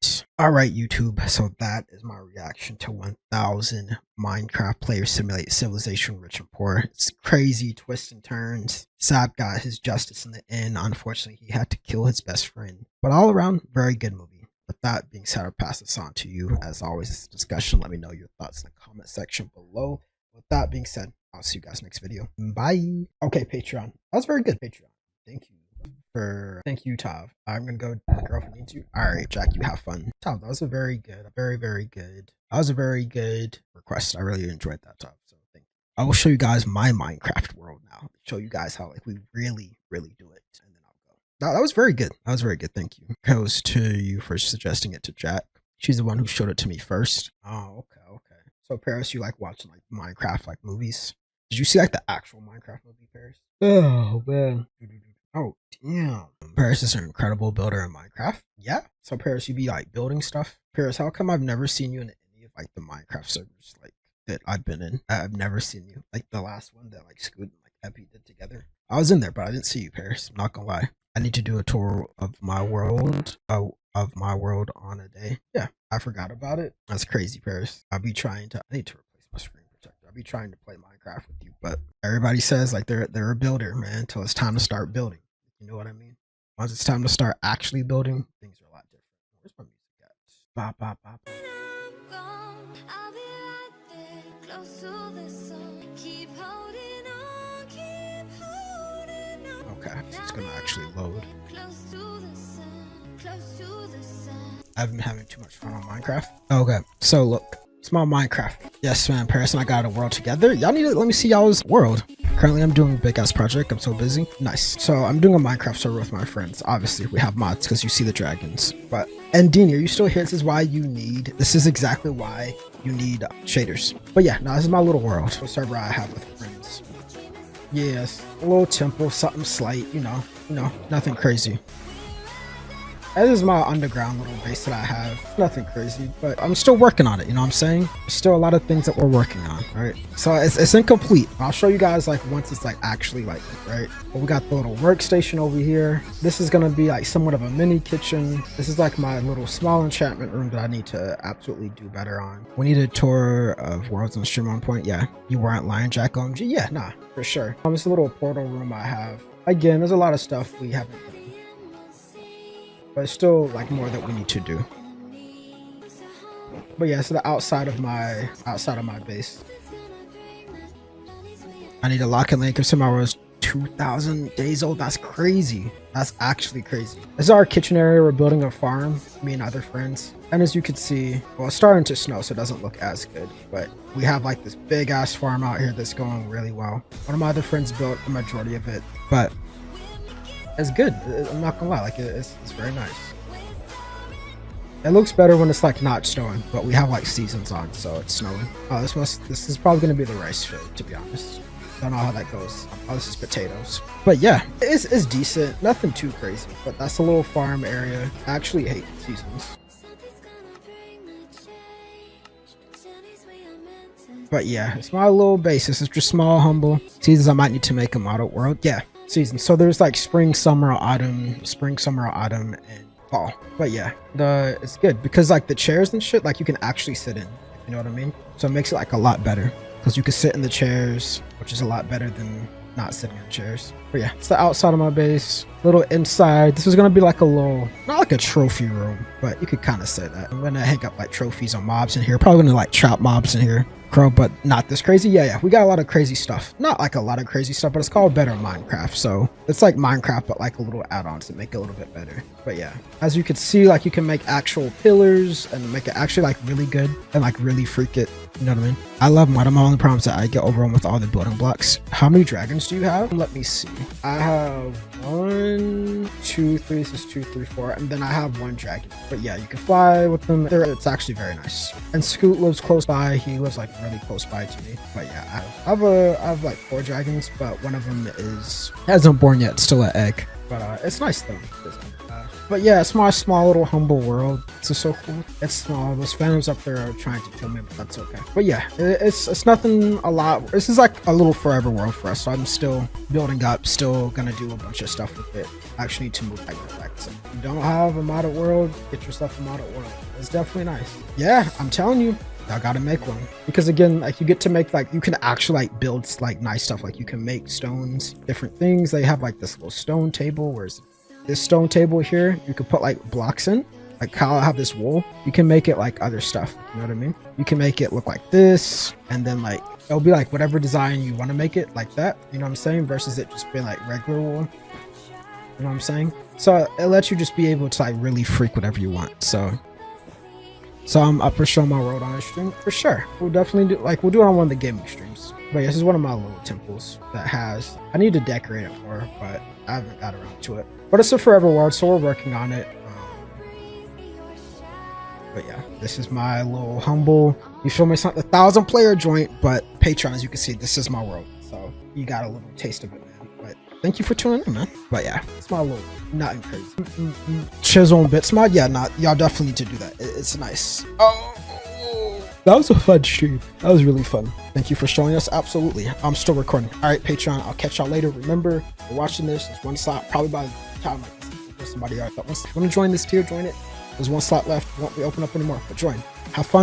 YouTube. So that is my reaction to 1000 Minecraft players simulate civilization rich and poor. It's crazy twists and turns. Zap got his justice in the end. Unfortunately, he had to kill his best friend. But all around, very good movie. With that being said, I'll pass this on to you. As always, it's a discussion. Let me know your thoughts in the comment section below. With that being said, I'll see you guys next video. Bye. Okay, Patreon. That was very good, Patreon. Thank you, Tav. I'm gonna go. My girlfriend needs you. All right, Jack. You have fun. Tav, that was a very good, very good. That was a very good request. I really enjoyed that, Tav. So thank you. I will show you guys my Minecraft world now. Show you guys how like we really do it, and then I'll go. That was very good. That was very good. Thank you. Goes to you for suggesting it to Jack. She's the one who showed it to me first. Oh, okay. So Paris, you like watching like Minecraft like movies? Did you see like the actual Minecraft movie, Paris? Oh man. Oh damn. Paris is an incredible builder in Minecraft. Yeah. So Paris, you be like building stuff. Paris, how come I've never seen you in any of like the Minecraft servers like that I've been in? I've never seen you. Like the last one that like Scoot and like Epi did together. I was in there, but I didn't see you, Paris. I'm not gonna lie. I need to do a tour of my world. Of my world on a day. Yeah, I forgot about it. That's crazy, Paris. I need to replace my screen protector. I'll be trying to play Minecraft with you, but everybody says like they're a builder, man, until it's time to start building. You know what I mean? Once it's time to start actually building, things are a lot different. Where's my music at? Bop, bop, bop. Okay, so it's gonna actually load. I've been having too much fun on Minecraft. Okay, so look, small Minecraft. Yes, man, Paris and I got a world together. Y'all need to let me see y'all's world. Currently, I'm doing a big ass project. I'm so busy. Nice. So I'm doing a Minecraft server with my friends. Obviously, we have mods because you see the dragons. But and Dean, are you still here? This is why you need. This is exactly why you need shaders. But yeah, no, this is my little world. The server I have with friends. Yes, a little temple, something slight. You know, nothing crazy. This is my underground little base that I have. Nothing crazy, but I'm still working on it. You know what I'm saying? There's still a lot of things that we're working on, right? So it's incomplete. I'll show you guys like once it's like actually like, right? But we got the little workstation over here. This is gonna be like somewhat of a mini kitchen. This is like my little small enchantment room that I need to absolutely do better on. We need a tour of worlds on stream on point. Yeah, you weren't lying, Jack OMG. Yeah, nah, for sure. It's a little portal room I have. Again, there's a lot of stuff we haven't done. But it's still like more that we need to do. But yeah, so the outside of my base. I need a lock and link of some hours 2,000 days old. That's crazy. That's actually crazy. This is our kitchen area. We're building a farm, me and other friends. And as you can see, well, it's starting to snow, so it doesn't look as good. But we have like this big ass farm out here that's going really well. One of my other friends built a majority of it, but it's good. I'm not gonna lie, like it's very nice. It looks better when it's like not snowing, but we have like seasons on, so it's snowing. Oh, this is probably gonna be the rice field, to be honest. Don't know how that goes. Oh, this is potatoes. But yeah, it's decent. Nothing too crazy, but that's a little farm area. I actually hate seasons. But yeah, it's my little basis. It's just small, humble. Seasons I might need to make a model world. Yeah, seasons. So there's like spring, summer, autumn, and fall. But yeah, it's good because like the chairs and shit, like you can actually sit in. You know what I mean? So it makes it like a lot better. Because you can sit in the chairs, which is a lot better than not sitting in chairs. But yeah, it's the outside of my base. Little inside. This is going to be like a little, not like a trophy room, but you could kind of say that. I'm going to hang up like trophies on mobs in here. Probably going to like trap mobs in here. Crow, but not this crazy. Yeah, we got a lot of crazy stuff. Not like a lot of crazy stuff, but it's called Better Minecraft. So it's like Minecraft, but like a little add-ons that make it a little bit better. But yeah, as you can see, like you can make actual pillars and make it actually like really good and like really freak it. You know what I mean? I love one of my only problems that I get overwhelmed with all the building blocks. How many dragons do you have? Let me see. I have 1, 2, 3. This is 2, 3, 4, and then I have 1 dragon. But yeah, you can fly with them. It's actually very nice. And Scoot lives close by. He lives like really close by to me. But yeah, I have like 4 dragons, but one of them hasn't born yet. It's still an egg. But it's nice though. But yeah, it's my small little humble world. It's just so cool. It's small. Those phantoms up there are trying to kill me, but that's okay. But yeah, it's nothing a lot. This is like a little forever world for us. So I'm still building up, still gonna do a bunch of stuff with it. I actually need to move back. So if you don't have a modded world, get yourself a modded world. It's definitely nice. Yeah, I'm telling you. I gotta make one because again, like you get to make like you can actually like build like nice stuff. Like you can make stones, different things. They have like this little stone table. Where's this stone table here? You can put like blocks in. Like how I have this wool, you can make it like other stuff. You know what I mean? You can make it look like this, and then like it'll be like whatever design you want to make it like that. You know what I'm saying? Versus it just being like regular wool. You know what I'm saying? So it lets you just be able to like really freak whatever you want. So I'm up for showing my world on a stream for sure. We'll definitely do we'll do it on one of the gaming streams. But yeah, this is one of my little temples that has. I need to decorate it more, but I haven't got around to it. But it's a forever world, so we're working on it. But yeah, this is my little humble. You feel me? It's not the 1,000 player joint, but Patreon, as you can see, this is my world. So you got a little taste of it, man. But thank you for tuning in, man. But yeah, it's my little nothing crazy. Chisel and bits mod, yeah, y'all definitely need to do that. It's nice. Oh, that was a fun stream. That was really fun. Thank you for showing us. Absolutely. I'm still recording. All right, Patreon. I'll catch y'all later. Remember, you're watching this. There's 1 slot. Probably by the time somebody else. But once you want to join this tier, join it. There's 1 slot left. Won't be open up anymore. But join. Have fun.